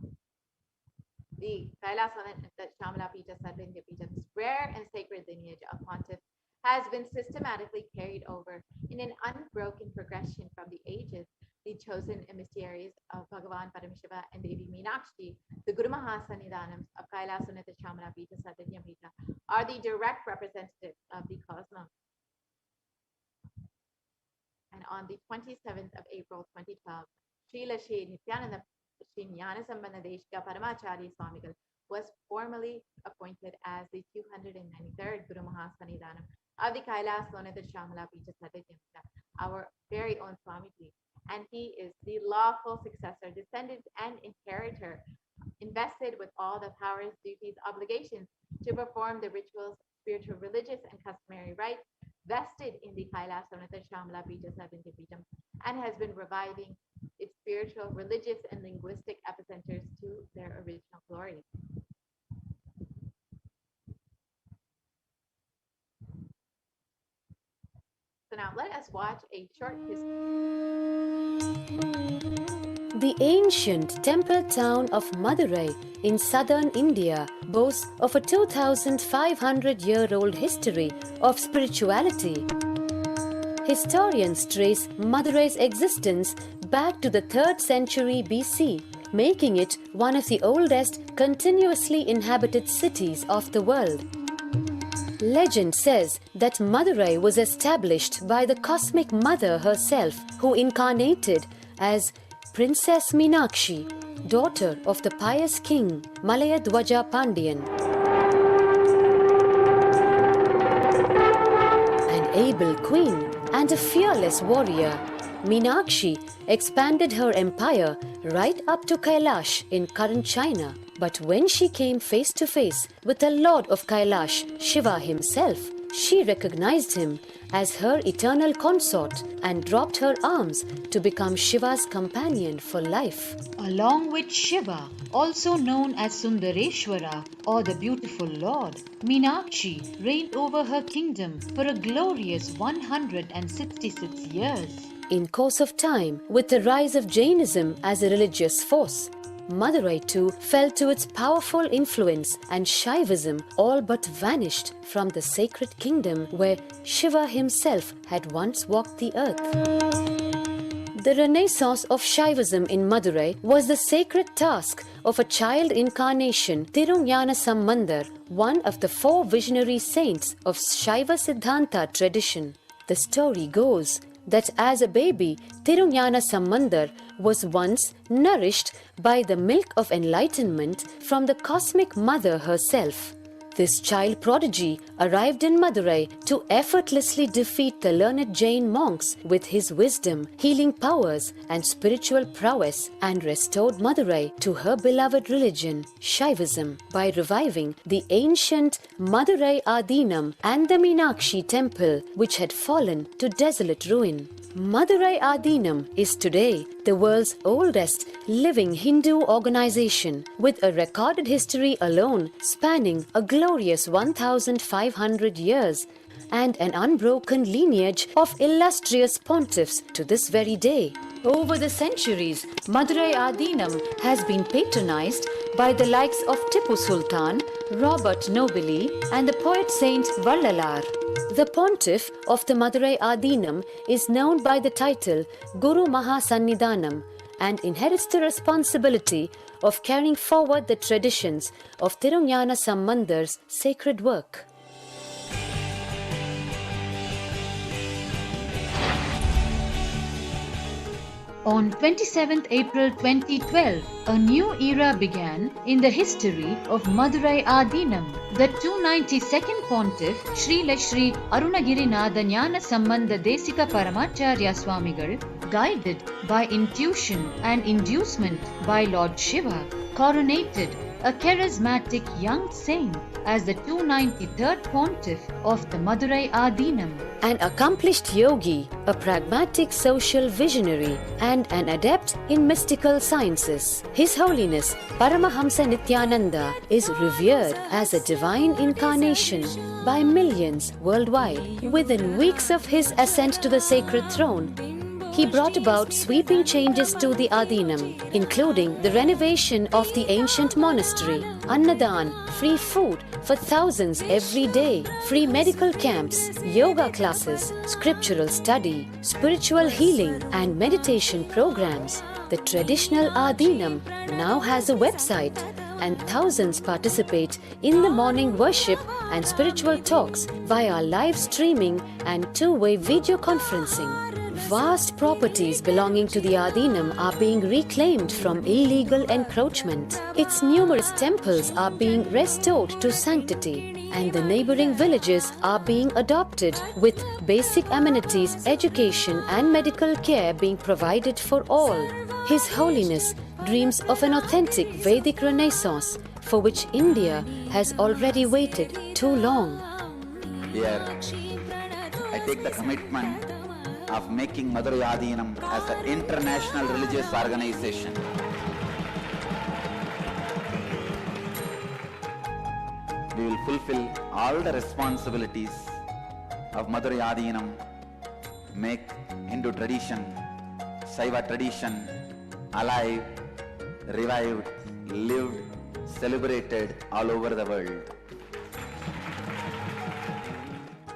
the Kailasana Shamala Pita Sarvindya Pita's rare and sacred lineage of pontiff has been systematically carried over in an unbroken progression from the ages. The chosen emissaries of Bhagavan Paramashiva and Devi Meenakshi, the Guru Mahasannidhanams of Kailasana Shamala Pita Sarvindya Pita, are the direct representatives of the cosmos. And on the 27th of April 2012, Srila Shri Nithyananda Shri Jnanasambandadeshika Paramacharya Swamigal was formally appointed as the 293rd Guru Mahasannidhanam of the Kailas Lonada Shamala Pita Sadhyamita, our very own Swamiji. And he is the lawful successor, descendant, and inheritor, invested with all the powers, duties, obligations to perform the rituals, spiritual, religious, and customary rites vested in the Kailas Lonada Shamala Pita Sadhyamita, and has been reviving its spiritual, religious, and linguistic epicenters to their original glory. So now let us watch a short The ancient temple town of Madurai in southern India boasts of a 2,500-year-old history of spirituality. Historians trace Madurai's existence back to the 3rd century BC, making it one of the oldest continuously inhabited cities of the world. Legend says that Madurai was established by the Cosmic Mother herself, who incarnated as Princess Meenakshi, daughter of the pious king Malayadwaja Pandian. An able queen and a fearless warrior, Meenakshi expanded her empire right up to Kailash in current China. But when she came face to face with the Lord of Kailash, Shiva himself, she recognized him as her eternal consort and dropped her arms to become Shiva's companion for life. Along with Shiva, also known as Sundareshwara or the beautiful Lord, Meenakshi reigned over her kingdom for a glorious 166 years. In course of time, with the rise of Jainism as a religious force, Madurai too fell to its powerful influence and Shaivism all but vanished from the sacred kingdom where Shiva himself had once walked the earth. The renaissance of Shaivism in Madurai was the sacred task of a child incarnation, Tirunjana Sambandar, one of the 4 visionary saints of Shaiva Siddhanta tradition. The story goes that as a baby, Tirunjana Sambandar was once nourished by the milk of enlightenment from the cosmic mother herself. This child prodigy arrived in Madurai to effortlessly defeat the learned Jain monks with his wisdom, healing powers, and spiritual prowess, and restored Madurai to her beloved religion, Shaivism, by reviving the ancient Madurai Adinam and the Meenakshi temple, which had fallen to desolate ruin. Madurai Adinam is today the world's oldest living Hindu organization, with a recorded history alone spanning a glorious 1,500 years and an unbroken lineage of illustrious pontiffs to this very day. Over the centuries, Madurai Adinam has been patronized by the likes of Tipu Sultan, Robert Nobili, and the poet saint Vallalar. The pontiff of the Madurai Adinam is known by the title Guru Mahasannidhanam and inherits the responsibility of carrying forward the traditions of Tirunjana Sambandar's sacred work. On 27th April 2012, a new era began in the history of Madurai Adinam. The 292nd Pontiff, Srila Sri Arunagiri Nadanyana Sambandha Desika Paramacharya Swamigal, guided by intuition and inducement by Lord Shiva, coronated a charismatic young saint as the 293rd Pontiff of the Madurai Adinam. An accomplished yogi, a pragmatic social visionary, and an adept in mystical sciences, His Holiness Paramahamsa Nithyananda is revered as a divine incarnation by millions worldwide. Within weeks of his ascent to the sacred throne, he brought about sweeping changes to the Adinam, including the renovation of the ancient monastery, Annadan, free food for thousands every day, free medical camps, yoga classes, scriptural study, spiritual healing, and meditation programs. The traditional Adinam now has a website, and thousands participate in the morning worship and spiritual talks via live streaming and two-way video conferencing. Vast properties belonging to the Adinam are being reclaimed from illegal encroachment. Its numerous temples are being restored to sanctity, and the neighboring villages are being adopted, with basic amenities, education, and medical care being provided for all. His Holiness dreams of an authentic Vedic renaissance for which India has already waited too long. Here, I take the commitment of making Madurai Adinam as an international religious organization. We will fulfill all the responsibilities of Madurai Adinam, make Hindu tradition, Saiva tradition alive, revived, lived, celebrated all over the world.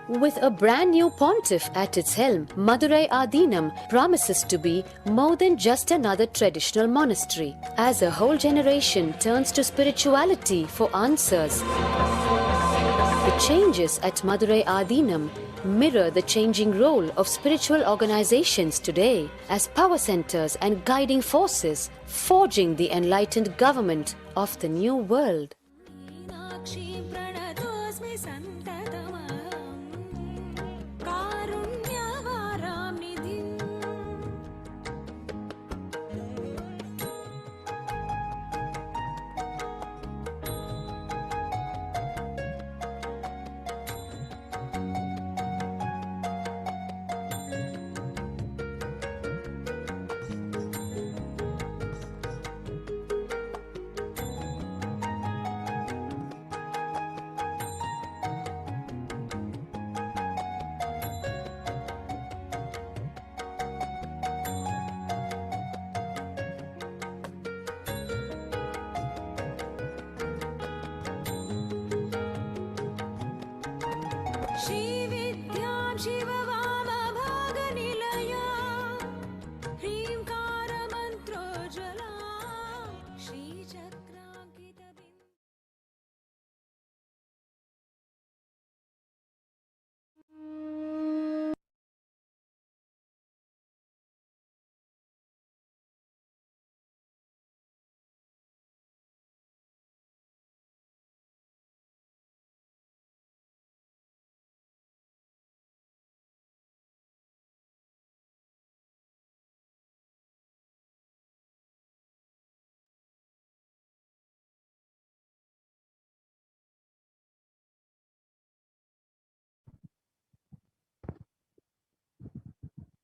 With a brand new pontiff at its helm, Madurai Adinam promises to be more than just another traditional monastery, as a whole generation turns to spirituality for answers. The changes at Madurai Adinam mirror the changing role of spiritual organizations today as power centers and guiding forces, forging the enlightened government of the new world.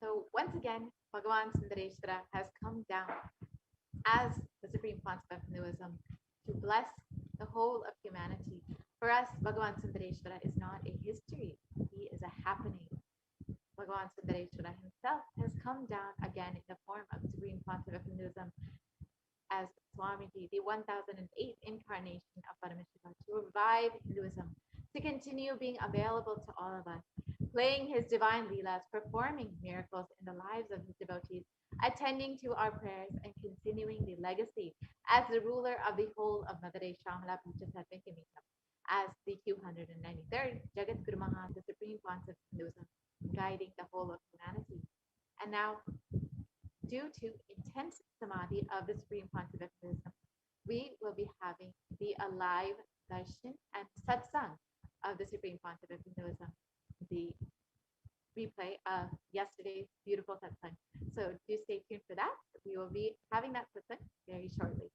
So once again, Bhagavan Sundareshwara has come down as the Supreme Concept of Hinduism to bless the whole of humanity. For us, Bhagavan Sundareshwara is not a history, he is a happening. Bhagavan Sundareshwara himself has come down again in the form of the Supreme Concept of Hinduism as Swamiji, the 1008th incarnation of Paramashivoham, to revive Hinduism, to continue being available to all of us, playing his divine leelas, performing miracles in the lives of his devotees, attending to our prayers, and continuing the legacy as the ruler of the whole of Madurai Shamala Panchasarvakimikam, as the 293rd Jagat Guru Mahan, the Supreme Concept of Hinduism, guiding the whole of humanity. And now, due to intense samadhi of the Supreme Concept of Hinduism, we will be having the alive darshan and satsang of the Supreme Concept of Hinduism, the replay of yesterday's beautiful satsang. So do stay tuned for that. We will be having that satsang very shortly.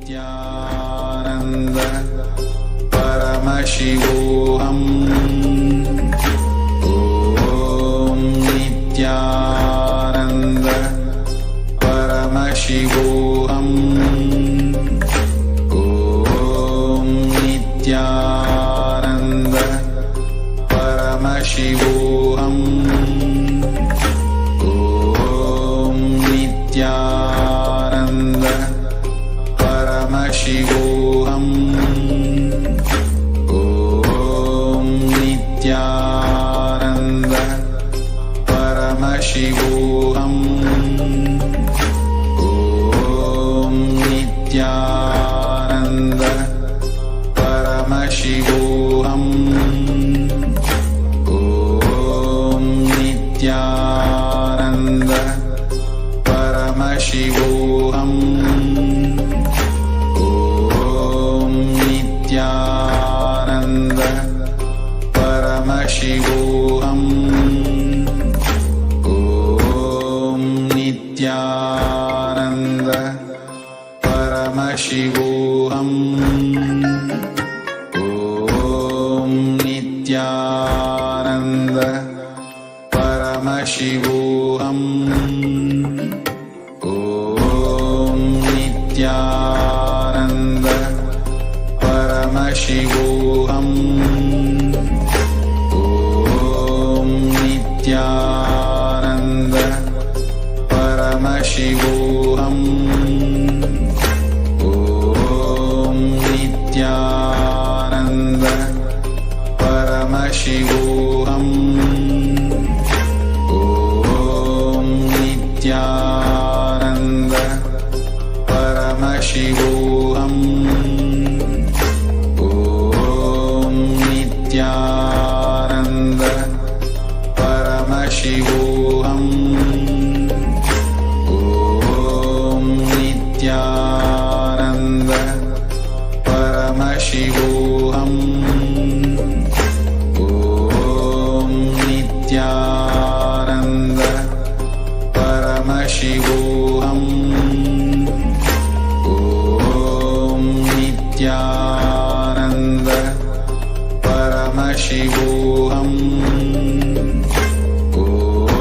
Nithyananda Paramashivoham. Om Nithyananda Paramashivoham. Om Nithyananda Paramashivoham. Om Nithyananda Paramashivoham. Om Nithyananda Paramashivoham. Om Nithyananda Paramashivoham. Om Nithyananda Paramashivoham. Om Nithyananda Paramashivoham. Om Nithyananda Paramashivoham. Om Nithyananda Paramashivoham. Om Nithyananda Paramashivoham. Om Nithyananda Paramashivoham. Om Nithyananda Paramashivoham. Om Nithyananda Paramashivoham. Om Nithyananda Paramashivoham. Om Nithyananda Paramashivoham. Om Nithyananda Paramashivoham. Om Nithyananda Paramashivoham. Om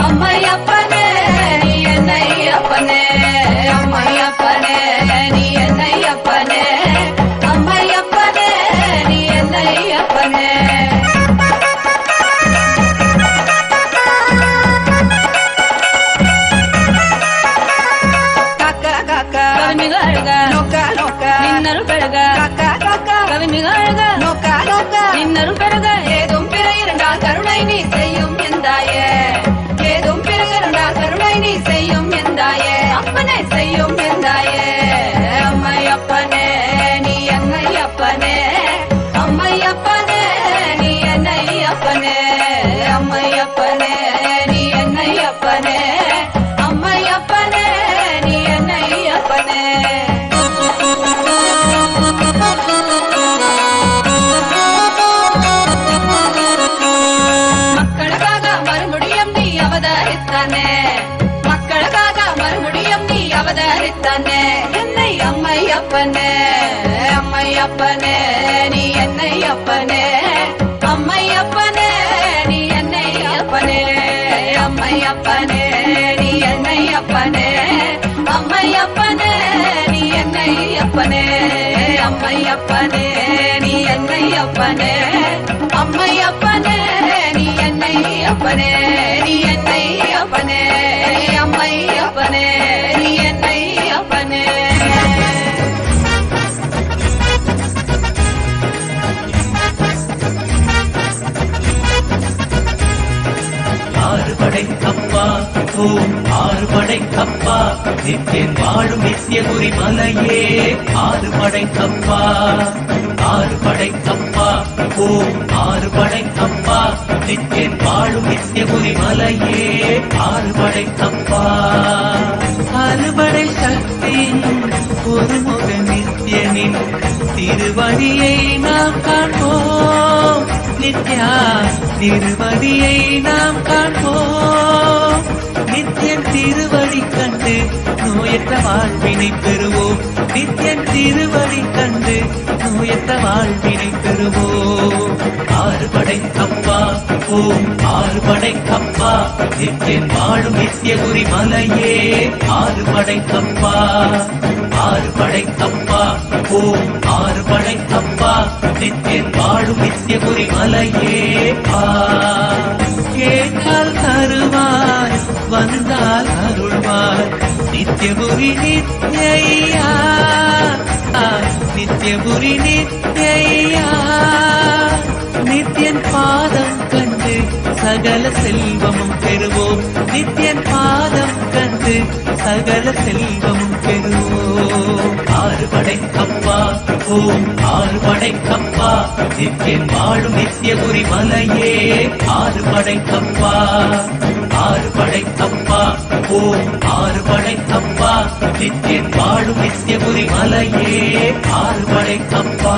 அழக காக்கா காக்கா கவி மிக அழக நோக்கா நோக்கா நின்னரும் பிறக ஏதும் பிற இரண்டால் கருணை நீ செய்யும் எந்தாயே ஏதும் பிற இரண்டால் கருணை நீ செய்யும் எந்தாயே அப்பனே செய்யும் எந்தாயே அம்மையப்பனே நீ என்னை அப்பனே அம்மையப்பனே நீ என்னை அப்பனே அம்மையப்பனே நீ என்னை அப்பனே அம்மையப்பனே நீ என்னை அப்பனே மக்களுக்காக மறுபடியும் நீ அவதரித்தானே மக்களுக்காக மறுபடியும் நீ அவதரித்தானே என்னை அம்மையப்பனே அம்மையப்பனே நீ என்னை அப்பனே அம்மையப்பனே நீ என்னை அப்பனே அம்மையப்பனே நீ என்னை அப்பனே அம்மையப்பனே நீ என்னை அப்பனே அம்மையப்பனே நீ என்னை அப்பனே அம்மையப்பனே நீ என்னை அப்பனே நீ என்னை அப்பனே அம்மையப்பனே நீ என்னை அப்பனே ஆறுபடை கப்பா ஓம் ஆறுபடை கப்பா நித்தியன் வாழும் நித்தியபுரி மலையே ஆறுபடை கப்பா ஆறுபடை கப்பா ஓம் ஆறுபடை கப்பா நித்தியன் வாழும் நித்தியபுரி மலையே ஆறுபடை கப்பா அறுபடை சக்தியின் ஒருமுக நித்தியனின் திருவடியை நாம் காண்போம் நித்யா திருவடியை நாம் காண்போம் நித்தியன் திருவடி கண்டு நோயற்ற வாழ்வினை பெறுவோம் நித்தியன் திருவடி கண்டு நோயற்ற வாழ்வினை பெறுவோம் ஆறுபடை கப்பா ஓம் ஆறுபடை கப்பா நித்தியன் வாழும் நித்தியபுரி மலையே ஆறுபடை கப்பா ஆறுபடை கப்பா ஓம் ஆறுபடை கப்பா நித்தியன் வாழும் நித்தியபுரி மலையே கேட்டால் தருவாய் வந்தால் அருள்வாய் நித்தியபுரி நித்யா நித்தியபுரி நித்யா நித்தியன் பாதம் கண்டு சகல செல்வமும் பெறுவோம் நித்தியன் பாதம் கண்டு சகல செல்வமும் பெறுவோம் ஆறுபடை கப்பா ஓம் ஆறுபடை கப்பா நித்தியன் வாழும் நித்தியபுரி மலையே ஆறுபடை கப்பா ஆறுபடை கப்பா ஓம் ஆறுபடை கப்பா நித்தியன் வாழும் நித்தியபுரி மலையே ஆறுபடை கப்பா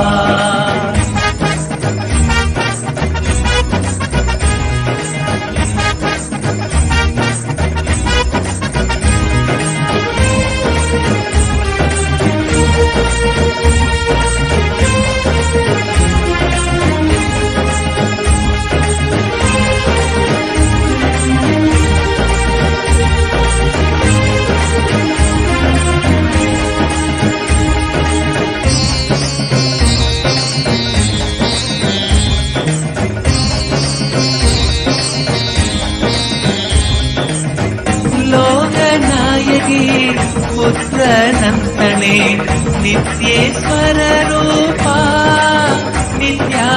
पुत्र नंदने नित्येश्वर रूपा नित्या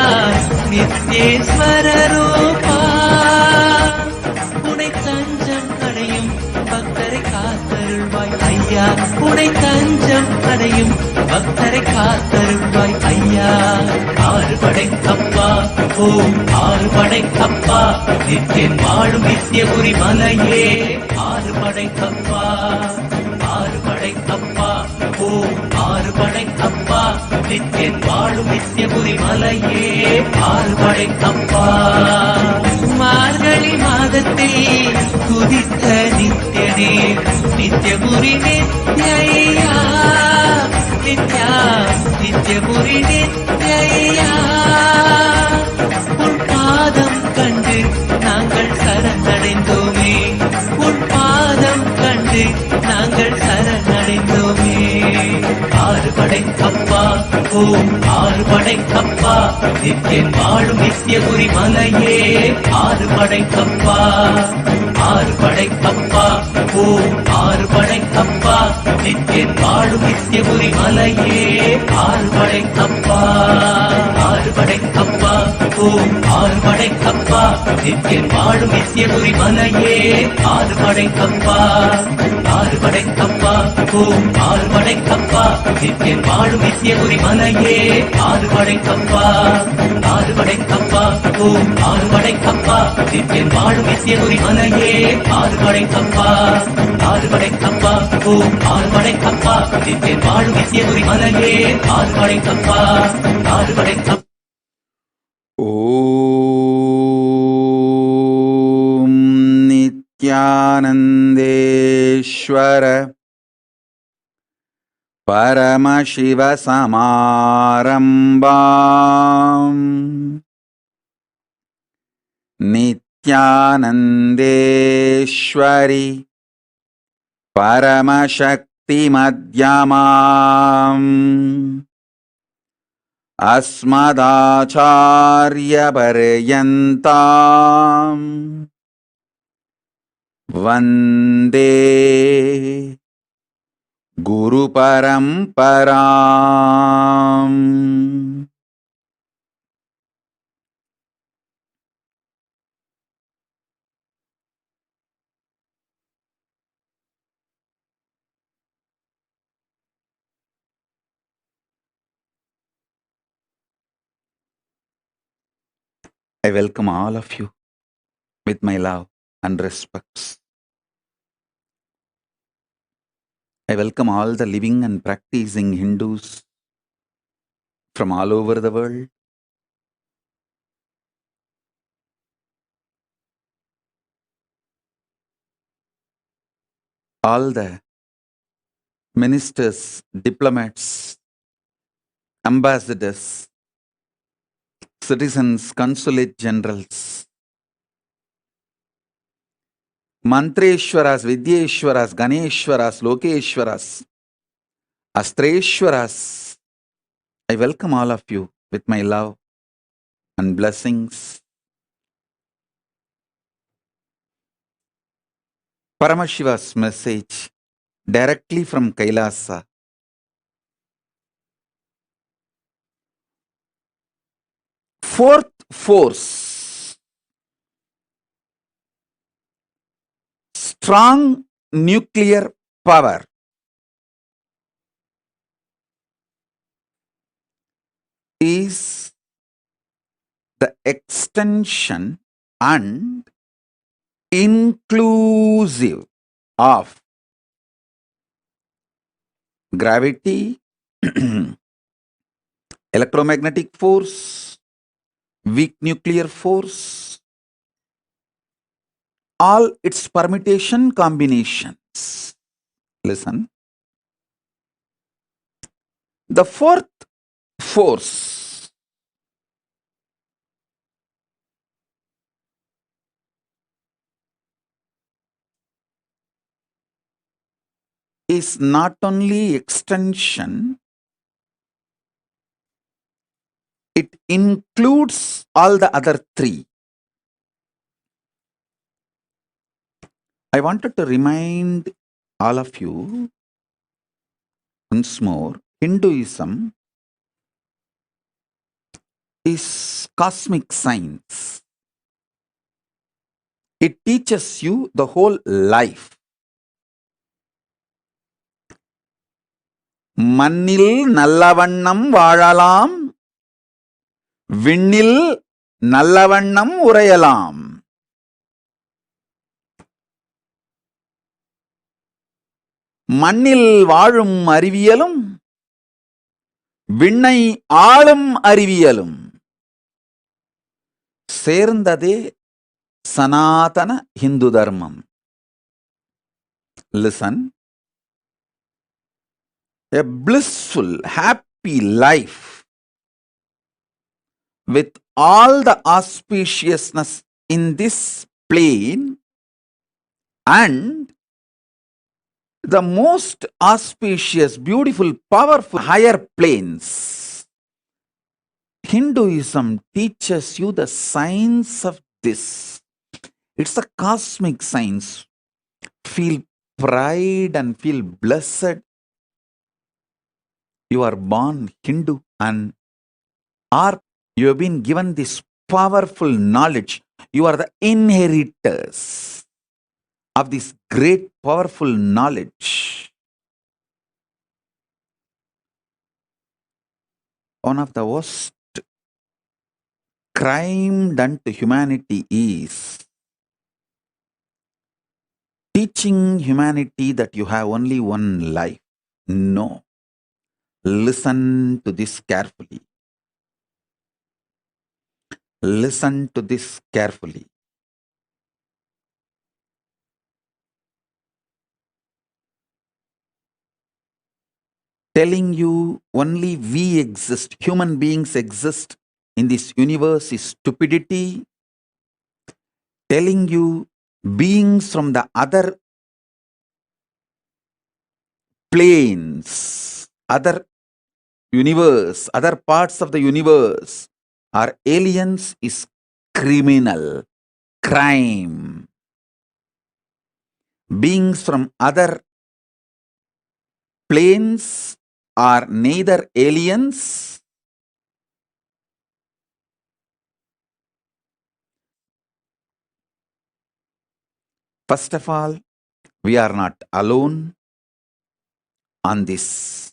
नित्येश्वर रूपा उनै तंजम अடையும் பக்தரை காத்தருள்வாய் ஐயா உனை தஞ்சம் அடையும் பக்தரை காத்தருள்வாய் ஐயா ஆறுபடை கப்பா ஓம் ஆறுபடை கப்பா நித்தியன் வாழும் நித்தியபுரி மலையே ஆறுபடை கப்பா ஆறுபடை கப்பா ஓம் ஆறுபடை கப்பா நித்தியன் வாழும் நித்தியபுரி மலையே ஆறுபடை கப்பா மார்கழி மாதத்தில் குதித்த நித்தியனே நித்தியபுரி நித்யா நித்யா நித்தியபுரி நித்யா உன் பாதம் கண்டு நாங்கள் சரணடைந்தோமே உன் பாதம் கண்டு நாங்கள் சரணடைந்தோமே ஆறுபடை கப்பா ஓம் ஆறுபடை கப்பா நித்தியன் வாழும் நித்தியபுரி மலையே ஆறுபடை கப்பா ஆறுபடை கப்பா ஓம் ஆறுபடை அப்பா நிற்கேன் வாழும் நித்தியபுரி மலையே ஆறுபடை அப்பா ஆறுபடை அப்பா ஓம் ஆறுபடை அப்பா நிற்கேன் வாழும் நித்தியபுரி மலையே ஆறுபடை அப்பா ஆறுபடை அப்பா ஓம் ஆறுபடை அப்பா நிற்கேன் வாழும் நித்தியபுரி மலையே ஆறுபடை அப்பா ஆறுபடை அப்பா ஓம் ஆறுபடை அப்பா நிற்கேன் வாழும் நித்தியபுரி மலையே ஆறுபடை அப்பா ஆறுபடை அப்பா ஓம் ஆறுபடை அப்பா நிற்கேன் வாழும் நித்தியபுரி மலையே ஆறுபடை அப்பா ஆறுபடை அப்பா ஓம் நித்யானந்தேஸ்வர பரமசிவசமாரம்பாம் நித்யானந்தேஸ்வரி பரமசக்தி மத்யமாம் अस्मदाचार्यपर्यन्ताम् वन्दे गुरुपरम्पराम् I welcome all of you with my love and respects. I welcome all the living and practicing Hindus from all over the world. All the ministers, diplomats, ambassadors, citizens, consulate generals, Mantreshwaras, Vidyeshwaras, Ganeshwaras, Lokeshwaras, Astreshwaras. I welcome all of you with my love and blessings. Paramashiva's message directly from Kailasa. Fourth force, strong nuclear power, is the extension and inclusive of gravity, electromagnetic force, weak nuclear force, all its permutation combinations. Listen. The fourth force is not only extension, it includes all the other three. I wanted to remind all of you once more, Hinduism is cosmic science. It teaches you the whole life. மண்ணில் நல்லவண்ணம் வாழலாம், விண்ணில் நல்லவண்ணம் உறையலாம். மண்ணில் வாழும் அறிவியலும் விண்ணை ஆளும் அறிவியலும் சேர்ந்ததே சனாதன Hindu தர்மம். Listen. A blissful, happy life with all the auspiciousness in this plane and the most auspicious, beautiful, powerful higher planes. Hinduism teaches you the science of this. It's a cosmic science. feel pride and feel blessed. You are born Hindu and or you have been given this powerful knowledge. You are the inheritors of this great powerful knowledge. One of the worst crime done to humanity is teaching humanity that you have only one life. No. Listen to this carefully. Listen to this carefully. Telling you only we exist, human beings exist in this universe is stupidity. Telling you beings from the other planes, other universe, other parts of the universe are aliens is criminal, crime. Beings from other planes are neither aliens first of all, we are not alone on this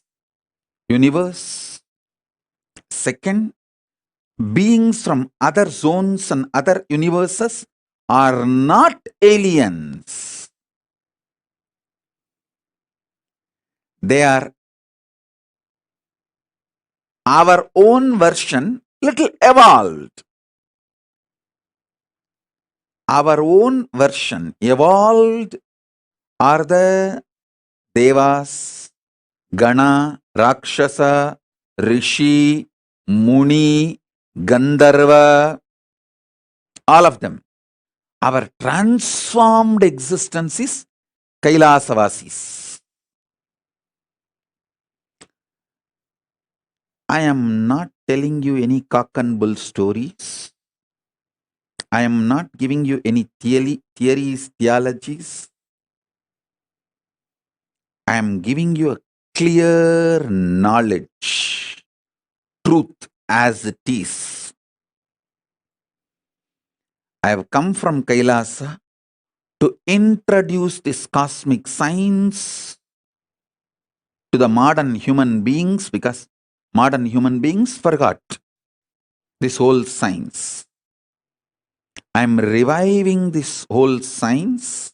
universe. Second, beings from other zones and other universes are not aliens. They are our own version, little evolved. Our own version, evolved, are the Devas, Gana, Rakshasa, Rishi, Muni, Gandharva, all of them. Our transformed existence is Kailasavasis. I am not telling you any cock and bull stories. I am not giving you any theories, theologies. I am giving you a clear knowledge, truth as it is. I have come from Kailasa to introduce this cosmic science to the modern human beings because modern human beings forgot this whole science. I am reviving this whole science.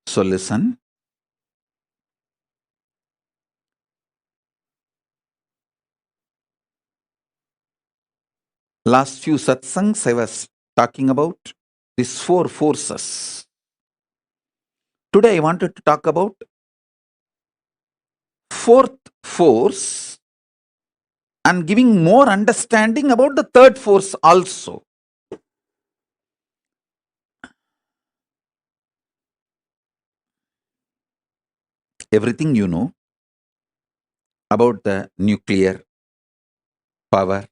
So listen. Last few satsangs I was talking about these four forces. Today I wanted to talk about fourth force and giving more understanding about the third force also. Everything you know about the nuclear power,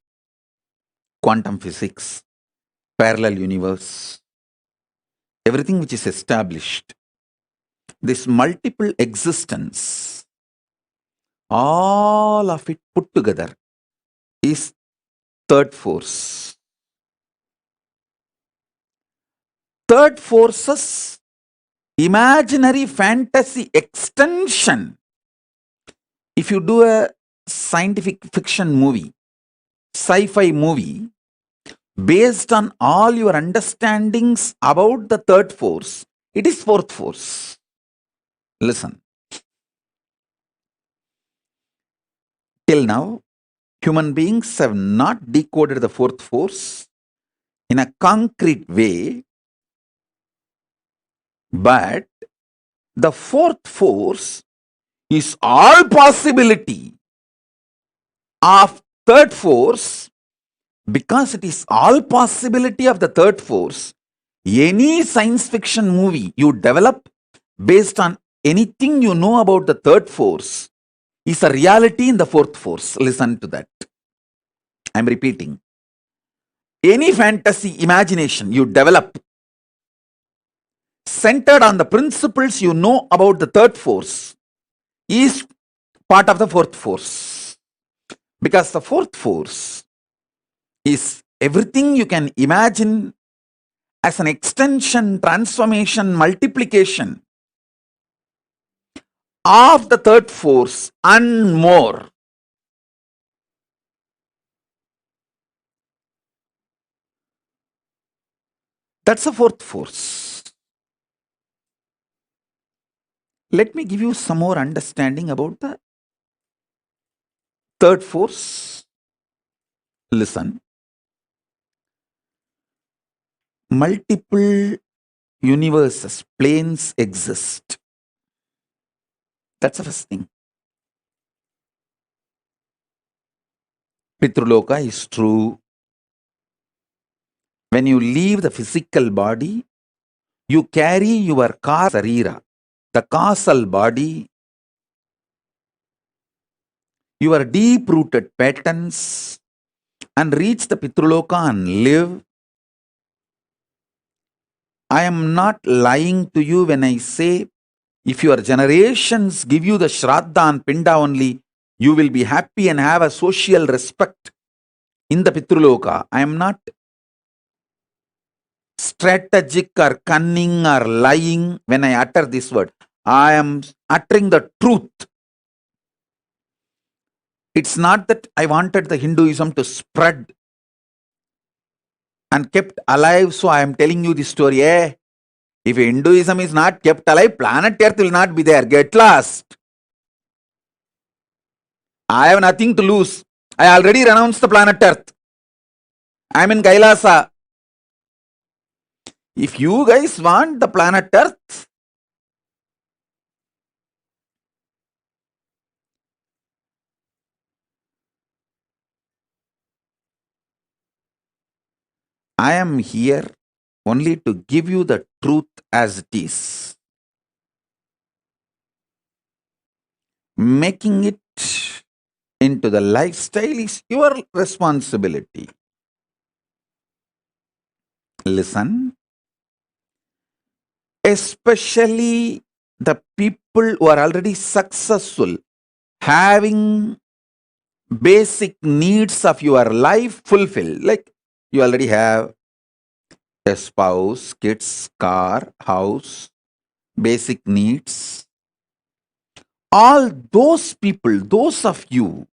quantum physics, parallel universe, everything which is established, this multiple existence, all of it put together is third force. Third force's imaginary fantasy extension. If you do a scientific fiction movie, sci-fi movie, based on all your understandings about the third force, it is fourth force. Listen. Till now, human beings have not decoded the fourth force in a concrete way, but the fourth force is all possibility of third force. Because it is all possibility of the third force, any science fiction movie you develop based on anything you know about the third force is a reality in the fourth force. Listen to that. I'm repeating. Any fantasy imagination you develop centered on the principles you know about the third force is part of the fourth force. Because the fourth force is everything you can imagine as an extension, transformation, multiplication of the third force and more. That's the fourth force. Let me give you some more understanding about the third force. Listen. Multiple universes, planes exist. That's the first thing. Pitruloka is true. When you leave the physical body, you carry your sarira, the causal body, your deep-rooted patterns, and reach the Pitruloka and live. I am not lying to you when I say, if your generations give you the Shraddha and Pinda only, you will be happy and have a social respect in the Pitruloka. I am not strategic or cunning or lying when I utter this word. I am uttering the truth. It's not that I wanted the Hinduism to spread and kept alive, so I am telling you this story. If Hinduism is not kept alive, planet Earth will not be there. Get lost. I have nothing to lose. I already renounced the planet Earth. I am in Kailasa. If you guys want the planet Earth, I am here only to give you the truth as it is. Making it into the lifestyle is your responsibility. Listen. Especially the people who are already successful, having basic needs of your life fulfilled. Like you already have a spouse, kids, car, house, basic needs. All those people, those of you,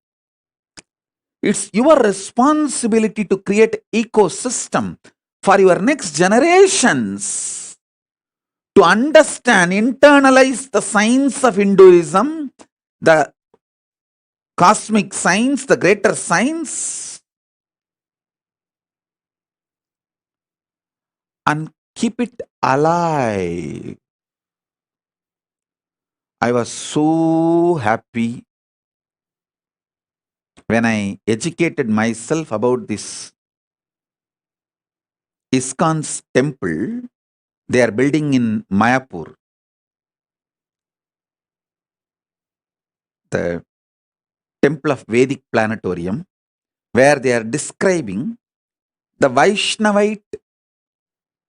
it's your responsibility to create ecosystem for your next generations to understand, internalize the science of Hinduism, the cosmic science, the greater science, and keep it alive. I was so happy when I educated myself about this ISKCON's temple they are building in Mayapur. The temple of Vedic Planetarium, where they are describing the Vaishnavite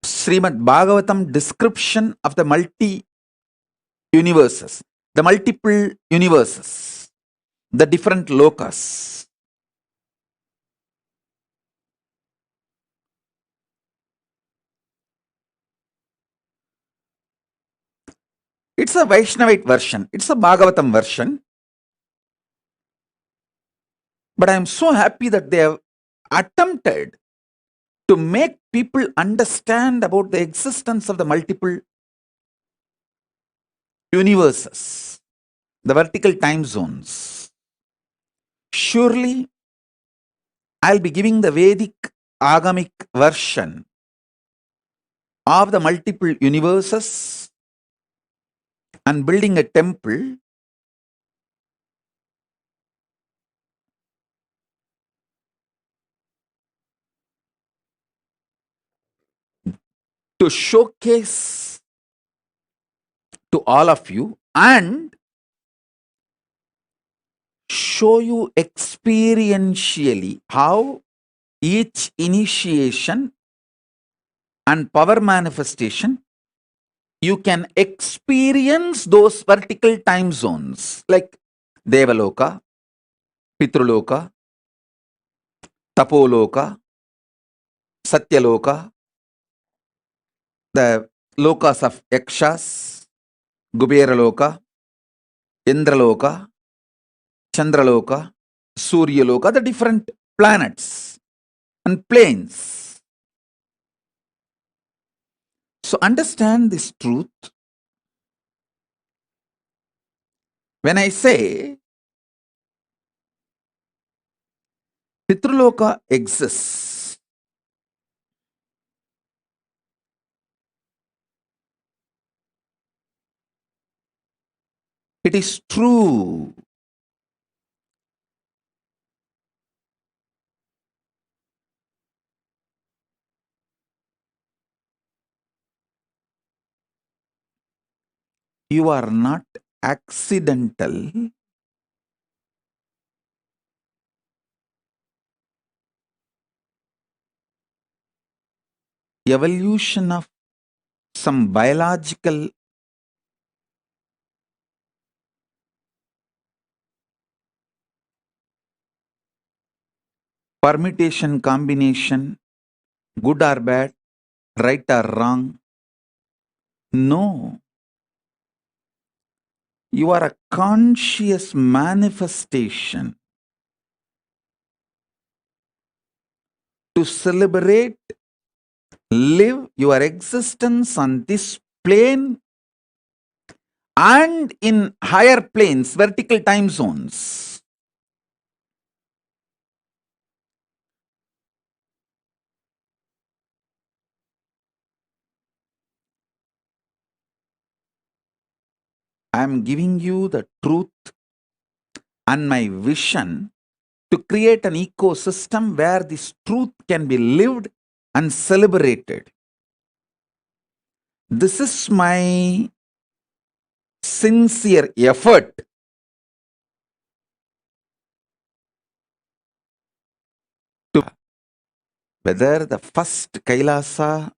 Srimad Bhagavatam description of the multi-universes, the multiple universes, the different lokas. It's a Vaishnavite version. It's a Bhagavatam version. But I am so happy that they have attempted to make people understand about the existence of the multiple universes, the vertical time zones. Surely, I'll be giving the Vedic Agamic version of the multiple universes and building a temple to showcase to all of you and show you experientially how each initiation and power manifestation you can experience those vertical time zones like Devaloka, Pitruloka, Tapoloka, Satyaloka, the lokas of Yakshas, Kuberaloka, Indraloka, Chandraloka, Suryaloka, the different planets and planes. So understand this truth. When I say Pitruloka exists, it is true. You are not accidental. Evolution of some biological permutation combination, good or bad, right or wrong. No. You are a conscious manifestation to celebrate, live your existence on this plane and in higher planes, vertical time zones. I am giving you the truth and my vision to create an ecosystem where this truth can be lived and celebrated. This is my sincere effort to whether the first Kailasa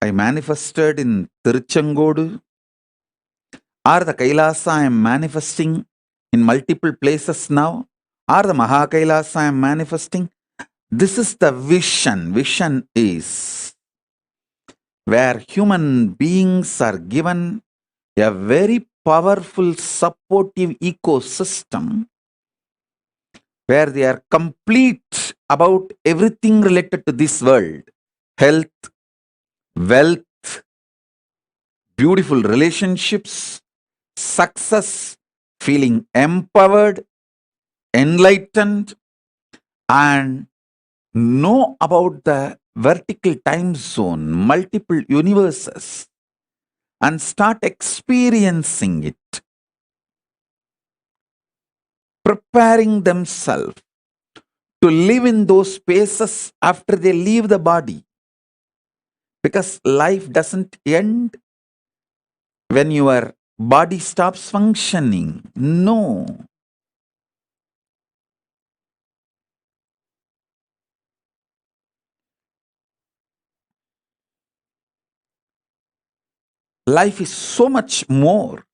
I manifested in Tiruchengodu or the Kailasa I am manifesting in multiple places now, or the Mahakailasa I am manifesting. This is the vision. Vision is where human beings are given a very powerful supportive ecosystem where they are complete about everything related to this world. Health, wealth, beautiful relationships, success, feeling empowered, enlightened, and know about the vertical time zone, multiple universes, and start experiencing it, preparing themselves to live in those spaces after they leave the body. Because life doesn't end when your body stops functioning. No. Life is so much more.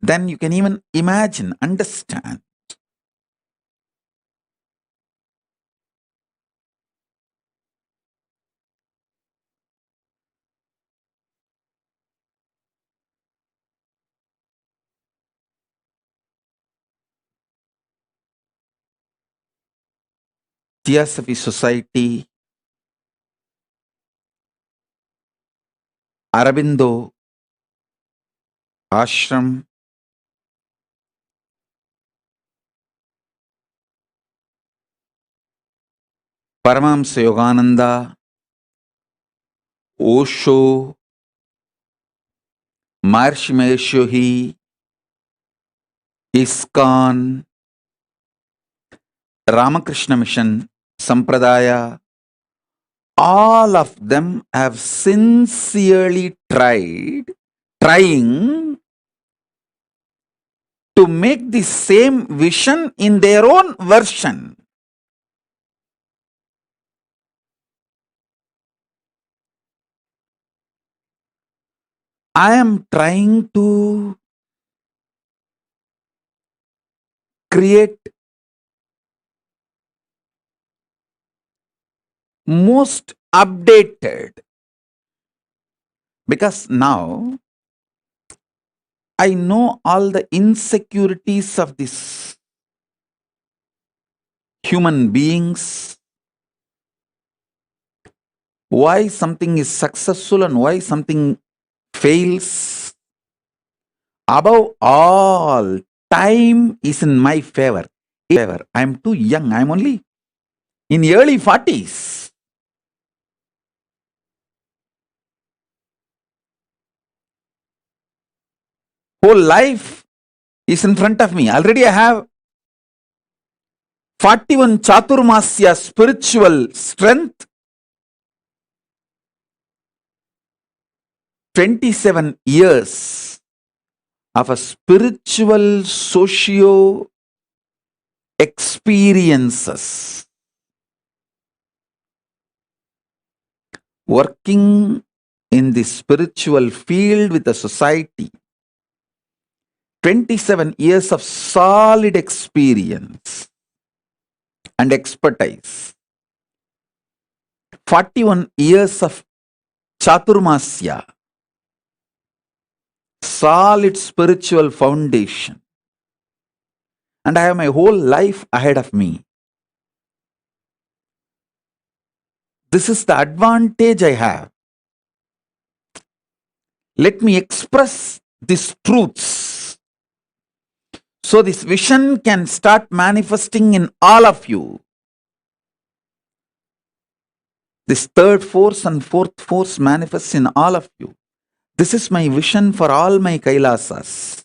Than you can even imagine, understand. Theosophy Society, Arabindo Ashram, Paramahamsa Yogananda, Osho, Maharishi Mahesh Yogi, ISKCON, Ramakrishna Mission, Sampradaya, all of them have sincerely trying to make the same vision in their own version. I am trying to create most updated, because now I know all the insecurities of these human beings, why something is successful and why something fails. Above all, time is in my favor. I am too young. I am only in early 40s. Whole life is in front of me. Already I have 41 Chaturmasya spiritual strength, 27 years of a spiritual socio experiences, working in the spiritual field with the society, 27 years of solid experience and expertise, 41 years of Chaturmasya, solid spiritual foundation, and I have my whole life ahead of me. This is the advantage I have. Let me express these truths so this vision can start manifesting in all of you. This third force and fourth force manifests in all of you. This is my vision for all my Kailasas.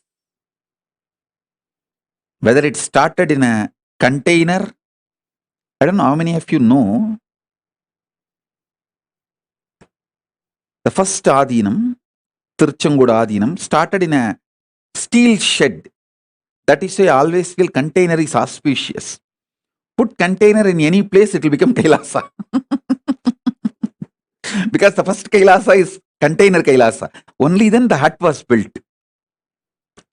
Whether it started in a container, I don't know how many of you know, the first Adinam, Tiruchengoda Adinam, started in a steel shed. That is why I always feel container is auspicious. Put container in any place, it will become Kailasa. Because the first Kailasa is container Kailasa. Only then the hut was built.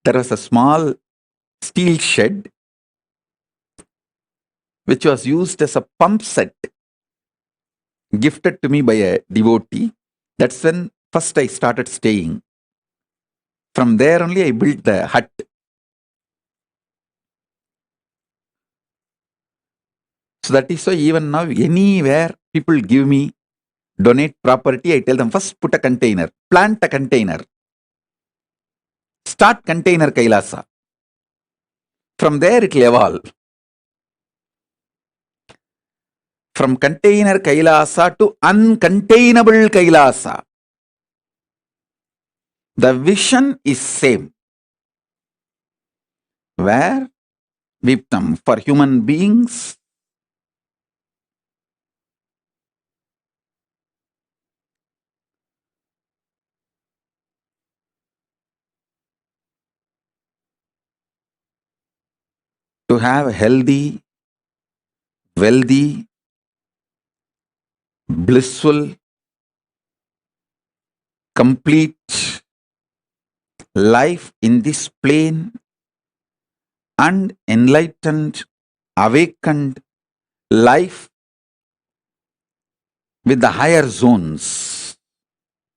There was a small steel shed which was used as a pump set, gifted to me by a devotee. That's when first I started staying. From there only I built the hut. So that is why even now, anywhere people give me, donate property, I tell them first put a container, plant a container, start container Kailasa. From there it will evolve. From container Kailasa to uncontainable Kailasa. The vision is same. Where Viptam for human beings, to have a healthy, wealthy, blissful, complete life in this plane and enlightened, awakened life with the higher zones.